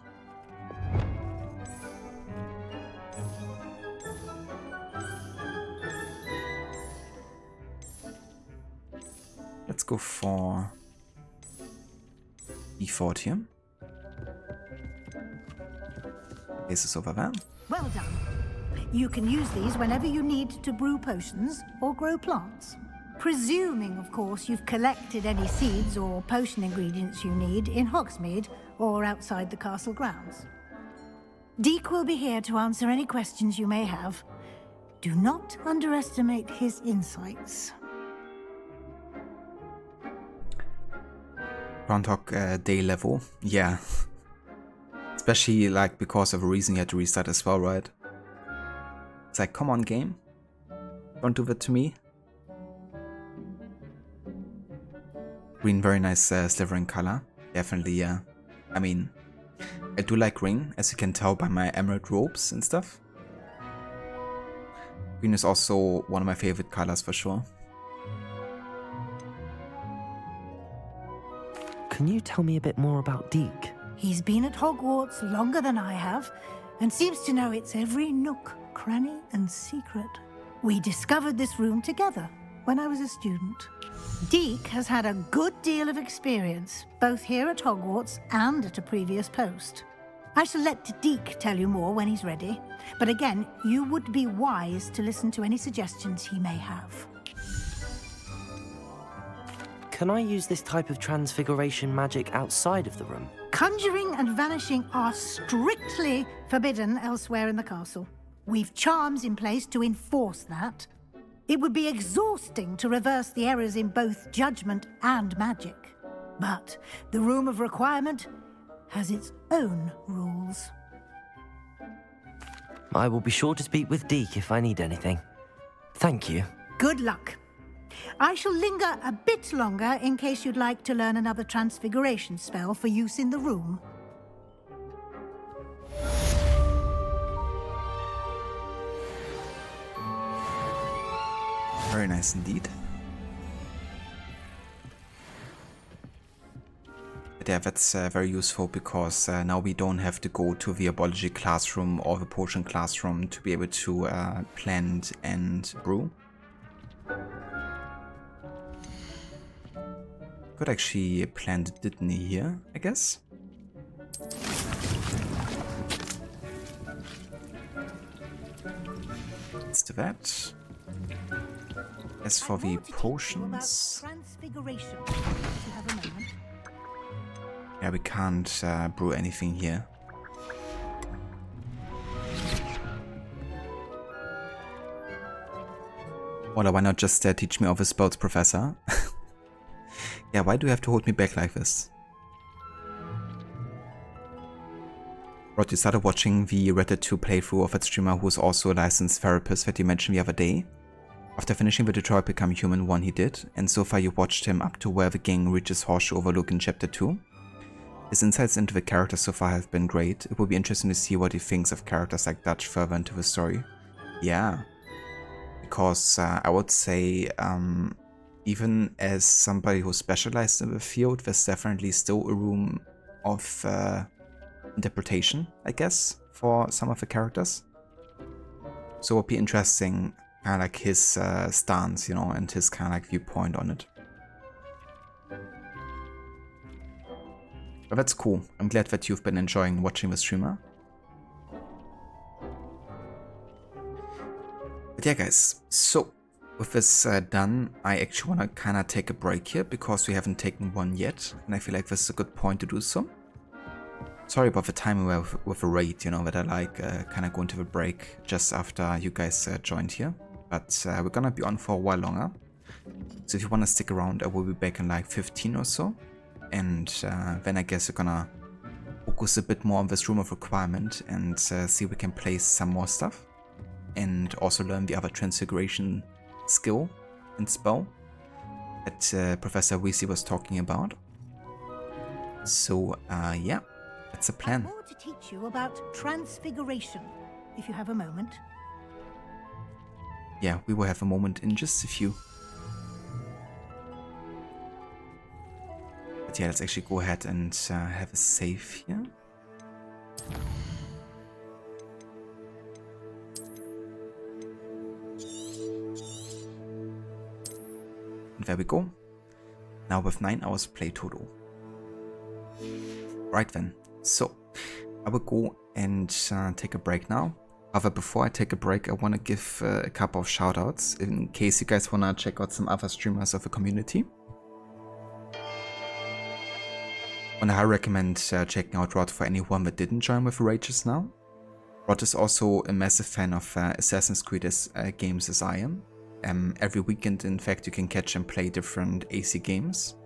Let's go for default here. Place this over there. Well done. You can use these whenever you need to brew potions or grow plants. Presuming, of course, you've collected any seeds or potion ingredients you need in Hogsmeade or outside the castle grounds. Deek will be here to answer any questions you may have. Do not underestimate his insights. Groundhog Day level, yeah. Especially like because of a reason you had to restart as well, right? It's like, come on game, don't do that to me. Green, very nice slivering color, definitely, yeah. I mean, I do like green, as you can tell by my emerald robes and stuff. Green is also one of my favorite colors for sure. Can you tell me a bit more about Deek? He's been at Hogwarts longer than I have, and seems to know its every nook, cranny, and secret. We discovered this room together when I was a student. Deek has had a good deal of experience, both here at Hogwarts and at a previous post. I shall let Deek tell you more when he's ready, but again, you would be wise to listen to any suggestions he may have. Can I use this type of transfiguration magic outside of the room? Conjuring and vanishing are strictly forbidden elsewhere in the castle. We've charms in place to enforce that. It would be exhausting to reverse the errors in both judgment and magic. But the Room of Requirement has its own rules. I will be sure to speak with Deek if I need anything. Thank you. Good luck. I shall linger a bit longer in case you'd like to learn another transfiguration spell for use in the room. Very nice indeed. But yeah, that's very useful because now we don't have to go to the herbology classroom or the potion classroom to be able to plant and brew. Could actually plant it, didn't he, here, I guess? Let's do that. As for the potions... Yeah, we can't brew anything here. Well, why not just teach me all the spells, Professor? Yeah, why do you have to hold me back like this? Rod, you started watching the Red Dead 2 playthrough of that streamer who's also a licensed therapist that you mentioned the other day? After finishing the Detroit Become Human 1 he did, and so far you watched him up to where the gang reaches Horseshoe Overlook in Chapter 2. His insights into the characters so far have been great. It will be interesting to see what he thinks of characters like Dutch further into the story. Yeah, because I would say even as somebody who specialized in the field, there's definitely still a room of interpretation, I guess, for some of the characters. So it would be interesting, kind of like his stance, you know, and his kind of like viewpoint on it. But that's cool. I'm glad that you've been enjoying watching the streamer. But yeah, guys, so with this done, I actually want to kind of take a break here because we haven't taken one yet, and I feel like this is a good point to do so. Sorry about the timing with the raid, you know, that I like kind of going to the break just after you guys joined here. But we're gonna be on for a while longer. So if you want to stick around, I will be back in like 15 or so. And then I guess we're gonna focus a bit more on this room of requirement and see if we can place some more stuff. And also learn the other transfiguration skill and spell that Professor Weasley was talking about. So yeah, that's the plan. I'm more to teach you about transfiguration, if you have a moment. Yeah, we will have a moment in just a few. But yeah, let's actually go ahead and have a save here. And there we go. Now with 9 hours play total. Right then, so I will go and take a break now. However, before I take a break, I want to give a couple of shoutouts in case you guys want to check out some other streamers of the community. And I recommend checking out Rod for anyone that didn't join with Raid just now. Rod is also a massive fan of Assassin's Creed games as I am. Every weekend, in fact, you can catch him play different AC games.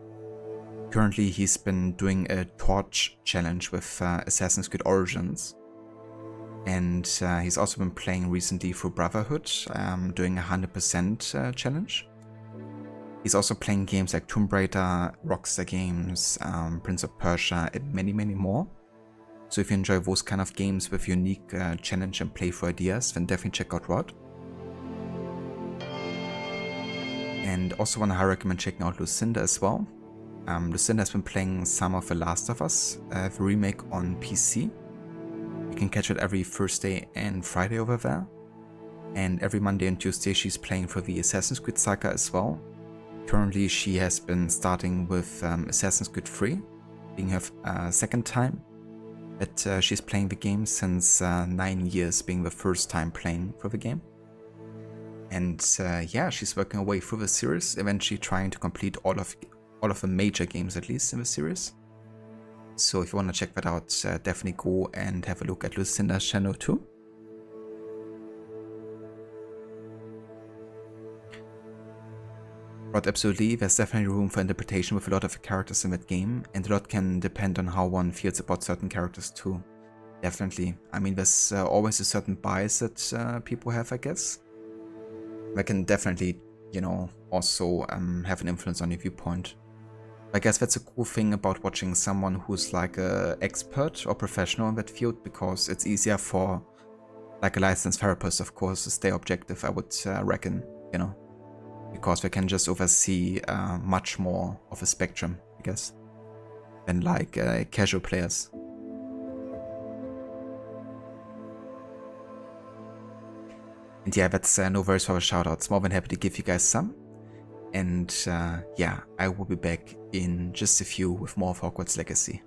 Currently, he's been doing a Torch challenge with Assassin's Creed Origins. And he's also been playing recently through Brotherhood, doing a 100% challenge. He's also playing games like Tomb Raider, Rockstar Games, Prince of Persia, and many, many more. So if you enjoy those kind of games with unique challenge and playthrough ideas, then definitely check out Rod. And also want to recommend checking out Lucinda as well. Lucinda has been playing some of The Last of Us, the remake on PC. You can catch it every Thursday and Friday over there. And every Monday and Tuesday she's playing for the Assassin's Creed saga as well. Currently she has been starting with Assassin's Creed 3, being her second time. But she's playing the game since 9 years, being the first time playing for the game. And yeah, she's working her way through the series, eventually trying to complete all of the major games at least in the series. So if you want to check that out, definitely go and have a look at Lucinda's channel too. But absolutely, there's definitely room for interpretation with a lot of the characters in that game, and a lot can depend on how one feels about certain characters too. Definitely. I mean, there's always a certain bias that people have, I guess. That can definitely, you know, also have an influence on your viewpoint. I guess that's a cool thing about watching someone who's like an expert or professional in that field, because it's easier for like a licensed therapist, of course, to stay objective, I would reckon, you know, because they can just oversee much more of a spectrum, I guess, than like casual players. And yeah, that's no worries for our shoutouts. More than happy to give you guys some. And yeah, I will be back in just a few with more of Hogwarts Legacy.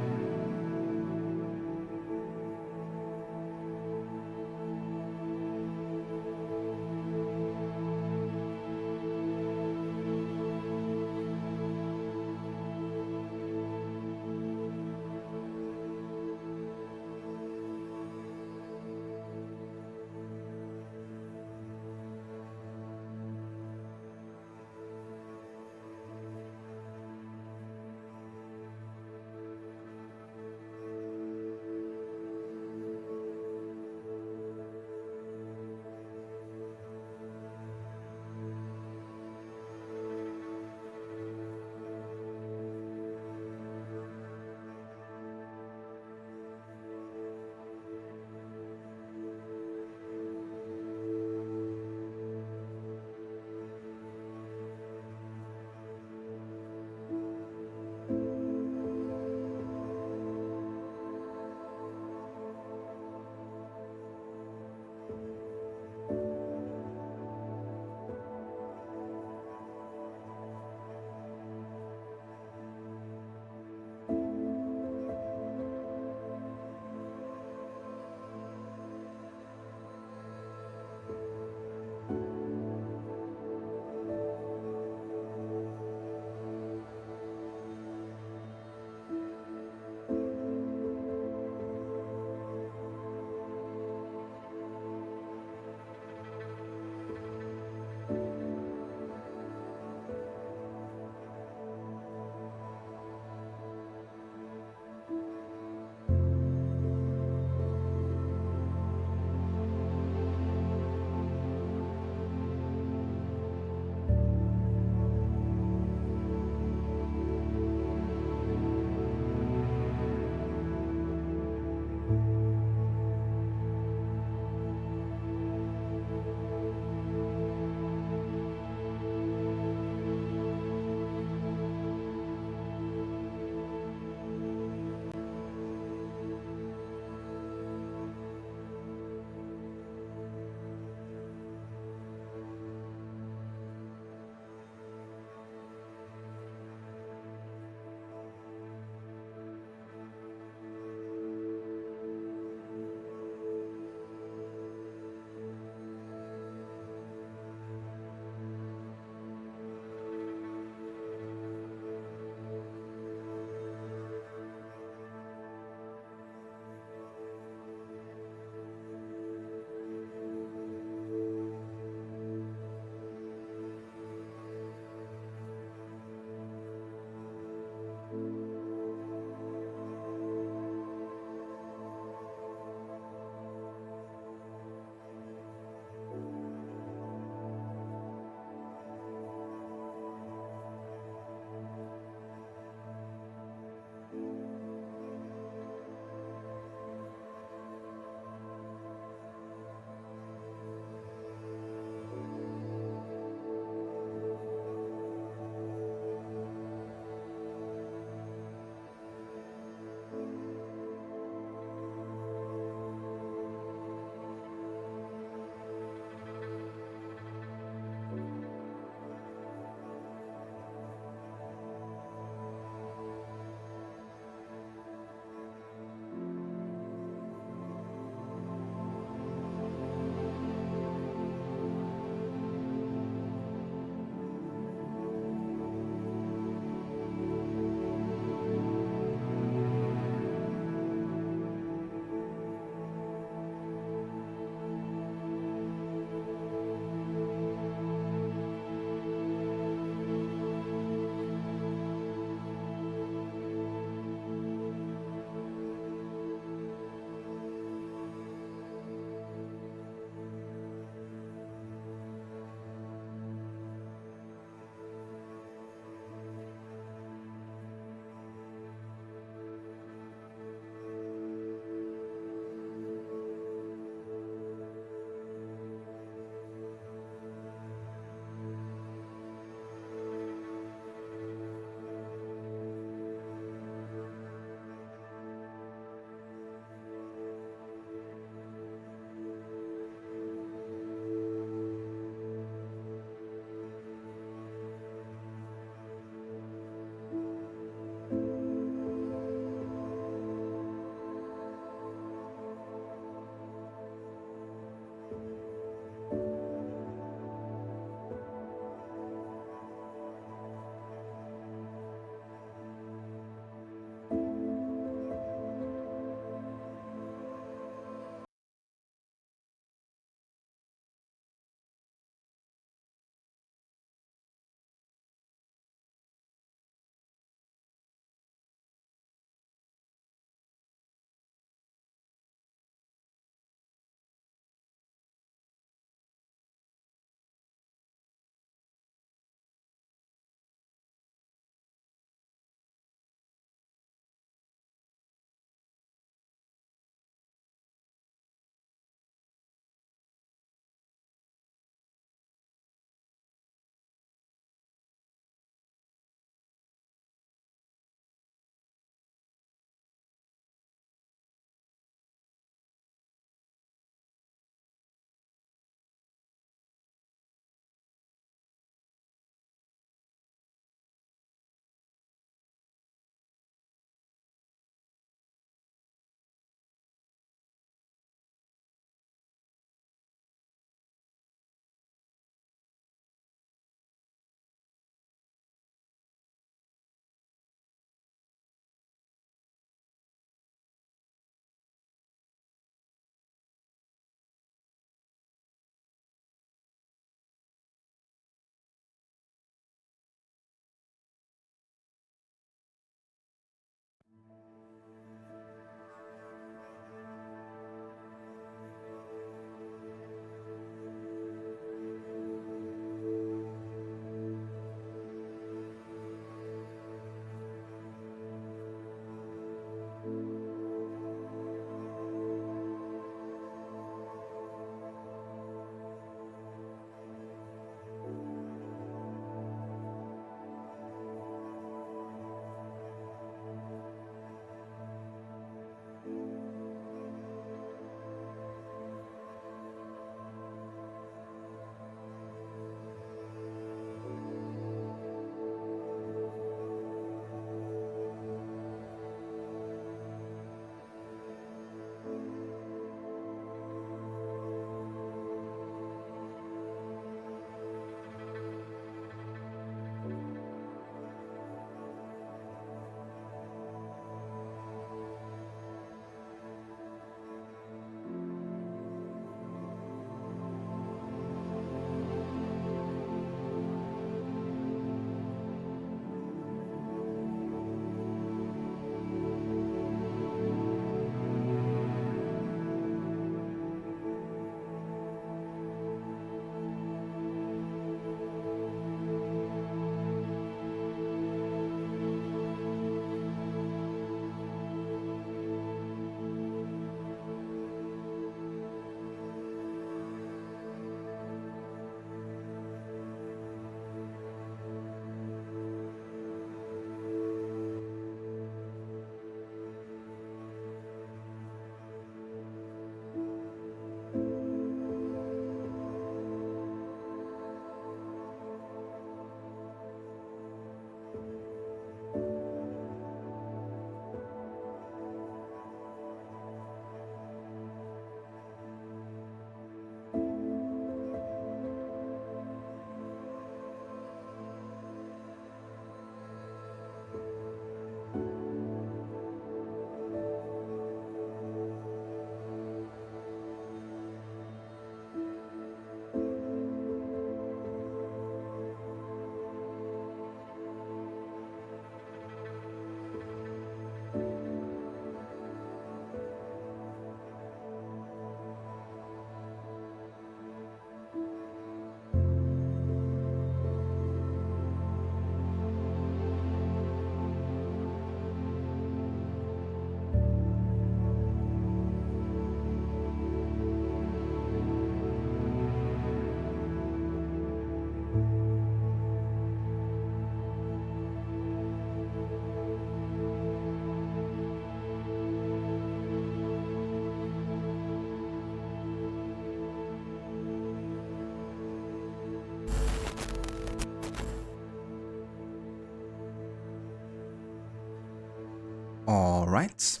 Alright.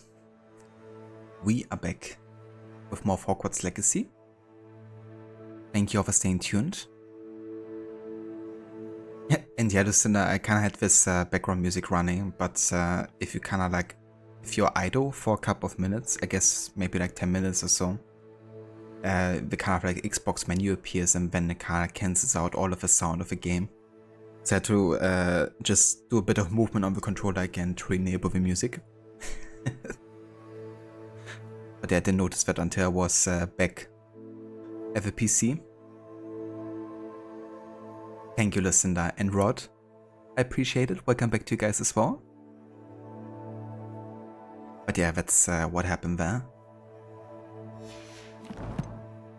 We are back with more of Hogwarts Legacy. Thank you all for staying tuned. Yeah, and yeah, listen, I kinda had this background music running, but if you kinda like, if you're idle for a couple of minutes, I guess maybe like 10 minutes or so, the kind of like Xbox menu appears and then it kinda cancels out all of the sound of the game. So I had to just do a bit of movement on the controller again to enable the music. But yeah, I didn't notice that until I was back at the PC. Thank you, Lucinda and Rod. I appreciate it. Welcome back to you guys as well. But yeah, that's what happened there.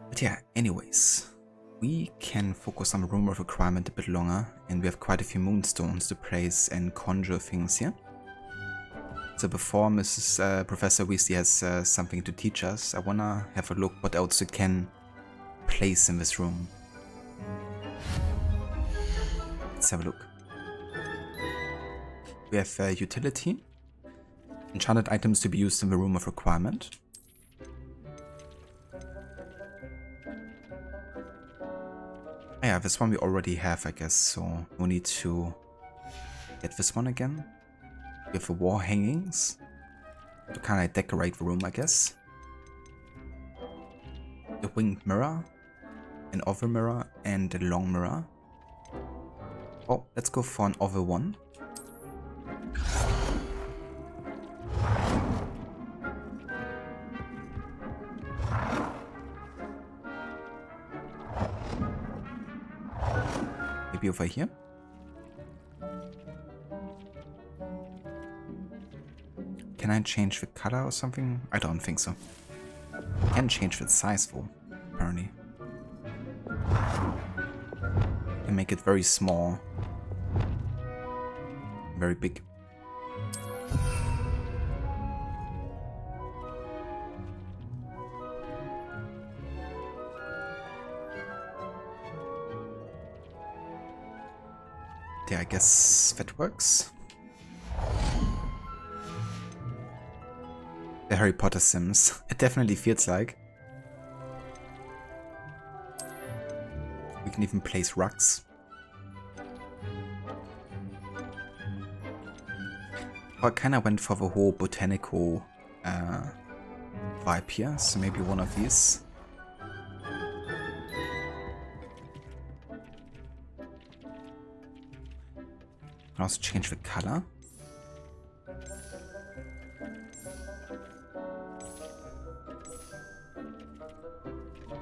But yeah, anyways, we can focus on the Room of Requirement a bit longer, and we have quite a few moonstones to place and conjure things here. So before Professor Weasley has something to teach us, I wanna have a look what else we can place in this room. Let's have a look. We have utility, enchanted items to be used in the Room of Requirement. Yeah, this one we already have, I guess, so no need to get this one again. We have the wall hangings to kind of decorate the room, I guess. The winged mirror, an oval mirror, and a long mirror. Oh, let's go for an oval one. Maybe over here. Can I change the color or something? I don't think so. I can change the size though, apparently. Can make it very small. Very big. Yeah, I guess that works. The Harry Potter Sims. It definitely feels like. We can even place rugs. I kinda went for the whole botanical vibe here, so maybe one of these. Can also change the color.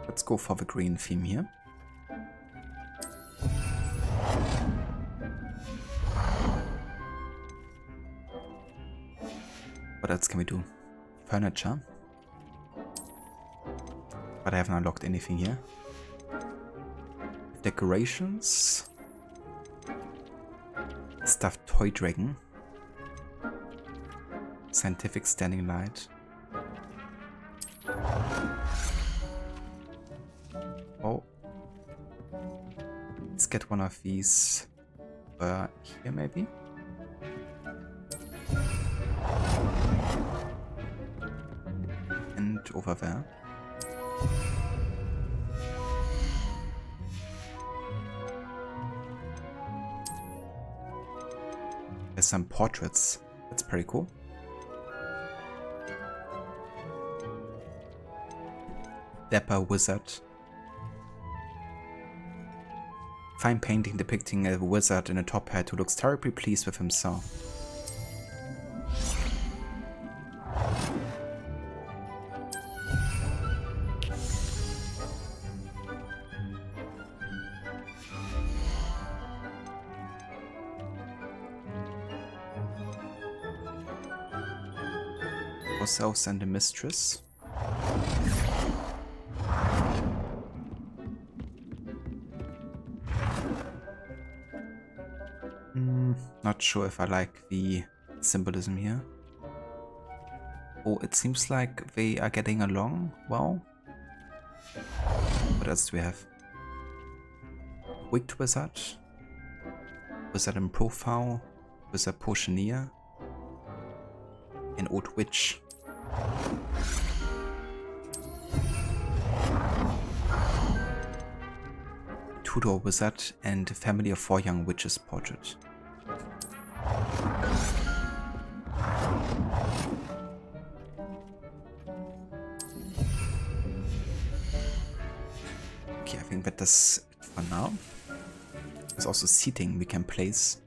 Let's go for the green theme here. What else can we do? Furniture. But I haven't unlocked anything here. Decorations. Stuffed toy dragon. Scientific standing light. Oh. Let's get one of these here maybe. And over there. There's some portraits. That's pretty cool. Dapper wizard. Fine painting depicting a wizard in a top hat who looks terribly pleased with himself. Ourselves and the mistress. Not sure if I like the symbolism here. Oh, it seems like they are getting along well. What else do we have? Wicked wizard. Wizard in profile. Wizard potioneer. An an old witch. Tudor wizard and a family of 4 young witches portrait. Okay, I think that does it for now. There's also seating we can place.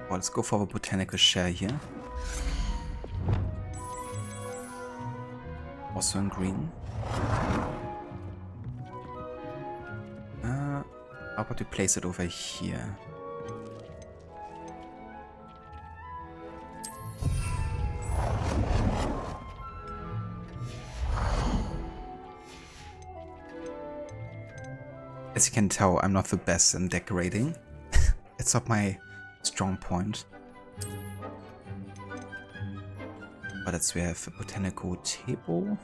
Well, let's go for a botanical share here. Also in green. How about we place it over here? As you can tell, I'm not the best in decorating. It's not my strong point. But let's we have a botanical table.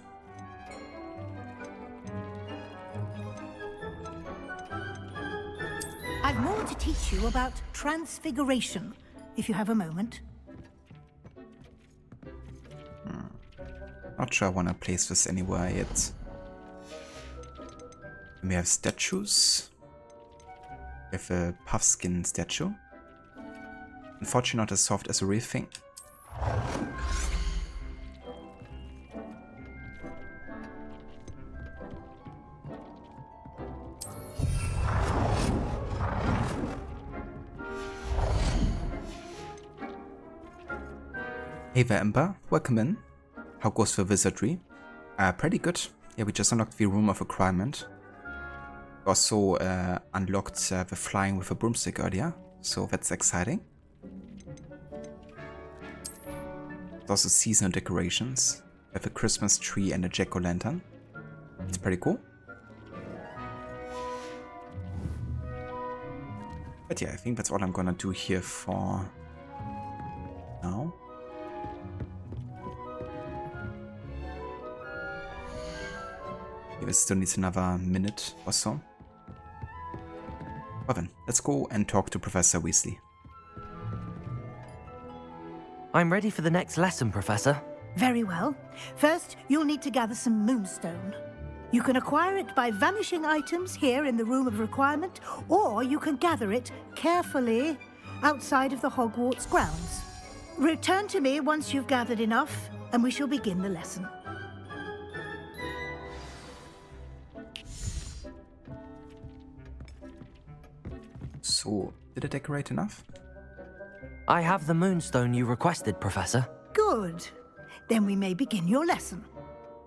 I've more to teach you about transfiguration, if you have a moment. Not sure I want to place this anywhere yet. We have statues. We have a puffskin statue. Unfortunately not as soft as a real thing. Hey there, Ember. Welcome in. How goes the Wizardry? Pretty good. Yeah, we just unlocked the Room of Requirement. Also unlocked the Flying with a Broomstick earlier, so that's exciting. There's also seasonal decorations with a Christmas tree and a jack-o'-lantern. It's pretty cool. But yeah, I think that's all I'm gonna do here for now. It still needs another minute or so. Well then, let's go and talk to Professor Weasley. I'm ready for the next lesson, Professor. Very well. First, you'll need to gather some moonstone. You can acquire it by vanishing items here in the Room of Requirement, or you can gather it carefully outside of the Hogwarts grounds. Return to me once you've gathered enough, and we shall begin the lesson. So, did it decorate enough? I have the moonstone you requested, Professor. Good. Then we may begin your lesson.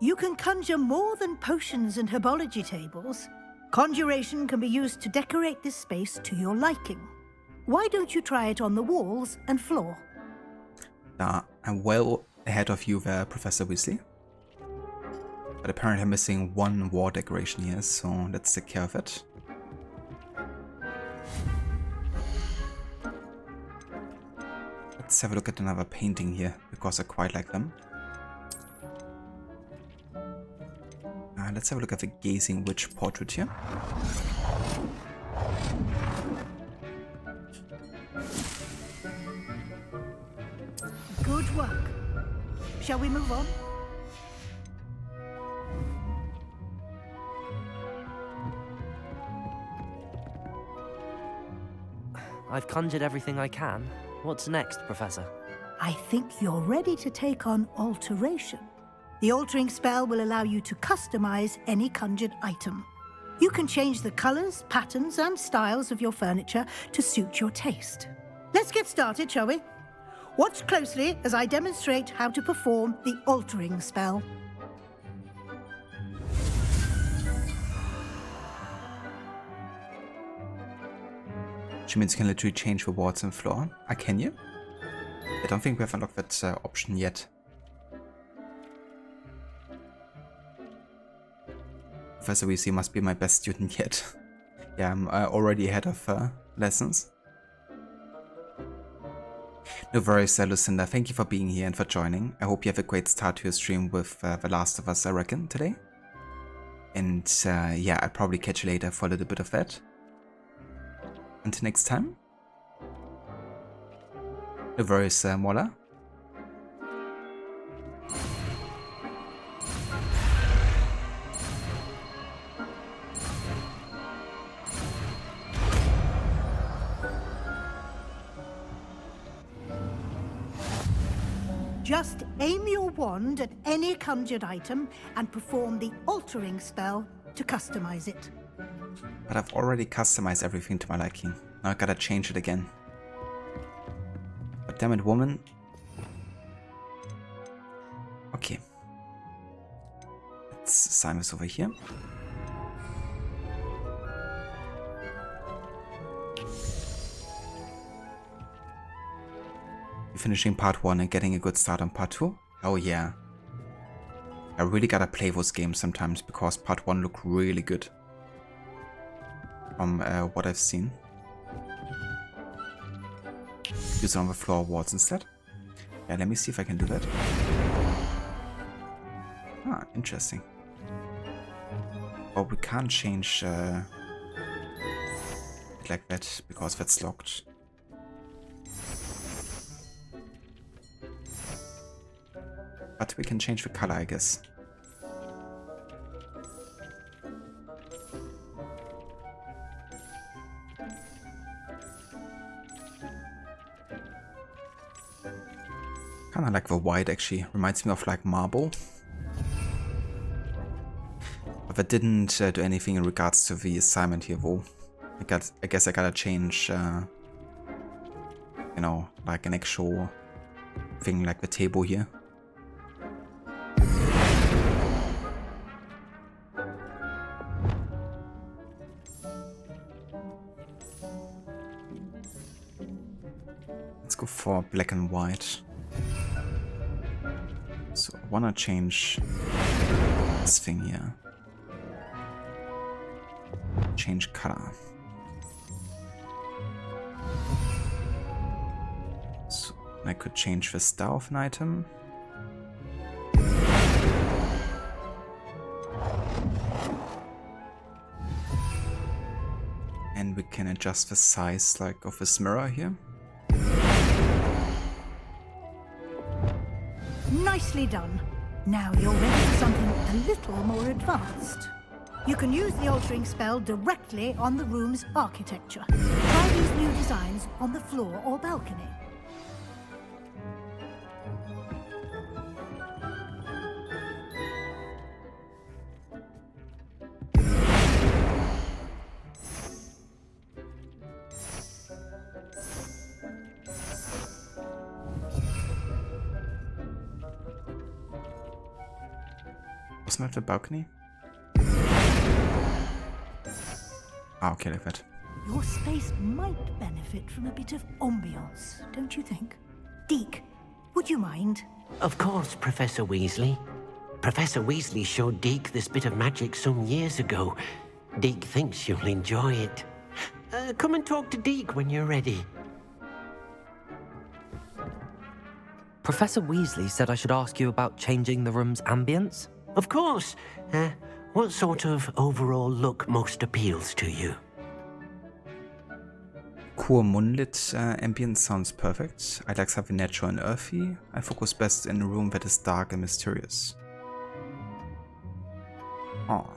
You can conjure more than potions and herbology tables. Conjuration can be used to decorate this space to your liking. Why don't you try it on the walls and floor? I'm well ahead of you there, Professor Weasley. But apparently I'm missing one wall decoration here, so let's take care of it. Let's have a look at another painting here, because I quite like them. Let's have a look at the Gazing Witch portrait here. Good work. Shall we move on? I've conjured everything I can. What's next, Professor? I think you're ready to take on alteration. The altering spell will allow you to customize any conjured item. You can change the colors, patterns, and styles of your furniture to suit your taste. Let's get started, shall we? Watch closely as I demonstrate how to perform the altering spell. Which means you can literally change the walls and floor. Can you? I don't think we have unlocked that option yet. Professor Weasley must be my best student yet. Yeah, I'm already ahead of lessons. No worries, Lucinda. Thank you for being here and for joining. I hope you have a great start to your stream with The Last of Us, I reckon, today. And yeah, I'll probably catch you later for a little bit of that. Until next time. No worries, Mola. Just aim your wand at any conjured item and perform the altering spell to customize it. But I've already customized everything to my liking. Now I gotta change it again. But damn it, woman. Okay. Let's assign this over here. Finishing part 1 and getting a good start on part 2? Oh yeah. I really gotta play those games sometimes because part 1 looked really good. From what I've seen. Use it on the floor wards instead. Yeah, let me see if I can do that. Ah, interesting. Oh, we can't change it like that because that's locked. But we can change the color, I guess. Kinda like the white, actually. Reminds me of like marble. But that didn't do anything in regards to the assignment here, though. I guess I gotta change, you know, like an actual thing like the table here. Let's go for black and white. So I wanna change this thing here. Change color. So I could change the style of an item. And we can adjust the size like of this mirror here. Nicely done. Now you're ready for something a little more advanced. You can use the altering spell directly on the room's architecture. Try these new designs on the floor or balcony. Wasn't that the balcony? Ah, okay, like that. Your space might benefit from a bit of ambiance, don't you think? Deke, would you mind? Of course, Professor Weasley. Professor Weasley showed Deke this bit of magic some years ago. Deke thinks you'll enjoy it. Come and talk to Deke when you're ready. Professor Weasley said I should ask you about changing the room's ambience? Of course. What sort of overall look most appeals to you? Cool moonlit ambience sounds perfect. I like something natural and earthy. I focus best in a room that is dark and mysterious. Oh.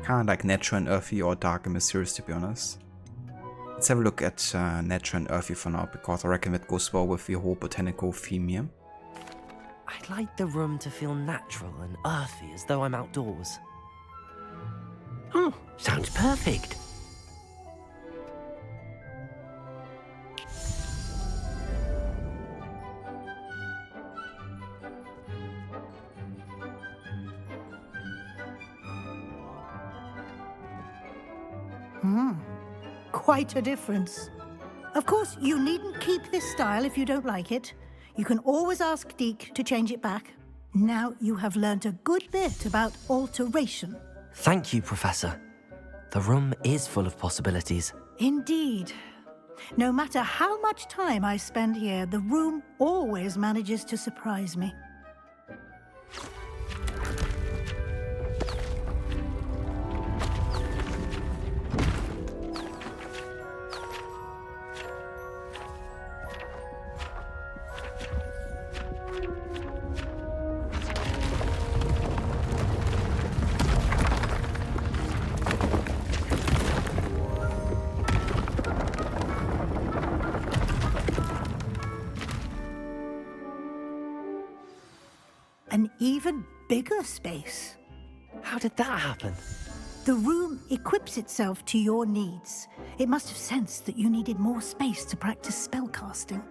Kinda like natural and earthy or dark and mysterious, to be honest. Let's have a look at natural and earthy for now, because I reckon that goes well with the whole botanical theme here. I'd like the room to feel natural and earthy, as though I'm outdoors. Oh, sounds perfect. Quite a difference. Of course, you needn't keep this style if you don't like it. You can always ask Deke to change it back. Now you have learnt a good bit about alteration. Thank you, Professor. The room is full of possibilities. Indeed. No matter how much time I spend here, the room always manages to surprise me. even bigger space. How did that happen? The room equips itself to your needs. It must have sensed that you needed more space to practice spellcasting.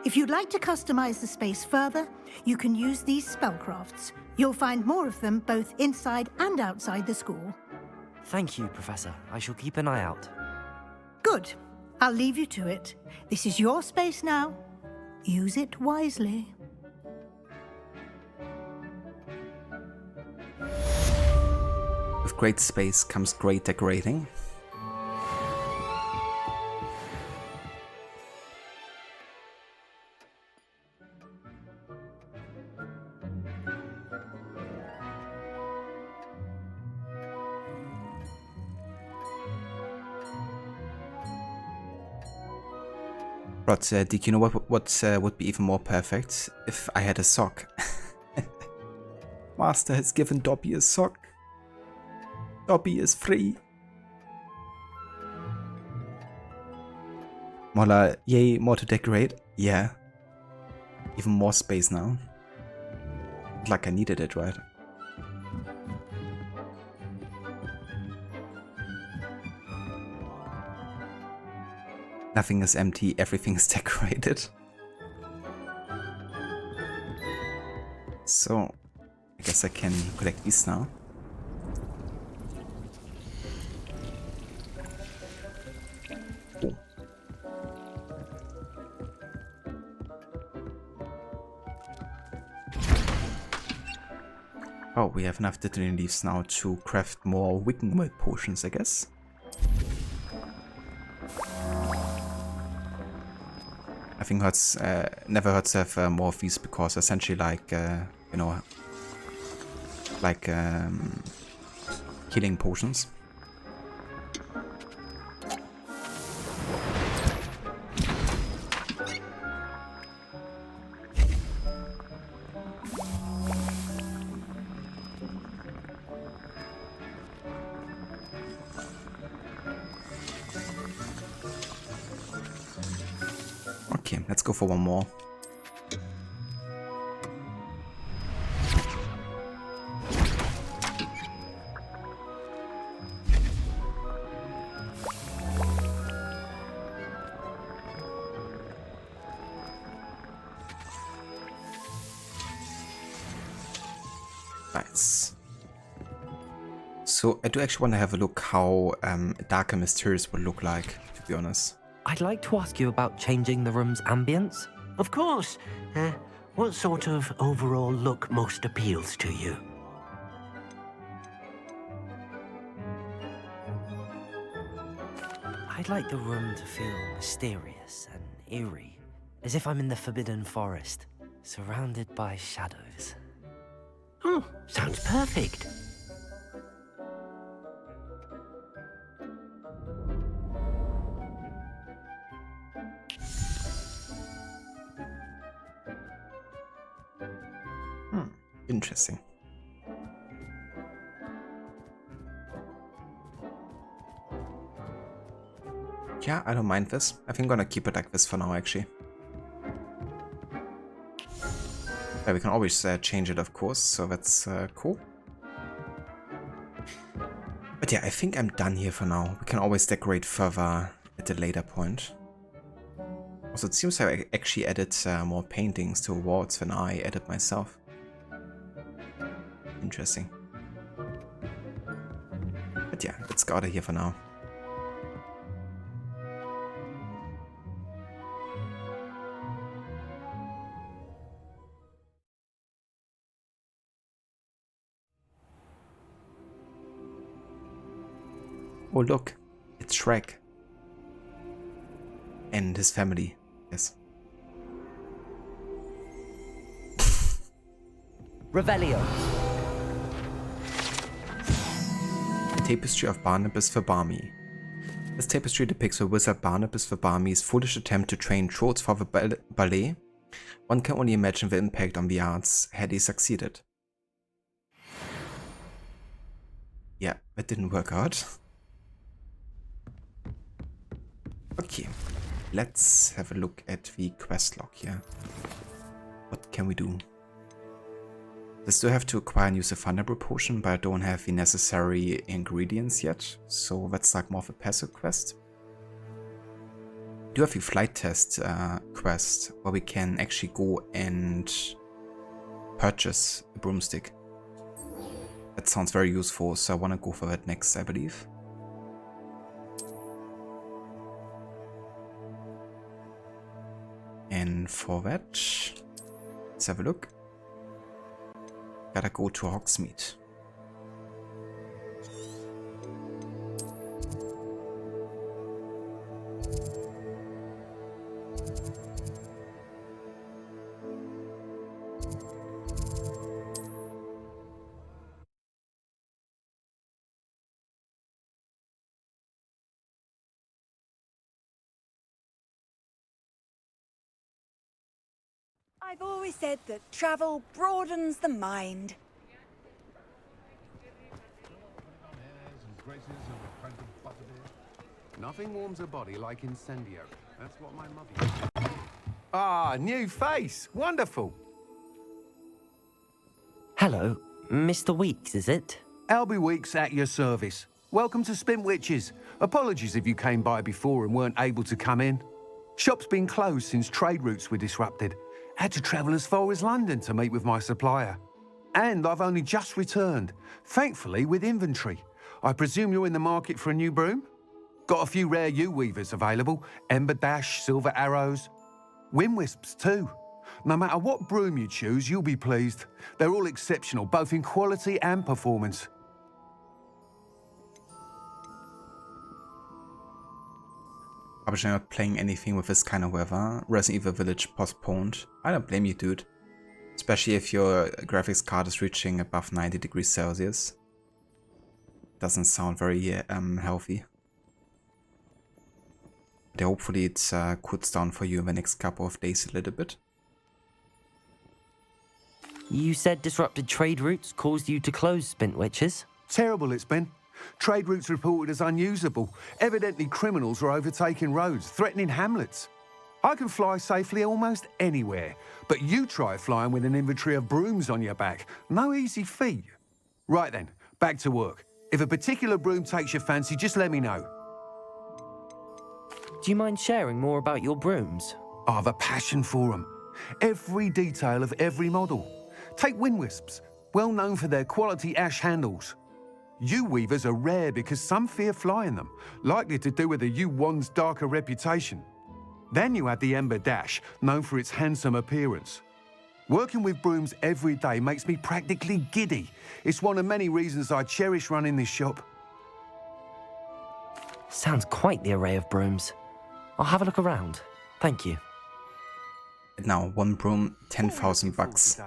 If you'd like to customize the space further, you can use these spellcrafts. You'll find more of them both inside and outside the school. Thank you, Professor. I shall keep an eye out. Good. I'll leave you to it. This is your space now. Use it wisely. With great space comes great decorating. But did you know what would be even more perfect? If I had a sock. Master has given Dobby a sock. Dobby is free. Mola, yay, more to decorate? Yeah. Even more space now. Like I needed it, right? Nothing is empty, everything is decorated. So, I guess I can collect these now. Cool. Oh, we have enough Dittany leaves now to craft more Wickenwood potions, I guess. I think hurts, never hurts to have more of these because essentially like, you know, like healing potions. Okay, let's go for one more. Nice. So I do actually want to have a look how Darker Mysterious would look like, to be honest. I'd like to ask you about changing the room's ambience. Of course. What sort of overall look most appeals to you? I'd like the room to feel mysterious and eerie, as if I'm in the Forbidden Forest, surrounded by shadows. Oh, sounds perfect. Interesting. Yeah, I don't mind this. I think I'm gonna keep it like this for now, actually. Yeah, we can always change it, of course, so that's cool. But yeah, I think I'm done here for now. We can always decorate further at a later point. Also, it seems I actually added more paintings to walls than I added myself. Interesting. But yeah, let's go out of here for now. Oh look, it's Shrek. And his family, yes. Revelio. Tapestry of Barnabas for Barmy. This tapestry depicts the wizard Barnabas for Barmy's foolish attempt to train trolls for the ballet. One can only imagine the impact on the arts had he succeeded. Yeah, that didn't work out. Okay, let's have a look at the quest log here. What can we do? I still have to acquire and use a Thunderbrew potion, but I don't have the necessary ingredients yet, so that's like more of a passive quest. I do have a flight test quest where we can actually go and purchase a broomstick. That sounds very useful, so I want to go for that next, I believe. And for that, let's have a look. Gotta go to Hogsmeade. I've always said that travel broadens the mind. Nothing warms a body like incendio. That's what my mother used to say. Ah, new face. Wonderful. Hello, Mr. Weeks, is it? Albie Weeks at your service. Welcome to Spintwitches. Apologies if you came by before and weren't able to come in. Shop's been closed since trade routes were disrupted. Had to travel as far as London to meet with my supplier. And I've only just returned, thankfully with inventory. I presume you're in the market for a new broom? Got a few rare U-weavers available, Ember Dash, Silver Arrows, Wind Wisps too. No matter what broom you choose, you'll be pleased. They're all exceptional, both in quality and performance. Obviously not playing anything with this kind of weather. Resident Evil Village postponed. I don't blame you, dude. Especially if your graphics card is reaching above 90 degrees Celsius. Doesn't sound very healthy. But hopefully it cools down for you in the next couple of days a little bit. You said disrupted trade routes caused you to close Spintwitches? Terrible it's been. Trade routes reported as unusable. Evidently criminals are overtaking roads, threatening hamlets. I can fly safely almost anywhere, but you try flying with an inventory of brooms on your back. No easy feat. Right then, back to work. If a particular broom takes your fancy, just let me know. Do you mind sharing more about your brooms? I have a passion for them. Every detail of every model. Take Wind Wisps, well known for their quality ash handles. U-weavers are rare because some fear flying them, likely to do with the U-wand's darker reputation. Then you have the Ember Dash, known for its handsome appearance. Working with brooms every day makes me practically giddy. It's one of many reasons I cherish running this shop. Sounds quite the array of brooms. I'll have a look around. Thank you. Now, one broom, 10,000 bucks.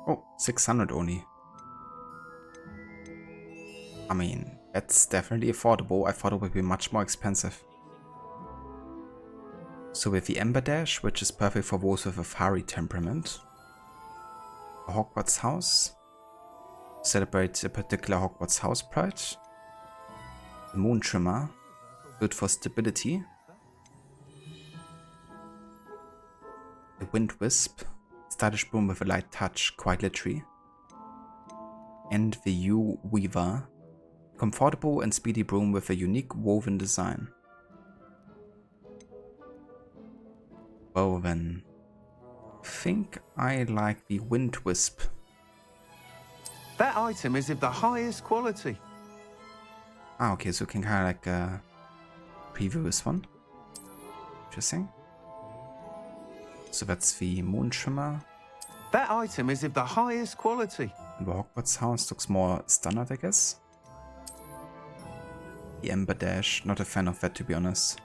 Oh, 600 only. I mean, that's definitely affordable. I thought it would be much more expensive. So with the Ember Dash, which is perfect for those with a fiery temperament. A Hogwarts house. Celebrate a particular Hogwarts house pride. The Moon Trimmer. Good for stability. The Wind Wisp. Stylish broom with a light touch, quite literally. And the U-Weaver. Comfortable and speedy broom with a unique woven design. Well then, I think I like the Wind Wisp. That item is of the highest quality. Ah, okay, so we can kind of like preview this one. Interesting. So that's the Moon Trimmer. That item is of the highest quality. And the Hogwarts house looks more standard, I guess. The Ember Dash, not a fan of that, to be honest.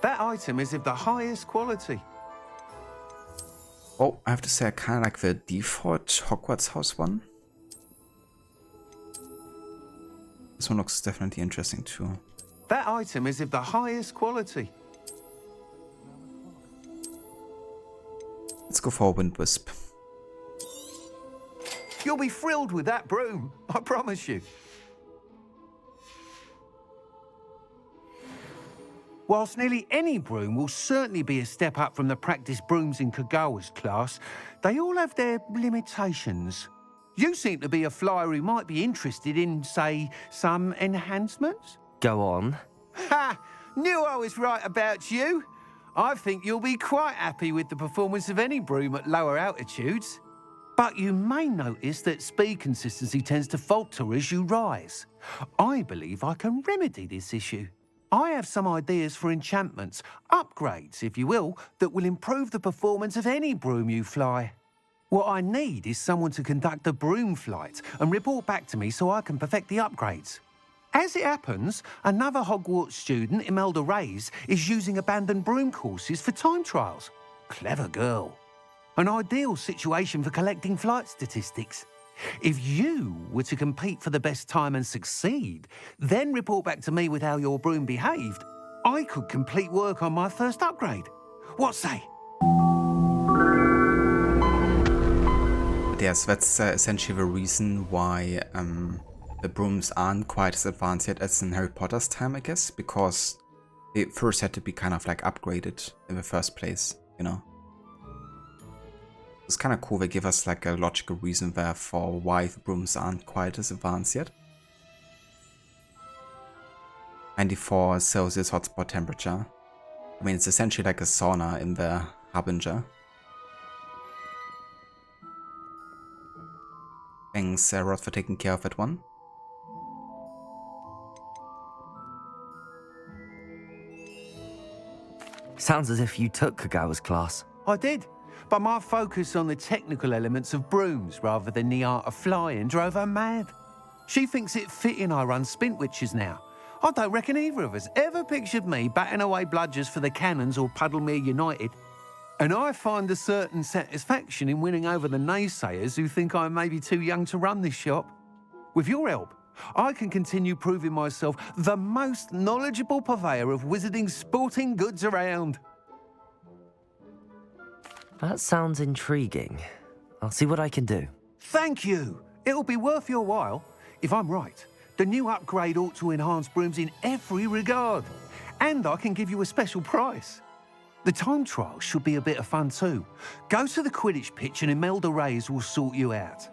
That item is of the highest quality. Oh, I have to say I kind of like the default Hogwarts house one. This one looks definitely interesting too. That item is of the highest quality. Let's go for a Wind Wisp. You'll be thrilled with that broom, I promise you. Whilst nearly any broom will certainly be a step up from the practice brooms in JACKDAW'S class, they all have their limitations. You seem to be a flyer who might be interested in, say, some enhancements? Go on. Ha! Knew I was right about you. I think you'll be quite happy with the performance of any broom at lower altitudes. But you may notice that speed consistency tends to falter as you rise. I believe I can remedy this issue. I have some ideas for enchantments, upgrades, if you will, that will improve the performance of any broom you fly. What I need is someone to conduct a broom flight and report back to me so I can perfect the upgrades. As it happens, another Hogwarts student, Imelda Reyes, is using abandoned broom courses for time trials. Clever girl. An ideal situation for collecting flight statistics. If you were to compete for the best time and succeed, then report back to me with how your broom behaved, I could complete work on my first upgrade. What say? Yes, that's essentially the reason why the brooms aren't quite as advanced yet as in Harry Potter's time, I guess, because they first had to be kind of like upgraded in the first place, you know. It's kind of cool they give us like a logical reason there for why the brooms aren't quite as advanced yet. 94 Celsius hotspot temperature. I mean, it's essentially like a sauna in the Harbinger. Thanks, Rod, for taking care of that one. Sounds as if you took JACKDAW'S class. I did, but my focus on the technical elements of brooms rather than the art of flying drove her mad. She thinks it fitting I run Spintwitches now. I don't reckon either of us ever pictured me batting away bludgers for the Cannons or Puddlemere United. And I find a certain satisfaction in winning over the naysayers who think I may be too young to run this shop. With your help, I can continue proving myself the most knowledgeable purveyor of wizarding sporting goods around. That sounds intriguing. I'll see what I can do. Thank you. It'll be worth your while. If I'm right, the new upgrade ought to enhance brooms in every regard. And I can give you a special price. The time trial should be a bit of fun too. Go to the Quidditch pitch and Imelda Reyes will sort you out.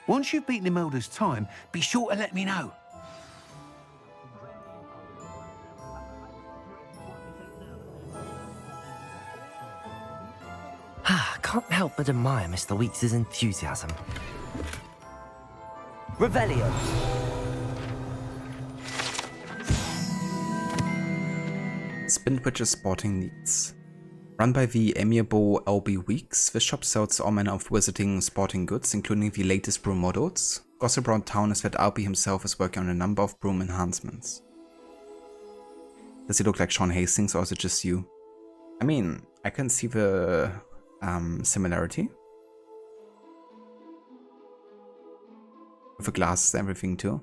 Once you've beaten Imelda's time, be sure to let me know. Can't help but admire Mr. Weeks' enthusiasm. Revelio. Spintwitches Sporting Needs. Run by the amiable LB Weeks, the shop sells all manner of wizarding sporting goods, including the latest broom models. Gossip around town is that LB himself is working on a number of broom enhancements. Does he look like Sean Hastings, or is it just you? I mean, I can see the similarity. With the glasses and everything too.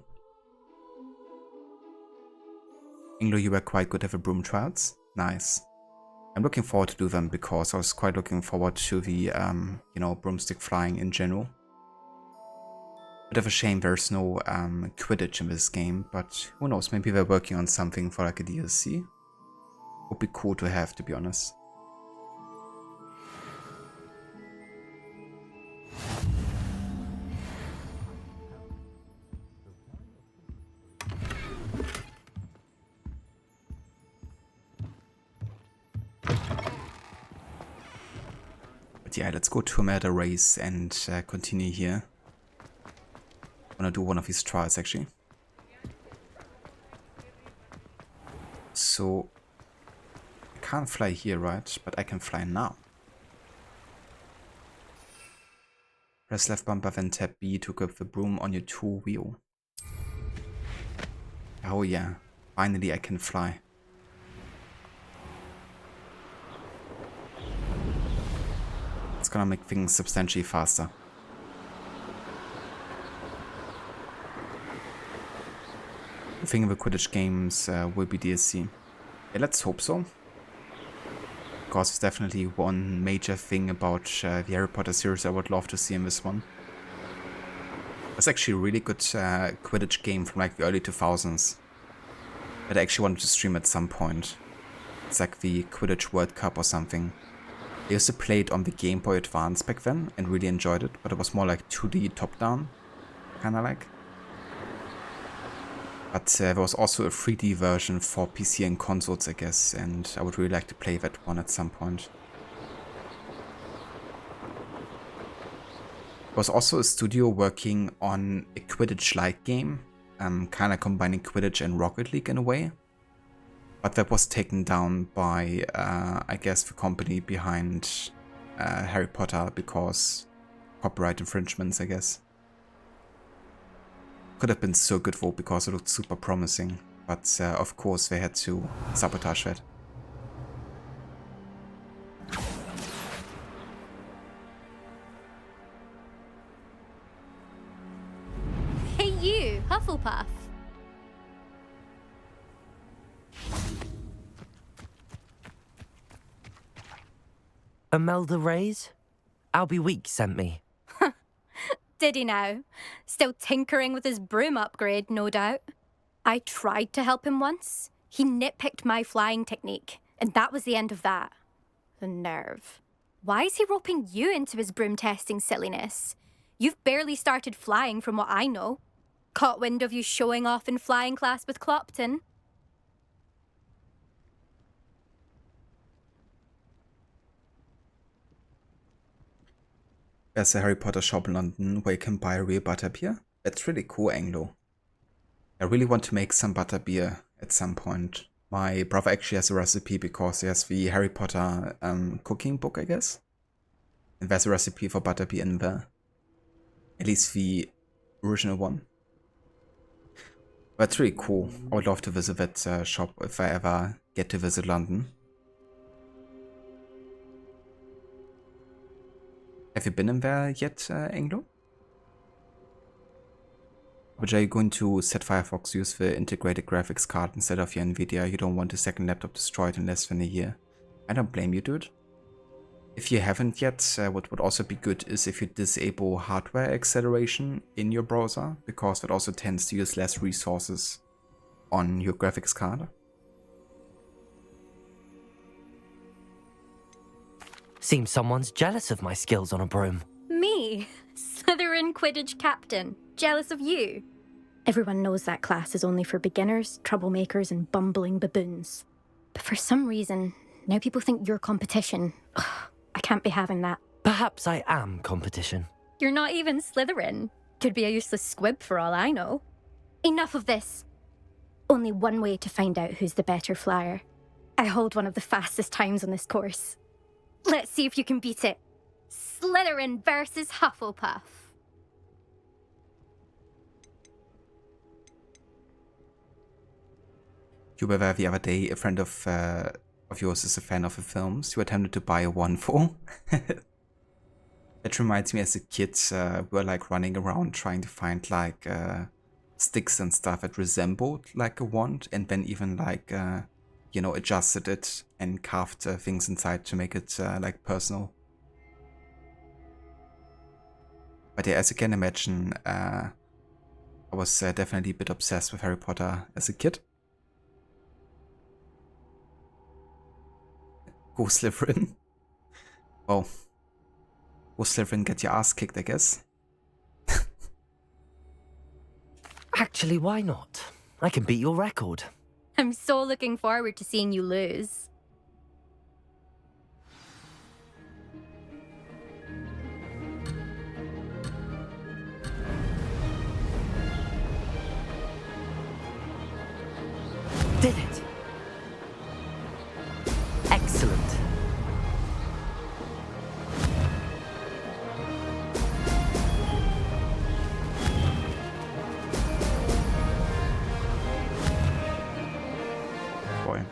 Inglo, you were quite good at the broom trials. Nice. I'm looking forward to do them because I was quite looking forward to the, you know, broomstick flying in general. Bit of a shame there's no Quidditch in this game, but who knows, maybe they're working on something for like a DLC. Would be cool to have, to be honest. But yeah, let's go to Imelda Reyes and continue here. I'm gonna do one of these trials actually. So I can't fly here, right? But I can fly now. Press left bumper then tap B to grip the broom on your 2 wheel. Oh yeah, finally I can fly. It's gonna make things substantially faster. I think the Quidditch games will be DLC. Yeah, let's hope so. Because it's definitely one major thing about the Harry Potter series I would love to see in this one. It's actually a really good Quidditch game from like the early 2000s. that I actually wanted to stream at some point. It's like the Quidditch World Cup or something. I used to play it on the Game Boy Advance back then and really enjoyed it, but it was more like 2D top-down, kinda like. But there was also a 3D version for PC and consoles, I guess, and I would really like to play that one at some point. There was also a studio working on a Quidditch-like game, kinda combining Quidditch and Rocket League in a way. But that was taken down by, I guess, the company behind Harry Potter because copyright infringements, I guess. Could have been so good though because it looked super promising, but of course they had to sabotage that. Hey you, Hufflepuff. Imelda Reyes? Albie Weeks sent me. Did he now? Still tinkering with his broom upgrade, no doubt. I tried to help him once. He nitpicked my flying technique, and that was the end of that. The nerve. Why is he roping you into his broom testing silliness? You've barely started flying from what I know. Caught wind of you showing off in flying class with Clopton. There's a Harry Potter shop in London where you can buy real butterbeer. That's really cool, Anglo. I really want to make some butterbeer at some point. My brother actually has a recipe because he has the Harry Potter cooking book, I guess. And there's a recipe for butterbeer in there. At least the original one. That's really cool. I would love to visit that shop if I ever get to visit London. Have you been in there yet, Anglo? But are you going to set Firefox use the integrated graphics card instead of your Nvidia? You don't want a second laptop destroyed in less than a year. I don't blame you, dude. If you haven't yet, what would also be good is if you disable hardware acceleration in your browser, because that also tends to use less resources on your graphics card. Seems someone's jealous of my skills on a broom. Me? Slytherin Quidditch captain. Jealous of you? Everyone knows that class is only for beginners, troublemakers, and bumbling baboons. But for some reason, now people think you're competition. Ugh, I can't be having that. Perhaps I am competition. You're not even Slytherin. Could be a useless squib for all I know. Enough of this. Only one way to find out who's the better flyer. I hold one of the fastest times on this course. Let's see if you can beat it. Slytherin versus Hufflepuff. You were there the other day. A friend of yours is a fan of the films. You attempted to buy a wand for. It reminds me as a kid, we were like running around trying to find like sticks and stuff that resembled like a wand, and then even like you know, adjusted it and carved things inside to make it like personal. But yeah, as you can imagine, I was definitely a bit obsessed with Harry Potter as a kid. Go Slytherin. Well, go Slytherin, get your ass kicked, I guess. Actually, why not? I can beat your record. I'm so looking forward to seeing you lose. Did it? Excellent. Boy.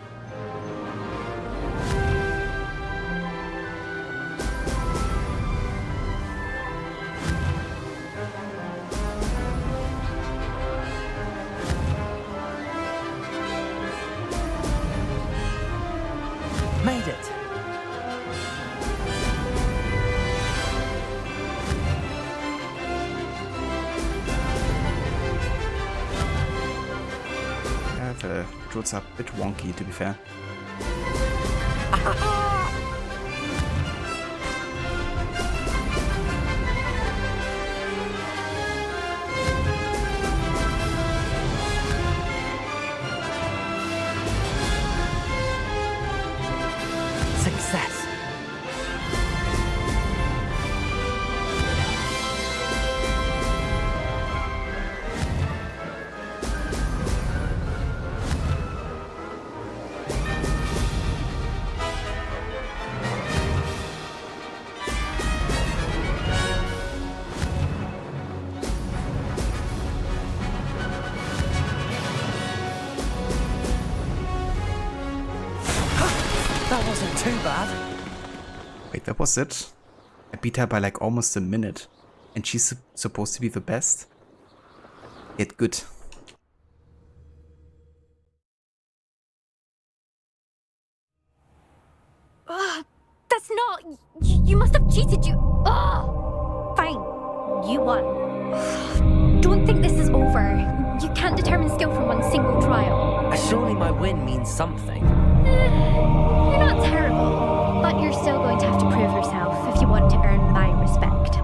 Made it. controls are a bit wonky, to be fair. Success. That wasn't too bad. Wait, that was it? I beat her by like almost a minute. And she's supposed to be the best? Yet good. That's not... You must have cheated, you... Fine. You won. Don't think this is over. You can't determine skill from one single trial. Surely my win means something. You're not terrible, but you're still going to have to prove yourself if you want to earn my respect.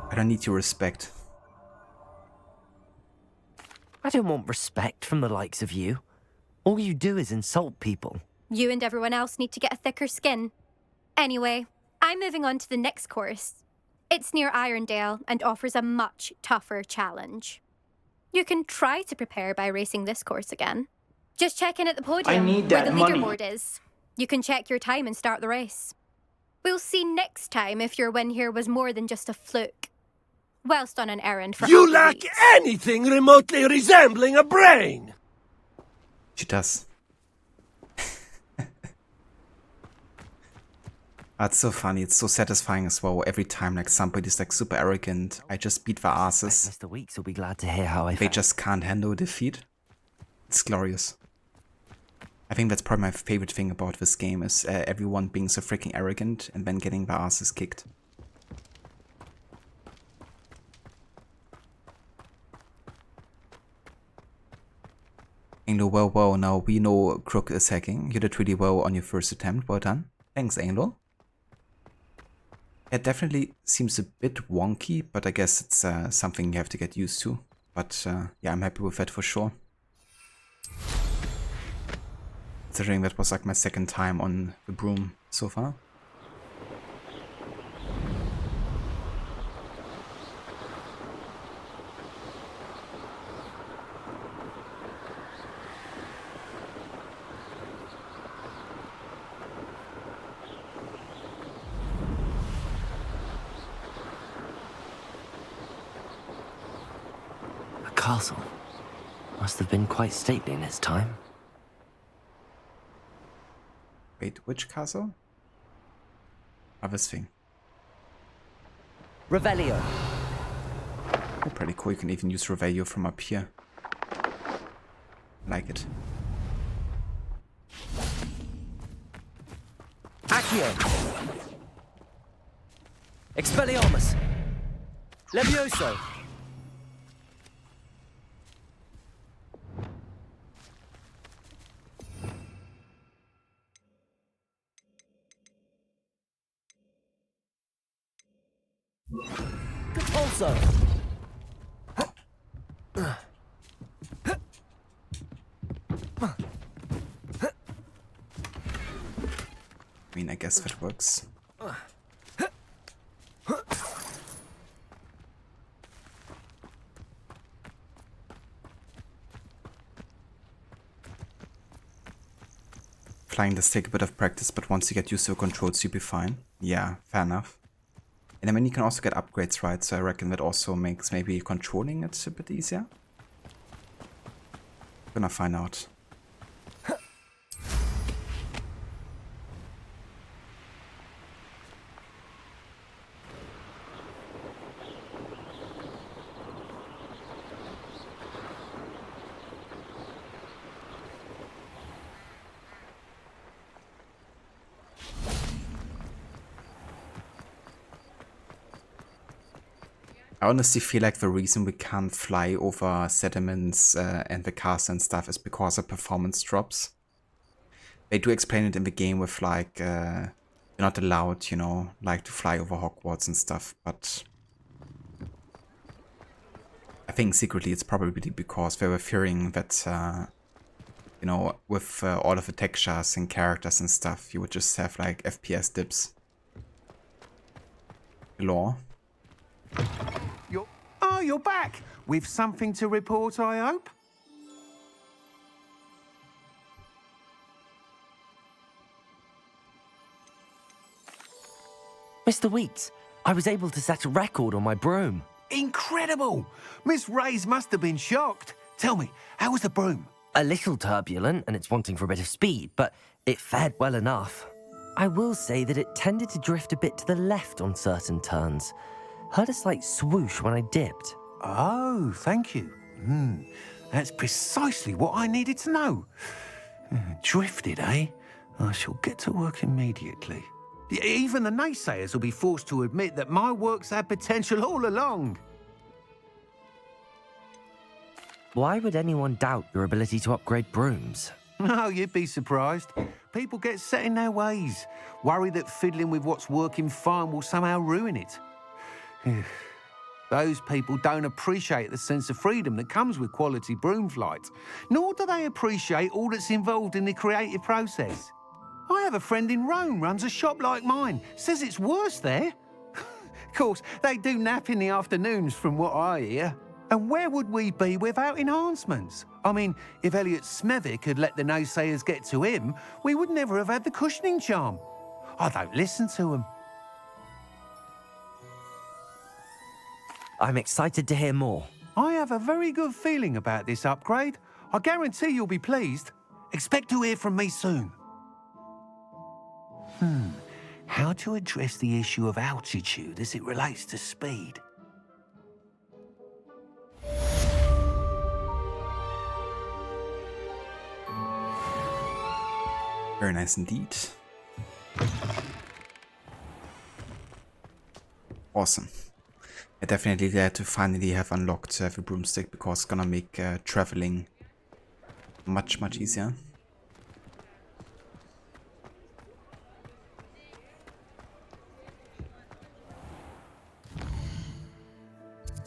I don't need your respect. I don't want respect from the likes of you. All you do is insult people. You and everyone else need to get a thicker skin. Anyway, I'm moving on to the next course. It's near Irondale and offers a much tougher challenge. You can try to prepare by racing this course again. Just check in at the podium where the leaderboard is. You can check your time and start the race. We'll see next time if your win here was more than just a fluke. Whilst on an errand for... You lack anything remotely resembling a brain! She does. It's so funny, it's so satisfying as well. Every time like somebody's like super arrogant, I just beat their asses. Mr. Weeks will be glad to hear how I They just can't handle defeat. It's glorious. I think that's probably my favorite thing about this game is everyone being so freaking arrogant and then getting their asses kicked. Anglo, well, now we know Crook is hacking. You did really well on your first attempt, well done. Thanks, Anglo. It definitely seems a bit wonky, but I guess it's something you have to get used to. But yeah, I'm happy with that for sure. Considering that was like my second time on the broom so far. Castle must have been quite stately in its time. Wait, which castle? Oh, this thing. Revelio. Oh, pretty cool. You can even use Revelio from up here. I like it. Accio. Expelliarmus. Levioso. Also. I mean, I guess that works. Flying does take a bit of practice, but once you get used to the controls, you'll be fine. Yeah, fair enough. And I mean, you can also get upgrades, right? So I reckon that also makes maybe controlling it a bit easier. Gonna find out. I honestly feel like the reason we can't fly over sediments and the castle and stuff is because of performance drops. They do explain it in the game with like, you're not allowed, you know, like to fly over Hogwarts and stuff, but I think secretly it's probably because they were fearing that, you know, with all of the textures and characters and stuff, you would just have like FPS dips. Law. You're back! With something to report, I hope? Mr. Weeks, I was able to set a record on my broom. Incredible! Miss Reyes must have been shocked. Tell me, how was the broom? A little turbulent, and it's wanting for a bit of speed, but it fared well enough. I will say that it tended to drift a bit to the left on certain turns. Heard a slight swoosh when I dipped. Oh, thank you. That's precisely what I needed to know. Drifted, eh? I shall get to work immediately. Even the naysayers will be forced to admit that my work's had potential all along. Why would anyone doubt your ability to upgrade brooms? Oh, you'd be surprised. People get set in their ways, worry that fiddling with what's working fine will somehow ruin it. Those people don't appreciate the sense of freedom that comes with quality broom flight, nor do they appreciate all that's involved in the creative process. I have a friend in Rome runs a shop like mine, says it's worse there. Of course, they do nap in the afternoons from what I hear. And where would we be without enhancements? I mean, if Elliot Smethwick had let the naysayers get to him, we would never have had the cushioning charm. I don't listen to them. I'm excited to hear more. I have a very good feeling about this upgrade. I guarantee you'll be pleased. Expect to hear from me soon. How to address the issue of altitude as it relates to speed? Very nice indeed. Awesome. I'm definitely glad to finally have unlocked the broomstick because it's gonna make traveling much easier.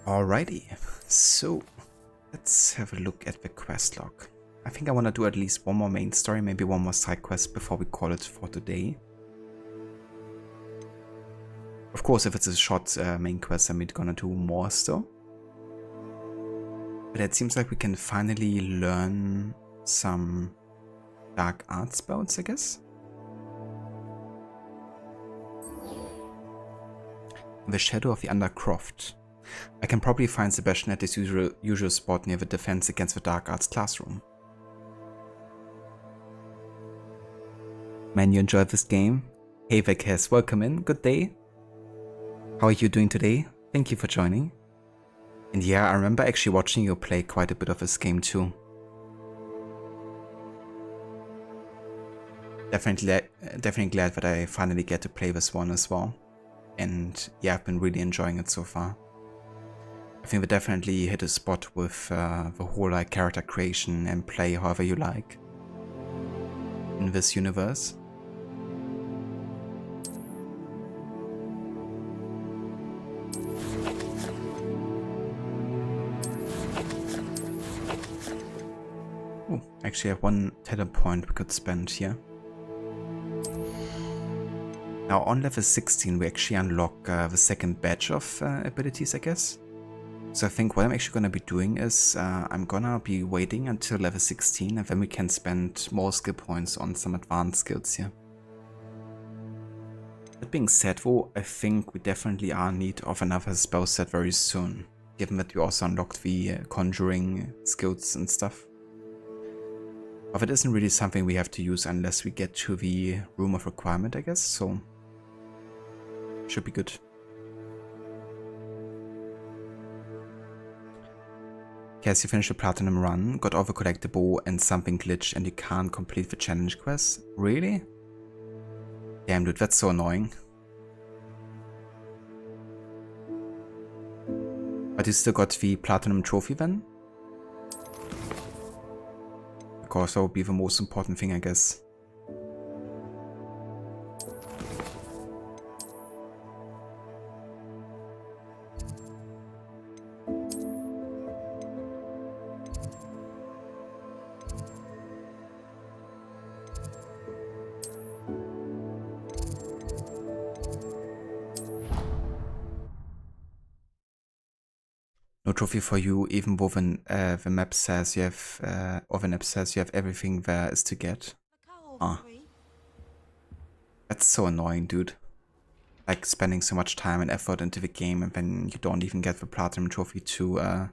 Alrighty, so let's have a look at the quest log. I think I want to do at least one more main story, maybe one more side quest before we call it for today. Of course, if it's a short main quest, I'm gonna do more still. But it seems like we can finally learn some dark art spells, I guess. The Shadow of the Undercroft. I can probably find Sebastian at his usual spot near the Defense Against the Dark Arts classroom. Man, you enjoyed this game? Hey Vekes, welcome in, good day. How are you doing today? Thank you for joining. And yeah, I remember actually watching you play quite a bit of this game too. Definitely glad that I finally get to play this one as well. And yeah, I've been really enjoying it so far. I think we definitely hit a spot with the whole like character creation and play however you like in this universe. Oh, actually I have one talent point we could spend here. Now on level 16 we actually unlock the second batch of abilities, I guess. So I think what I'm actually going to be doing is I'm going to be waiting until level 16 and then we can spend more skill points on some advanced skills here. That being said though, I think we definitely are in need of another spell set very soon, given that we also unlocked the conjuring skills and stuff. But it isn't really something we have to use unless we get to the Room of Requirement, I guess, so should be good. Yes, you finished the Platinum run, got all the collectible and something glitched and you can't complete the challenge quest? Really? Damn dude, that's so annoying. But you still got the Platinum Trophy then? Because that would be the most important thing, I guess. No trophy for you, even though the map says you have, or the map says you have everything there is to get. Ah. That's so annoying, dude. Like spending so much time and effort into the game and then you don't even get the Platinum Trophy to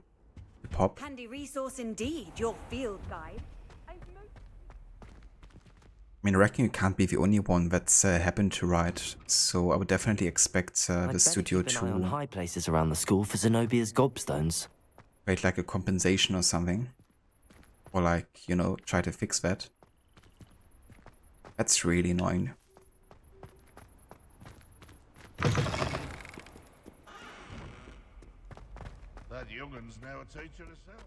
pop. Handy resource indeed, your field guide. I mean, I reckon you can't be the only one that's happened to write, so I would definitely expect the studio keep an eye on high places around the school for Zenobia's gobstones. Create like a compensation or something. Or like, you know, try to fix that. That's really annoying. That youngun's now a teacher herself.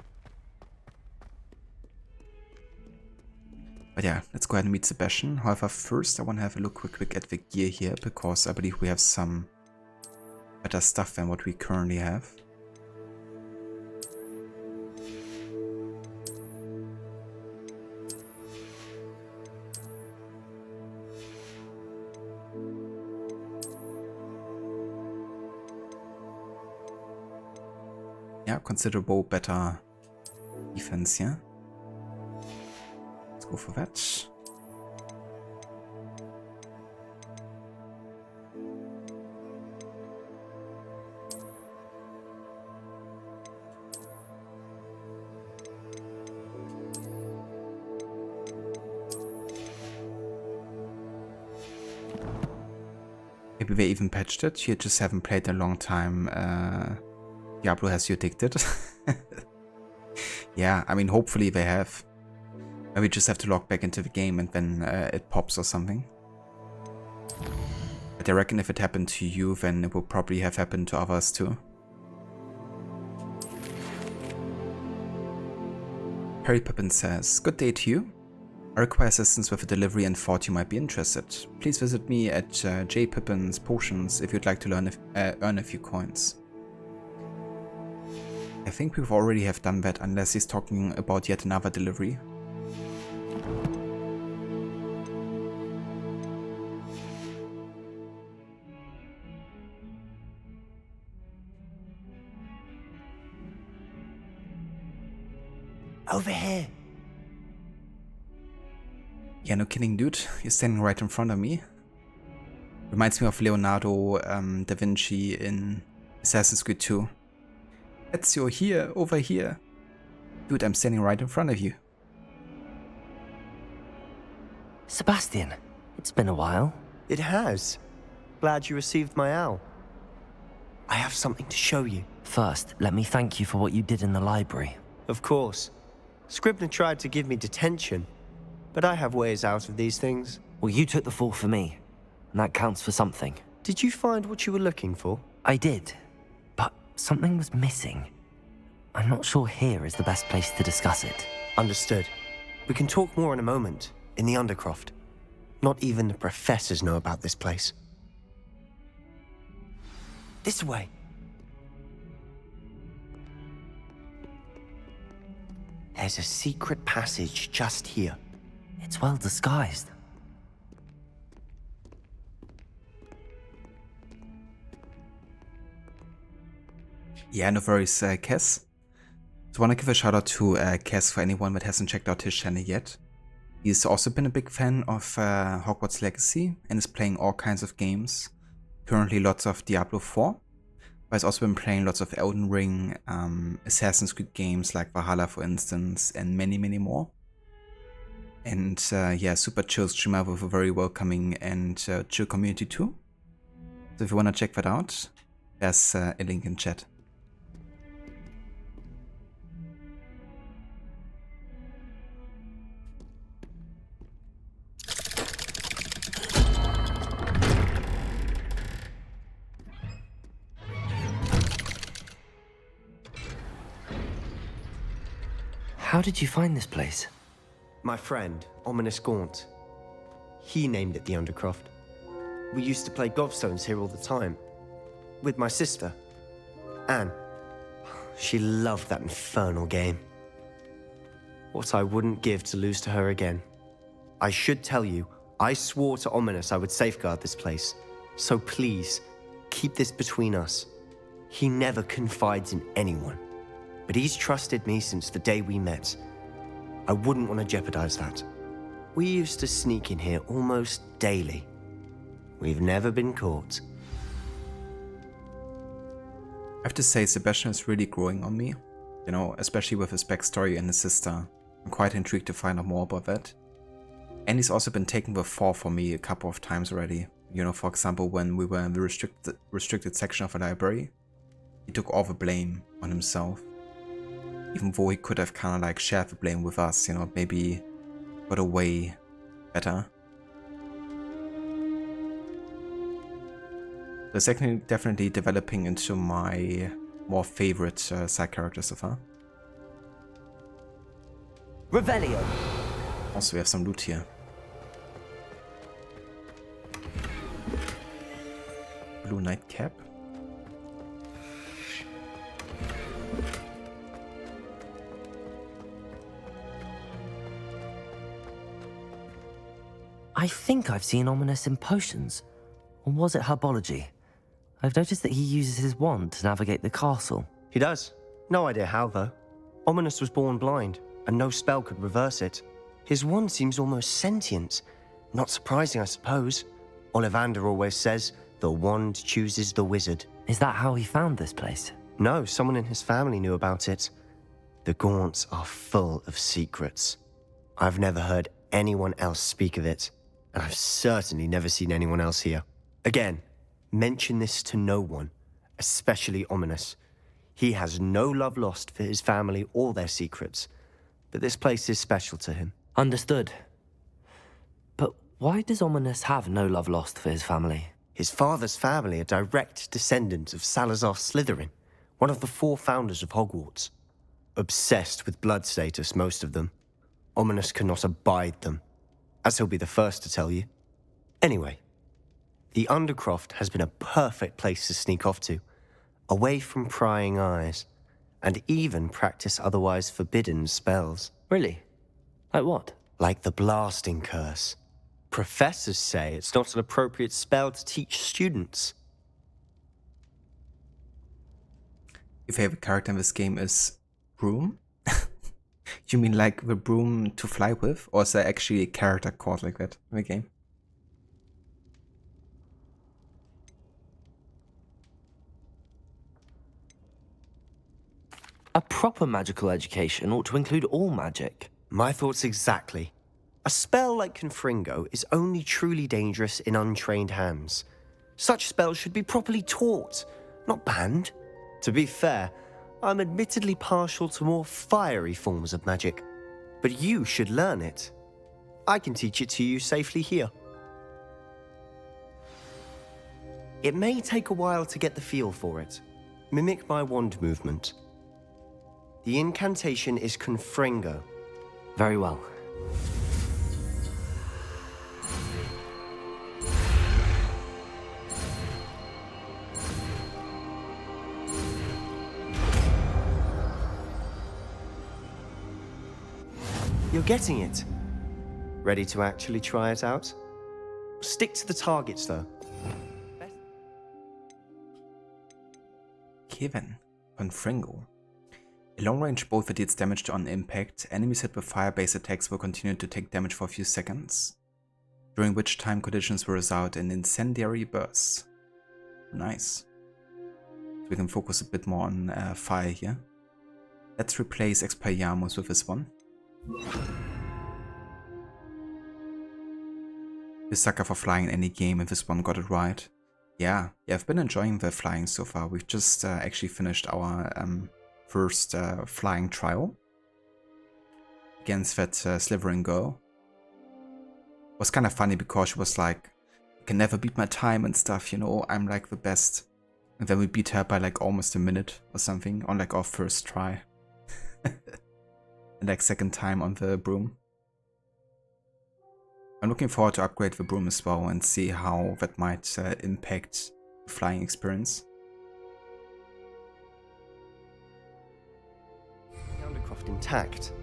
But yeah, let's go ahead and meet Sebastian. However, first I want to have a look quick at the gear here, because I believe we have some better stuff than what we currently have. Yeah, considerable better defense here. Let's go for that. Maybe they even patched it. You just haven't played in a long time. Diablo has you addicted. Yeah, I mean, hopefully they have. Maybe just have to log back into the game and then it pops or something. But I reckon if it happened to you, then it will probably have happened to others too. Harry Pippin says, "Good day to you. I require assistance with a delivery and thought you might be interested. Please visit me at J. Pippin's Potions if you'd like to earn a few coins." I think we've already have done that, unless he's talking about yet another delivery. Over here. Yeah, no kidding, dude. You're standing right in front of me. Reminds me of Leonardo da Vinci in Assassin's Creed 2. Ezio, here, over here. Dude, I'm standing right in front of you. Sebastian, it's been a while. It has. Glad you received my owl. I have something to show you. First, let me thank you for what you did in the library. Of course. Scribner tried to give me detention, but I have ways out of these things. Well, you took the fall for me, and that counts for something. Did you find what you were looking for? I did, but something was missing. I'm not sure here is the best place to discuss it. Understood. We can talk more in a moment, in the Undercroft. Not even the professors know about this place. This way. There's a secret passage just here. It's well disguised. Yeah, no worries, Kes. So I want to give a shout out to Kes for anyone that hasn't checked out his channel yet. He's also been a big fan of Hogwarts Legacy and is playing all kinds of games. Currently lots of Diablo 4. But he's also been playing lots of Elden Ring, Assassin's Creed games like Valhalla for instance, and many more. And yeah, super chill streamer with a very welcoming and chill community too. So if you want to check that out, there's a link in chat. How did you find this place? My friend, Ominous Gaunt. He named it the Undercroft. We used to play gobstones here all the time. With my sister, Anne. She loved that infernal game. What I wouldn't give to lose to her again. I should tell you, I swore to Ominous I would safeguard this place. So please, keep this between us. He never confides in anyone. But he's trusted me since the day we met. I wouldn't want to jeopardize that. We used to sneak in here almost daily. We've never been caught. I have to say, Sebastian is really growing on me. You know, especially with his backstory and his sister. I'm quite intrigued to find out more about that. And he's also been taking the fall for me a couple of times already. You know, for example, when we were in the restricted section of the library, he took all the blame on himself. Even though he could have kind of like shared the blame with us, you know, maybe got away better. So it's definitely developing into my more favorite side character so far. Revelio. Also, we have some loot here. Blue nightcap. I think I've seen Ominous in potions. Or was it herbology? I've noticed that he uses his wand to navigate the castle. He does. No idea how, though. Ominous was born blind, and no spell could reverse it. His wand seems almost sentient. Not surprising, I suppose. Ollivander always says, the wand chooses the wizard. Is that how he found this place? No, someone in his family knew about it. The Gaunts are full of secrets. I've never heard anyone else speak of it, and I've certainly never seen anyone else here. Again, mention this to no one, especially Ominous. He has no love lost for his family or their secrets, but this place is special to him. Understood. But why does Ominous have no love lost for his family? His father's family are direct descendants of Salazar Slytherin, one of the 4 founders of Hogwarts. Obsessed with blood status, most of them. Ominous cannot abide them, as he'll be the first to tell you. Anyway, the Undercroft has been a perfect place to sneak off to, away from prying eyes, and even practice otherwise forbidden spells. Really? Like what? Like the blasting curse. Professors say it's not an appropriate spell to teach students. Your favorite character in this game is Broom? You mean like the broom to fly with? Or is there actually a character called like that in the game? A proper magical education ought to include all magic. My thoughts exactly. A spell like Confringo is only truly dangerous in untrained hands. Such spells should be properly taught, not banned. To be fair, I'm admittedly partial to more fiery forms of magic, but you should learn it. I can teach it to you safely here. It may take a while to get the feel for it. Mimic my wand movement. The incantation is Confringo. Very well. You're getting it. Ready to actually try it out? Stick to the targets, though. Kevin, Confringo. A long-range bow that deals damage on impact. Enemies hit with fire-based attacks will continue to take damage for a few seconds, during which time conditions will result in incendiary bursts. Nice. So we can focus a bit more on fire here. Let's replace Expelliarmus with this one. You sucker for flying in any game, and this one got it right. Yeah, I've been enjoying the flying so far. We've just actually finished our first flying trial against that Slytherin girl. It was kind of funny because she was like, "You can never beat my time" and stuff, you know, I'm like the best. And then we beat her by like almost a minute or something on like our first try. And like second time on the broom. I'm looking forward to upgrade the broom as well and see how that might impact the flying experience. The Undercroft intact.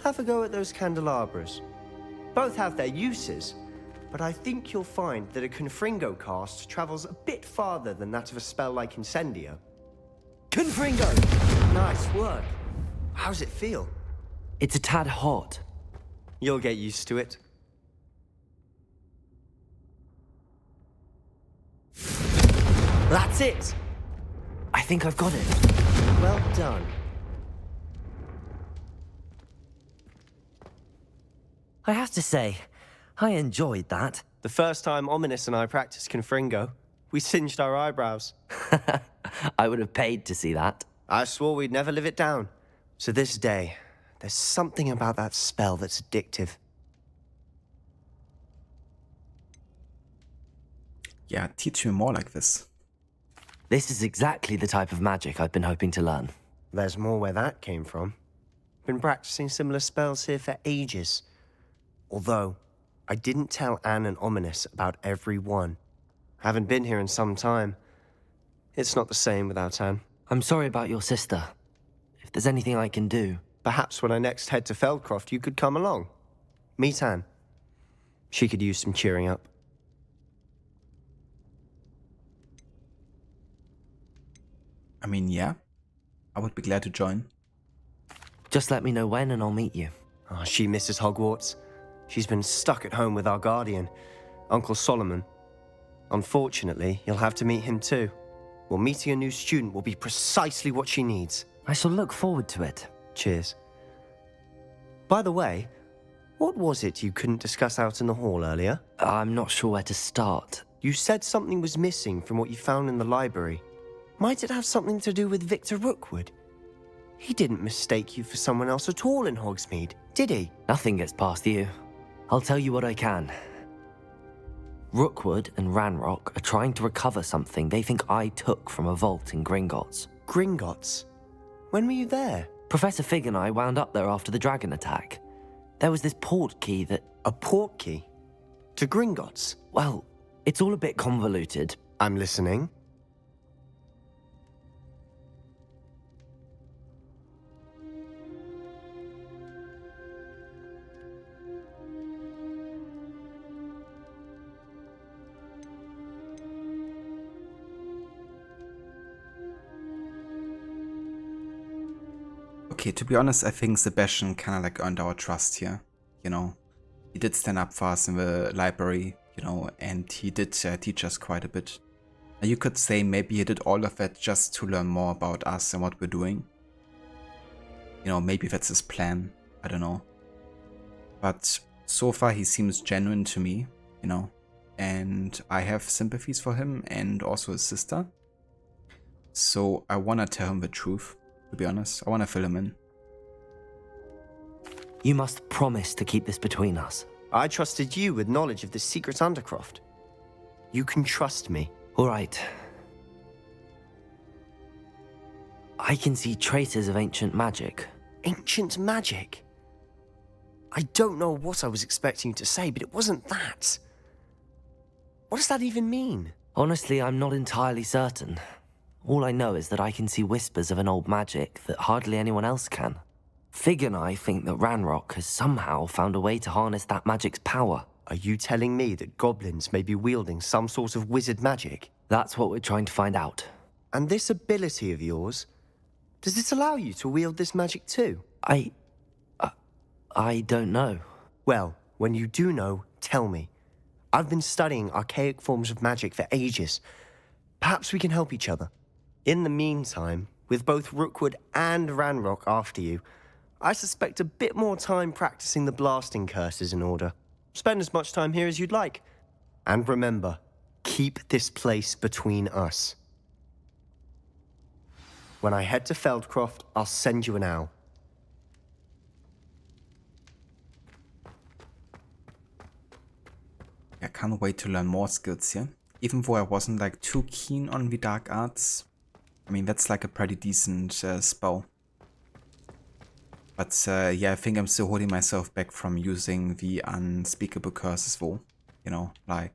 Have a go at those candelabras. Both have their uses, but I think you'll find that a Confringo cast travels a bit farther than that of a spell like Incendio. Confringo! Nice work. How's it feel? It's a tad hot. You'll get used to it. That's it! I think I've got it. Well done. I have to say, I enjoyed that. The first time Ominous and I practiced Confringo, we singed our eyebrows. I would have paid to see that. I swore we'd never live it down. To this day, there's something about that spell that's addictive. Yeah, teach me more like this. This is exactly the type of magic I've been hoping to learn. There's more where that came from. Been practicing similar spells here for ages. Although, I didn't tell Anne and Ominous about every one. Haven't been here in some time. It's not the same without Anne. I'm sorry about your sister. If there's anything I can do... Perhaps when I next head to Feldcroft, you could come along. Meet Anne. She could use some cheering up. I mean, yeah. I would be glad to join. Just let me know when and I'll meet you. Oh, she misses Hogwarts. She's been stuck at home with our guardian, Uncle Solomon. Unfortunately, you'll have to meet him too. Well, meeting a new student will be precisely what she needs. I shall look forward to it. Cheers. By the way, what was it you couldn't discuss out in the hall earlier? I'm not sure where to start. You said something was missing from what you found in the library. Might it have something to do with Victor Rookwood? He didn't mistake you for someone else at all in Hogsmeade, did he? Nothing gets past you. I'll tell you what I can. Rookwood and Ranrock are trying to recover something they think I took from a vault in Gringotts. Gringotts? When were you there? Professor Fig and I wound up there after the dragon attack. There was this port key that... A port key? To Gringotts? Well, it's all a bit convoluted. I'm listening. Okay, to be honest, I think Sebastian kind of like earned our trust here, you know. He did stand up for us in the library, you know, and he did teach us quite a bit. Now, you could say maybe he did all of that just to learn more about us and what we're doing. You know, maybe that's his plan, I don't know. But so far he seems genuine to me, you know, and I have sympathies for him and also his sister. So I want to tell him the truth. To be honest, I want to fill him in. You must promise to keep this between us. I trusted you with knowledge of the secret Undercroft. You can trust me. All right. I can see traces of ancient magic. Ancient magic? I don't know what I was expecting you to say, but it wasn't that. What does that even mean? Honestly, I'm not entirely certain. All I know is that I can see whispers of an old magic that hardly anyone else can. Fig and I think that Ranrock has somehow found a way to harness that magic's power. Are you telling me that goblins may be wielding some sort of wizard magic? That's what we're trying to find out. And this ability of yours, does it allow you to wield this magic too? I don't know. Well, when you do know, tell me. I've been studying archaic forms of magic for ages. Perhaps we can help each other. In the meantime, with both Rookwood and Ranrock after you, I suspect a bit more time practicing the blasting curse is in order. Spend as much time here as you'd like. And remember, keep this place between us. When I head to Feldcroft, I'll send you an owl. I can't wait to learn more skills here. Even though I wasn't like too keen on the dark arts. I mean, that's like a pretty decent spell. But yeah, I think I'm still holding myself back from using the unspeakable curses though. You know, like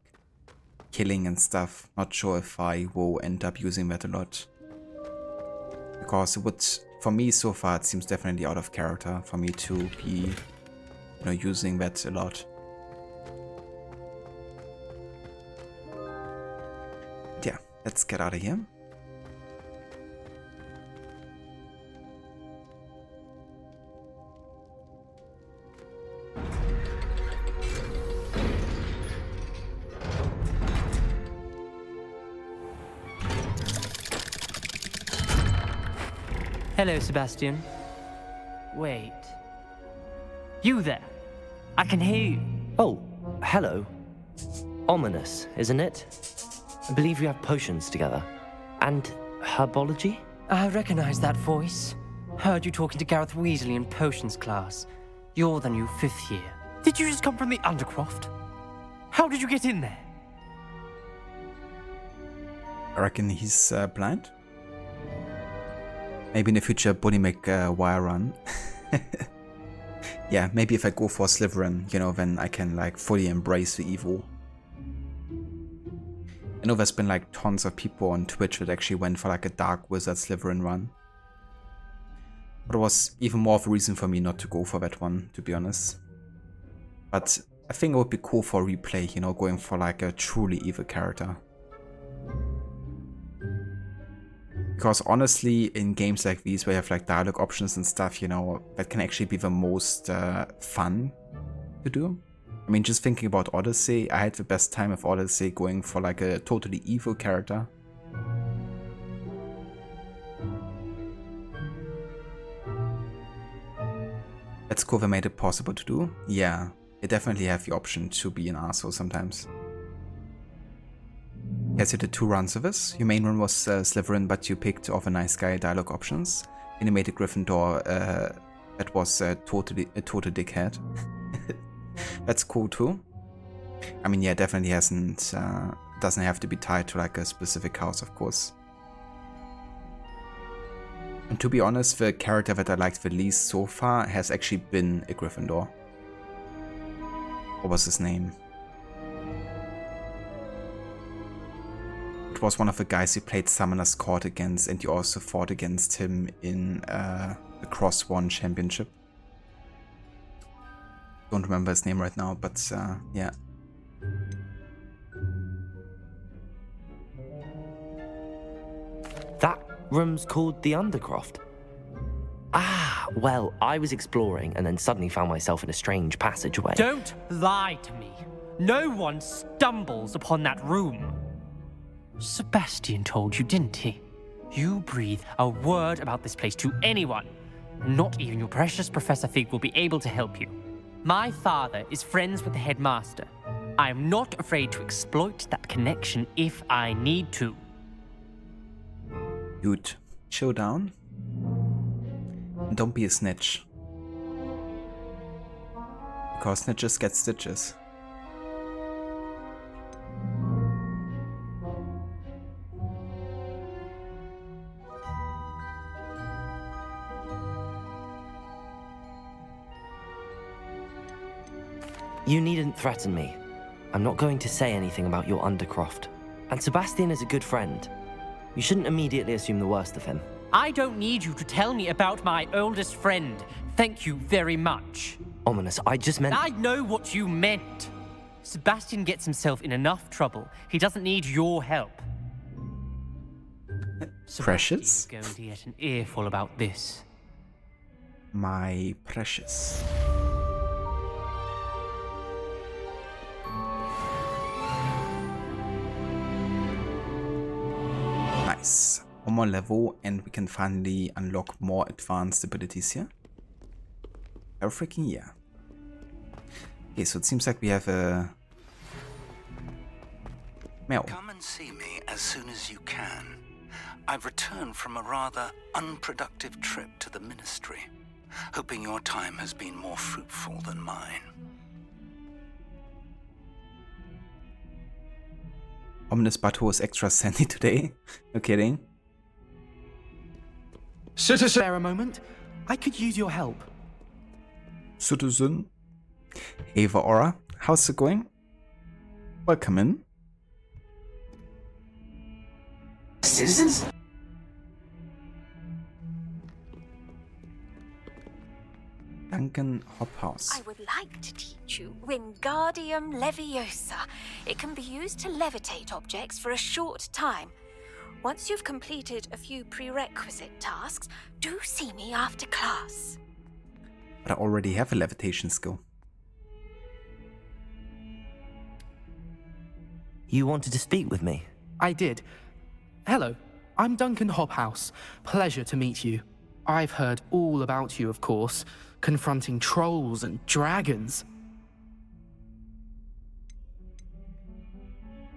killing and stuff. Not sure if I will end up using that a lot. Because it would, for me so far, it seems definitely out of character for me to be, you know, using that a lot. But yeah, let's get out of here. Hello, Sebastian. Wait. You there? I can hear you. Oh, hello. Ominous, isn't it? I believe we have potions together. And herbology? I recognize that voice. Heard you talking to Gareth Weasley in potions class. You're the new 5th year. Did you just come from the Undercroft? How did you get in there? I reckon he's blind. Maybe in the future, Bonnie make wire run. Yeah, maybe if I go for Slytherin, you know, then I can like fully embrace the evil. I know there's been like tons of people on Twitch that actually went for like a Dark Wizard Slytherin run. But it was even more of a reason for me not to go for that one, to be honest. But I think it would be cool for replay, you know, going for like a truly evil character. Because honestly, in games like these where you have like dialogue options and stuff, you know, that can actually be the most fun to do. I mean, just thinking about Odyssey, I had the best time with Odyssey going for like a totally evil character. That's cool they made it possible to do. Yeah, they definitely have the option to be an arsehole sometimes. Yes, you did 2 runs of this. Your main run was Slytherin, but you picked all the nice guy dialogue options. And you made a Gryffindor that was a total dickhead. That's cool too. I mean, yeah, definitely doesn't have to be tied to like a specific house, of course. And to be honest, the character that I liked the least so far has actually been a Gryffindor. What was his name? It was one of the guys you played Summoner's Court against, and you also fought against him in the Cross 1 Championship. Don't remember his name right now, but yeah. That room's called the Undercroft. Ah, well, I was exploring and then suddenly found myself in a strange passageway. Don't lie to me. No one stumbles upon that room. Sebastian told you, didn't he? You breathe a word about this place to anyone. Not even your precious Professor Fig will be able to help you. My father is friends with the headmaster. I am not afraid to exploit that connection if I need to. Dude, chill down. And don't be a snitch. Because snitches get stitches. You needn't threaten me. I'm not going to say anything about your Undercroft. And Sebastian is a good friend. You shouldn't immediately assume the worst of him. I don't need you to tell me about my oldest friend. Thank you very much. Ominous, I just meant... I know what you meant. Sebastian gets himself in enough trouble. He doesn't need your help. Precious? Sebastian's going to get an earful about this. My precious. Nice. One more level and we can finally unlock more advanced abilities here. Oh freaking yeah. Okay, so it seems like we have a... Mel. Come and see me as soon as you can. I've returned from a rather unproductive trip to the Ministry, hoping your time has been more fruitful than mine. Ominous Butthole is extra sandy today. No kidding. Citizen, spare a moment. I could use your help. citizen. Ava Aura, how's it going? Welcome in. Citizens? Duncan Hophouse. I would like to teach you Wingardium Leviosa. It can be used to levitate objects for a short time. Once you've completed a few prerequisite tasks, do see me after class. But I already have a levitation skill. You wanted to speak with me? I did. Hello, I'm Duncan Hophouse. Pleasure to meet you. I've heard all about you, of course, confronting trolls and dragons.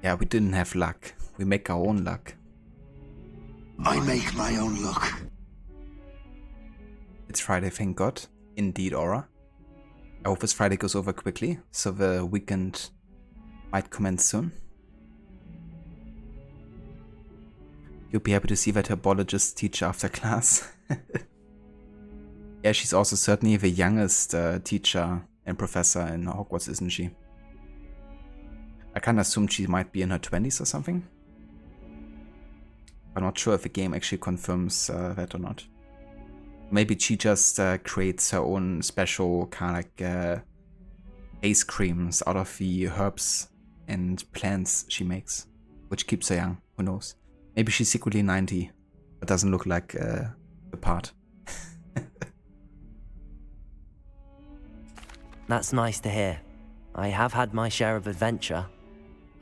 Yeah, we didn't have luck. We make our own luck. I make my own luck. It's Friday, thank God. Indeed, Aura. I hope this Friday goes over quickly, so the weekend might commence soon. You'll be happy to see that herbologist teacher after class. Yeah, she's also certainly the youngest teacher and professor in Hogwarts, isn't she? I kind of assumed she might be in her 20s or something. I'm not sure if the game actually confirms that or not. Maybe she just creates her own special kind of like ice creams out of the herbs and plants she makes, which keeps her young. Who knows? Maybe she's secretly 90, but doesn't look like the part. That's nice to hear. I have had my share of adventure.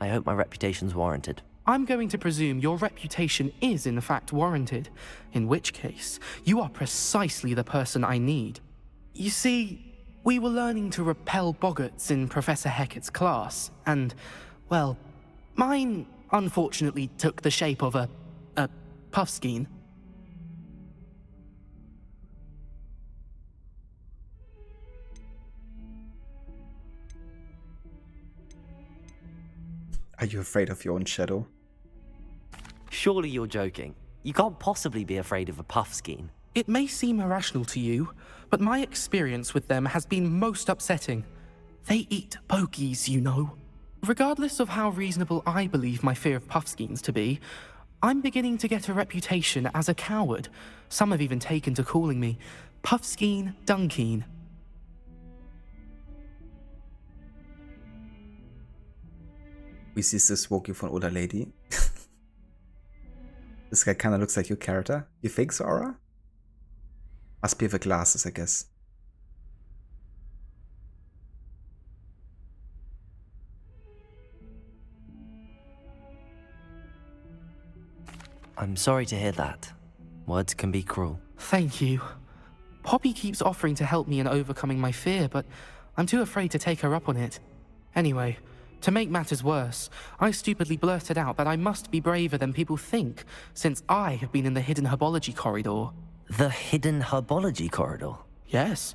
I hope my reputation's warranted. I'm going to presume your reputation is in fact warranted, in which case, you are precisely the person I need. You see, we were learning to repel boggarts in Professor Hecat's class, and, well, mine unfortunately took the shape of a puffskein. Are you afraid of your own shadow? Surely you're joking. You can't possibly be afraid of a puffskein. It may seem irrational to you, but my experience with them has been most upsetting. They eat bogies, you know. Regardless of how reasonable I believe my fear of puffskeins to be, I'm beginning to get a reputation as a coward. Some have even taken to calling me Puffskein Dunkeen. Wie siehst du Smokey von Oda Lady? This guy kind of looks like your character. You think so, Aura? Must be the glasses, I guess. I'm sorry to hear that. Words can be cruel. Thank you. Poppy keeps offering to help me in overcoming my fear, but I'm too afraid to take her up on it. Anyway, to make matters worse, I stupidly blurted out that I must be braver than people think, since I have been in the hidden herbology corridor. The hidden herbology corridor? Yes.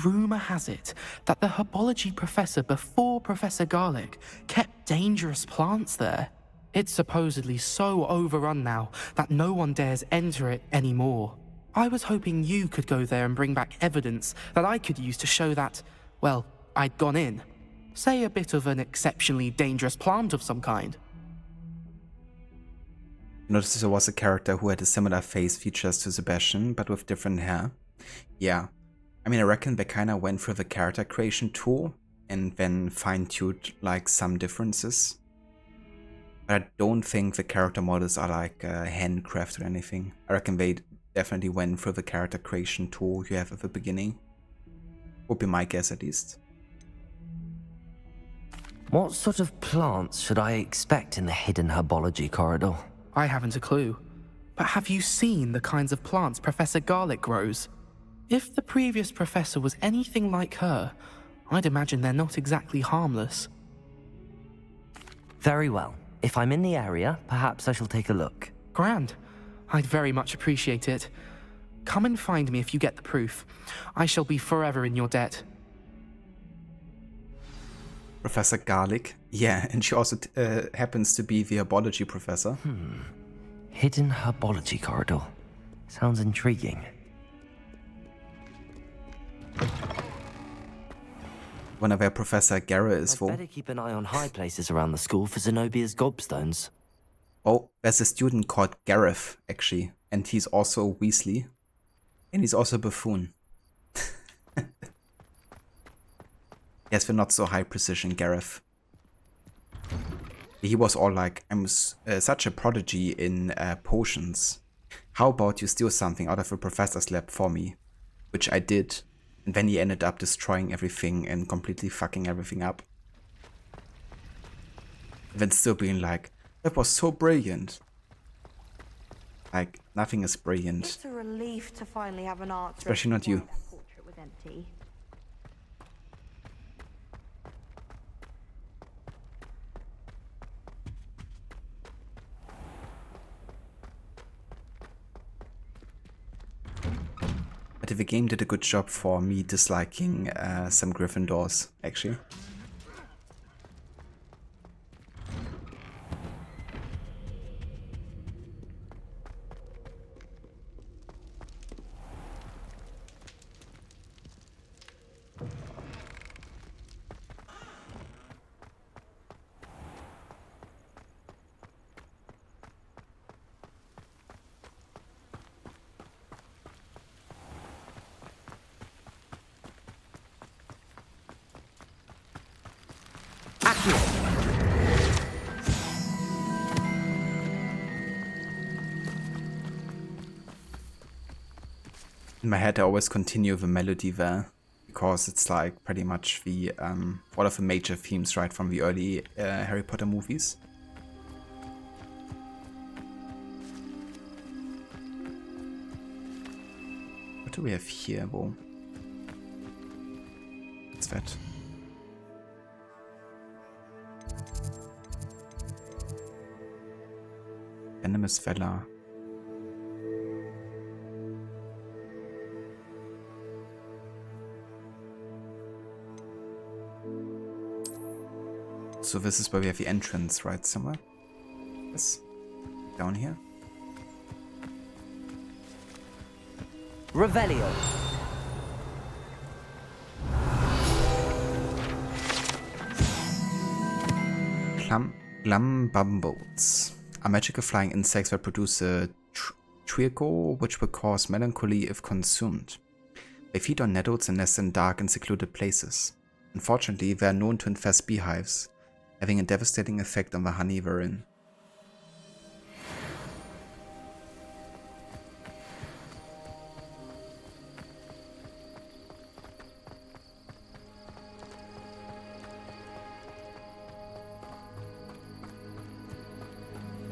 Rumour has it that the herbology professor before Professor Garlick kept dangerous plants there. It's supposedly so overrun now that no one dares enter it anymore. I was hoping you could go there and bring back evidence that I could use to show that, well, I'd gone in. Say a bit of an exceptionally dangerous plant of some kind. Notice there was a character who had a similar face features to Sebastian, but with different hair. Yeah, I mean, I reckon they kinda went through the character creation tool and then fine-tuned like some differences. But I don't think the character models are like handcrafted or anything. I reckon they definitely went through the character creation tool you have at the beginning. Would be my guess at least. What sort of plants should I expect in the hidden herbology corridor? I haven't a clue. But have you seen the kinds of plants Professor Garlick grows? If the previous professor was anything like her, I'd imagine they're not exactly harmless. Very well. If I'm in the area, perhaps I shall take a look. Grand. I'd very much appreciate it. Come and find me if you get the proof. I shall be forever in your debt. Professor Garlick? Yeah, and she also happens to be the herbology professor. Hidden herbology corridor. Sounds intriguing. Wonder where Professor Gara is for. Better keep an eye on high places around the school for Zenobia's gobstones. Oh, there's a student called Gareth, actually. And he's also a Weasley. And he's also a buffoon. Yes, for not so high precision, Gareth. He was all like, I'm such a prodigy in potions. How about you steal something out of a professor's lab for me? Which I did. And then he ended up destroying everything and completely fucking everything up. And then still being like, that was so brilliant. Like, nothing is brilliant. It's a relief to finally have an answer. Especially not you. That portrait was empty. But the game did a good job for me disliking some Gryffindors, actually. In my head I always continue the melody there, because it's like pretty much the one of the major themes, right, from the early Harry Potter movies. What do we have here? Whoa. What's that? Venomous Valour. So this is where we have the entrance, right, somewhere? Yes. Down here. Revelio. Glumbumbles are magical flying insects that produce a treacle which will cause melancholy if consumed. They feed on nettles and nest in dark and secluded places. Unfortunately, they are known to infest beehives, having a devastating effect on the honey therein.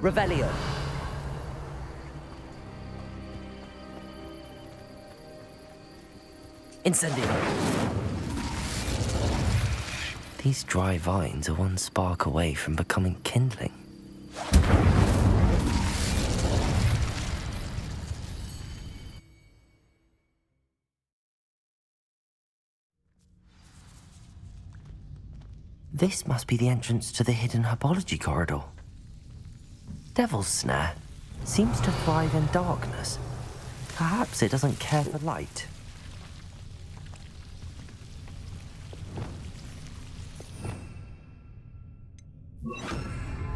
Revelio. Incendio. These dry vines are one spark away from becoming kindling. This must be the entrance to the hidden herbology corridor. Devil's Snare seems to thrive in darkness. Perhaps it doesn't care for light.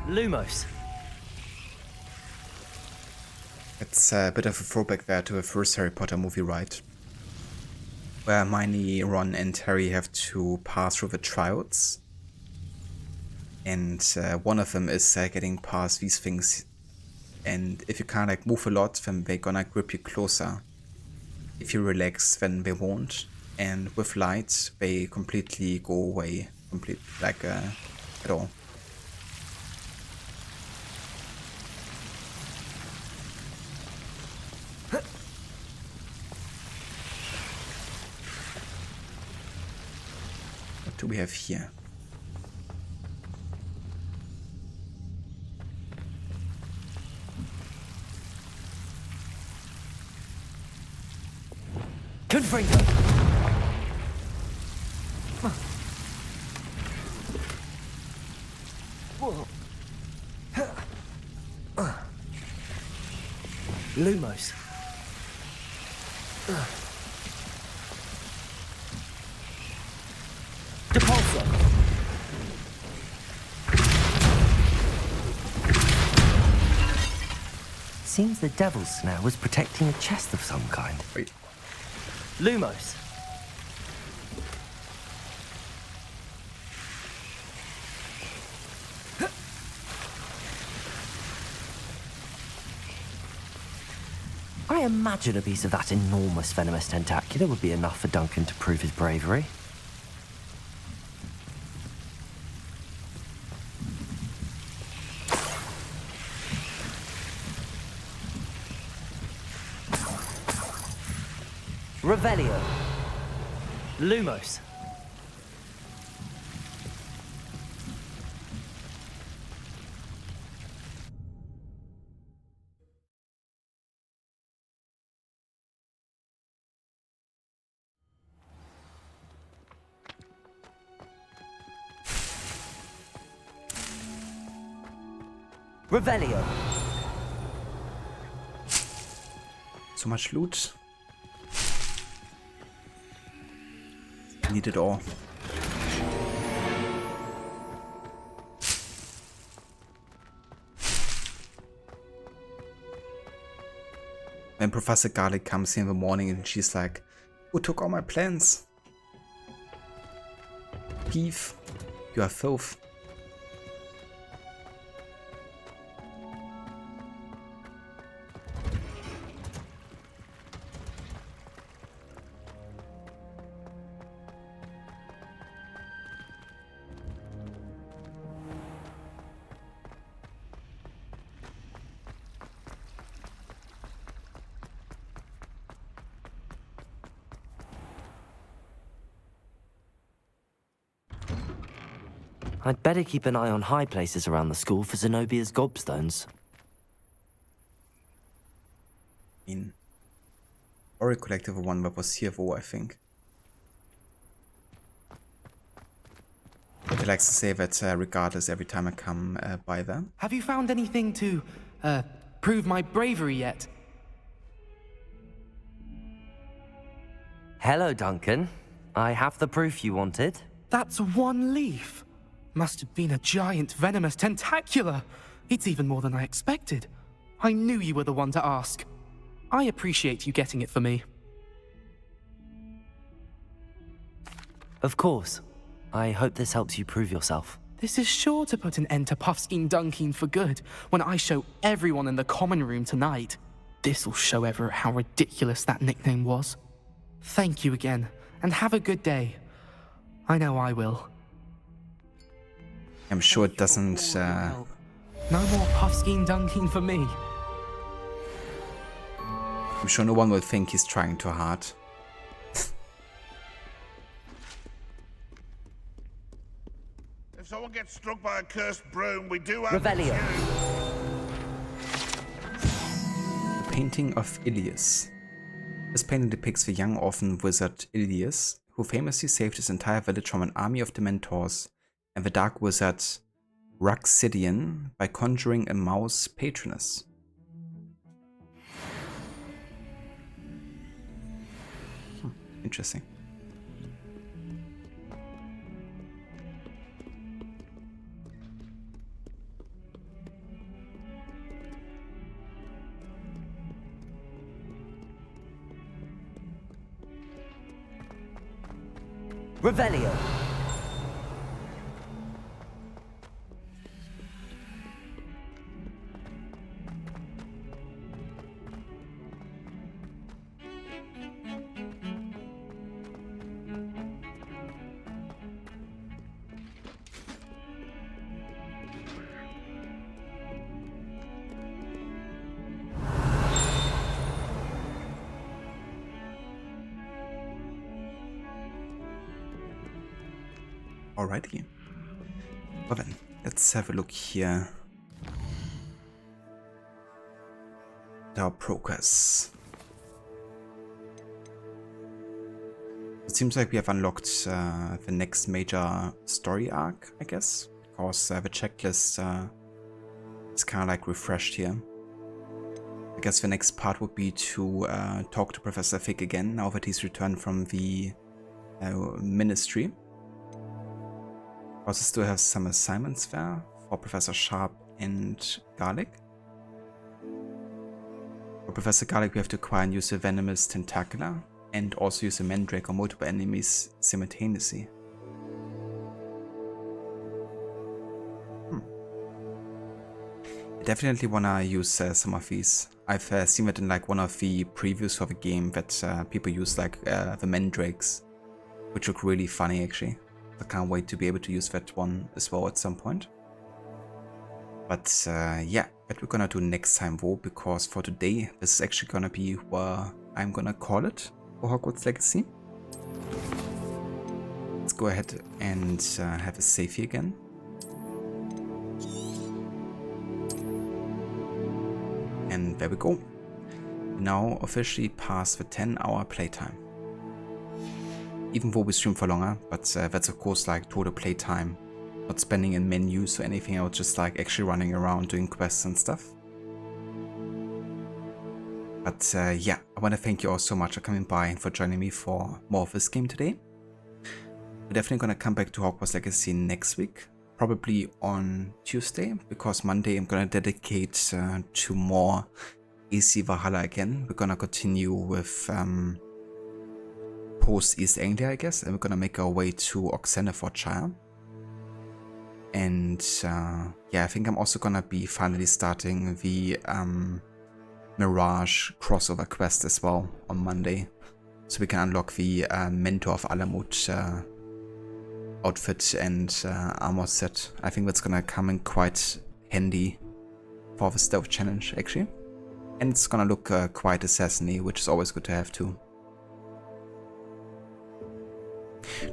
Lumos. It's a bit of a throwback there to the first Harry Potter movie, right? Where Hermione, Ron and Harry have to pass through the trials. And one of them is getting past these things. And if you can't like move a lot, then they're gonna grip you closer. If you relax, then they won't. And with light, they completely go away. At all. What do we have here? Confringo. Lumos. Depulso! Seems the devil's snare was protecting a chest of some kind. Wait. Lumos! I imagine a piece of that enormous venomous tentacular would be enough for Duncan to prove his bravery. Revelio. Lumos. Revelio. So much loot. Need it all. When Professor Garlic comes in the morning and she's like, "Who took all my plans? Thief, you are filth." I'd better keep an eye on high places around the school for Zenobia's gobstones. Ori collected the one that was CFO, I think. He likes to say that regardless every time I come by there. Have you found anything to, prove my bravery yet? Hello, Duncan. I have the proof you wanted. That's one leaf. Must have been a giant venomous tentacular. It's even more than I expected. I knew you were the one to ask. I appreciate you getting it for me. Of course. I hope this helps you prove yourself. This is sure to put an end to Puffskein Dunkin for good when I show everyone in the common room tonight. This'll show Everett how ridiculous that nickname was. Thank you again, and have a good day. I know I will. I'm sure it doesn't... No more Puffskein Dunkin for me. I'm sure no one will think he's trying too hard. If someone gets struck by a cursed broom, we do have... Revelio. The painting of Ilias. This painting depicts the young orphan wizard Ilias, who famously saved his entire village from an army of Dementors and the dark wizard Ruxidian by conjuring a mouse patroness. Interesting. Revelio. Alrighty. Well then, let's have a look here at our progress. It seems like we have unlocked the next major story arc, I guess, because the checklist is kind of like refreshed here. I guess the next part would be to talk to Professor Fig again, now that he's returned from the ministry. Also still have some assignments there for Professor Sharp and Garlic. For Professor Garlic we have to acquire and use a Venomous Tentacular and also use a Mandrake on multiple enemies simultaneously. I definitely wanna use some of these. I've seen that in like one of the previews for the game that people use like the Mandrakes, which look really funny actually. I can't wait to be able to use that one as well at some point. But yeah, that we're gonna do next time though, because for today this is actually gonna be where I'm gonna call it for Hogwarts Legacy. Let's go ahead and have a save here again. And there we go. Now officially past the 10-hour playtime. Even though we stream for longer, but that's of course like total playtime. Not spending in menus or anything else, just like actually running around doing quests and stuff. But yeah, I want to thank you all so much for coming by and for joining me for more of this game today. We're definitely going to come back to Hogwarts Legacy next week. Probably on Tuesday, because Monday I'm gonna dedicate to more AC Valhalla again. We're gonna continue with post East Anglia, I guess, and we're gonna make our way to Oxenfordshire. And yeah, I think I'm also gonna be finally starting the Mirage crossover quest as well on Monday, so we can unlock the Mentor of Alamut outfit and armor set. I think that's gonna come in quite handy for the stealth challenge actually, and it's gonna look quite assassiny, which is always good to have too.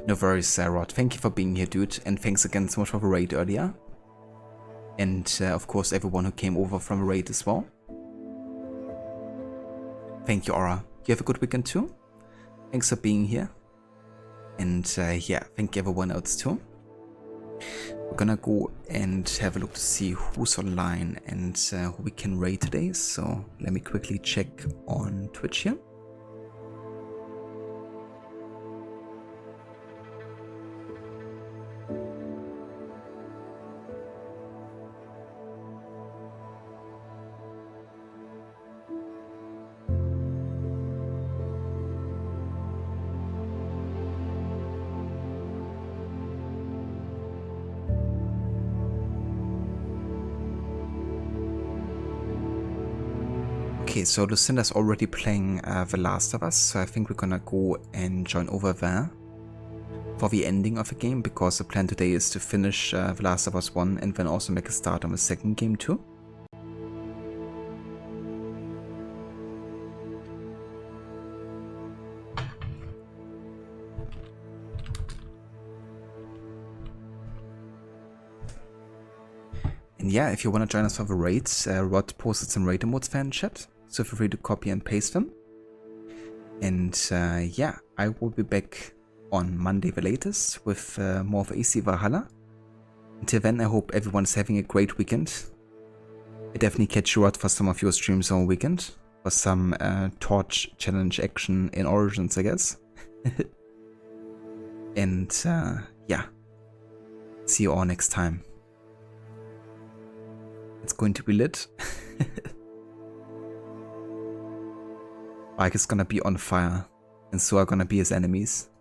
No worries, Rod. Thank you for being here, dude, and thanks again so much for the raid earlier, and of course everyone who came over from the raid as well. Thank you, Aura. You have a good weekend too. Thanks for being here. And yeah, thank you everyone else too. We're gonna go and have a look to see who's online and who we can raid today. So let me quickly check on Twitch here. Okay, so Lucinda's already playing The Last of Us, so I think we're gonna go and join over there for the ending of the game, because the plan today is to finish The Last of Us 1 and then also make a start on the second game too. And yeah, if you want to join us for the raids, Rod posted some raid emotes fan chat, so feel free to copy and paste them. And yeah, I will be back on Monday the latest with more of AC Valhalla. Until then, I hope everyone's having a great weekend. I definitely catch you out for some of your streams on weekend, for some torch challenge action in Origins, I guess. And yeah, see you all next time. It's going to be lit. Mike is gonna be on fire, and so are gonna be his enemies.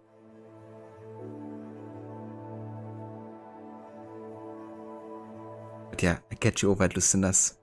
But yeah, I catch you over at Lucinda's.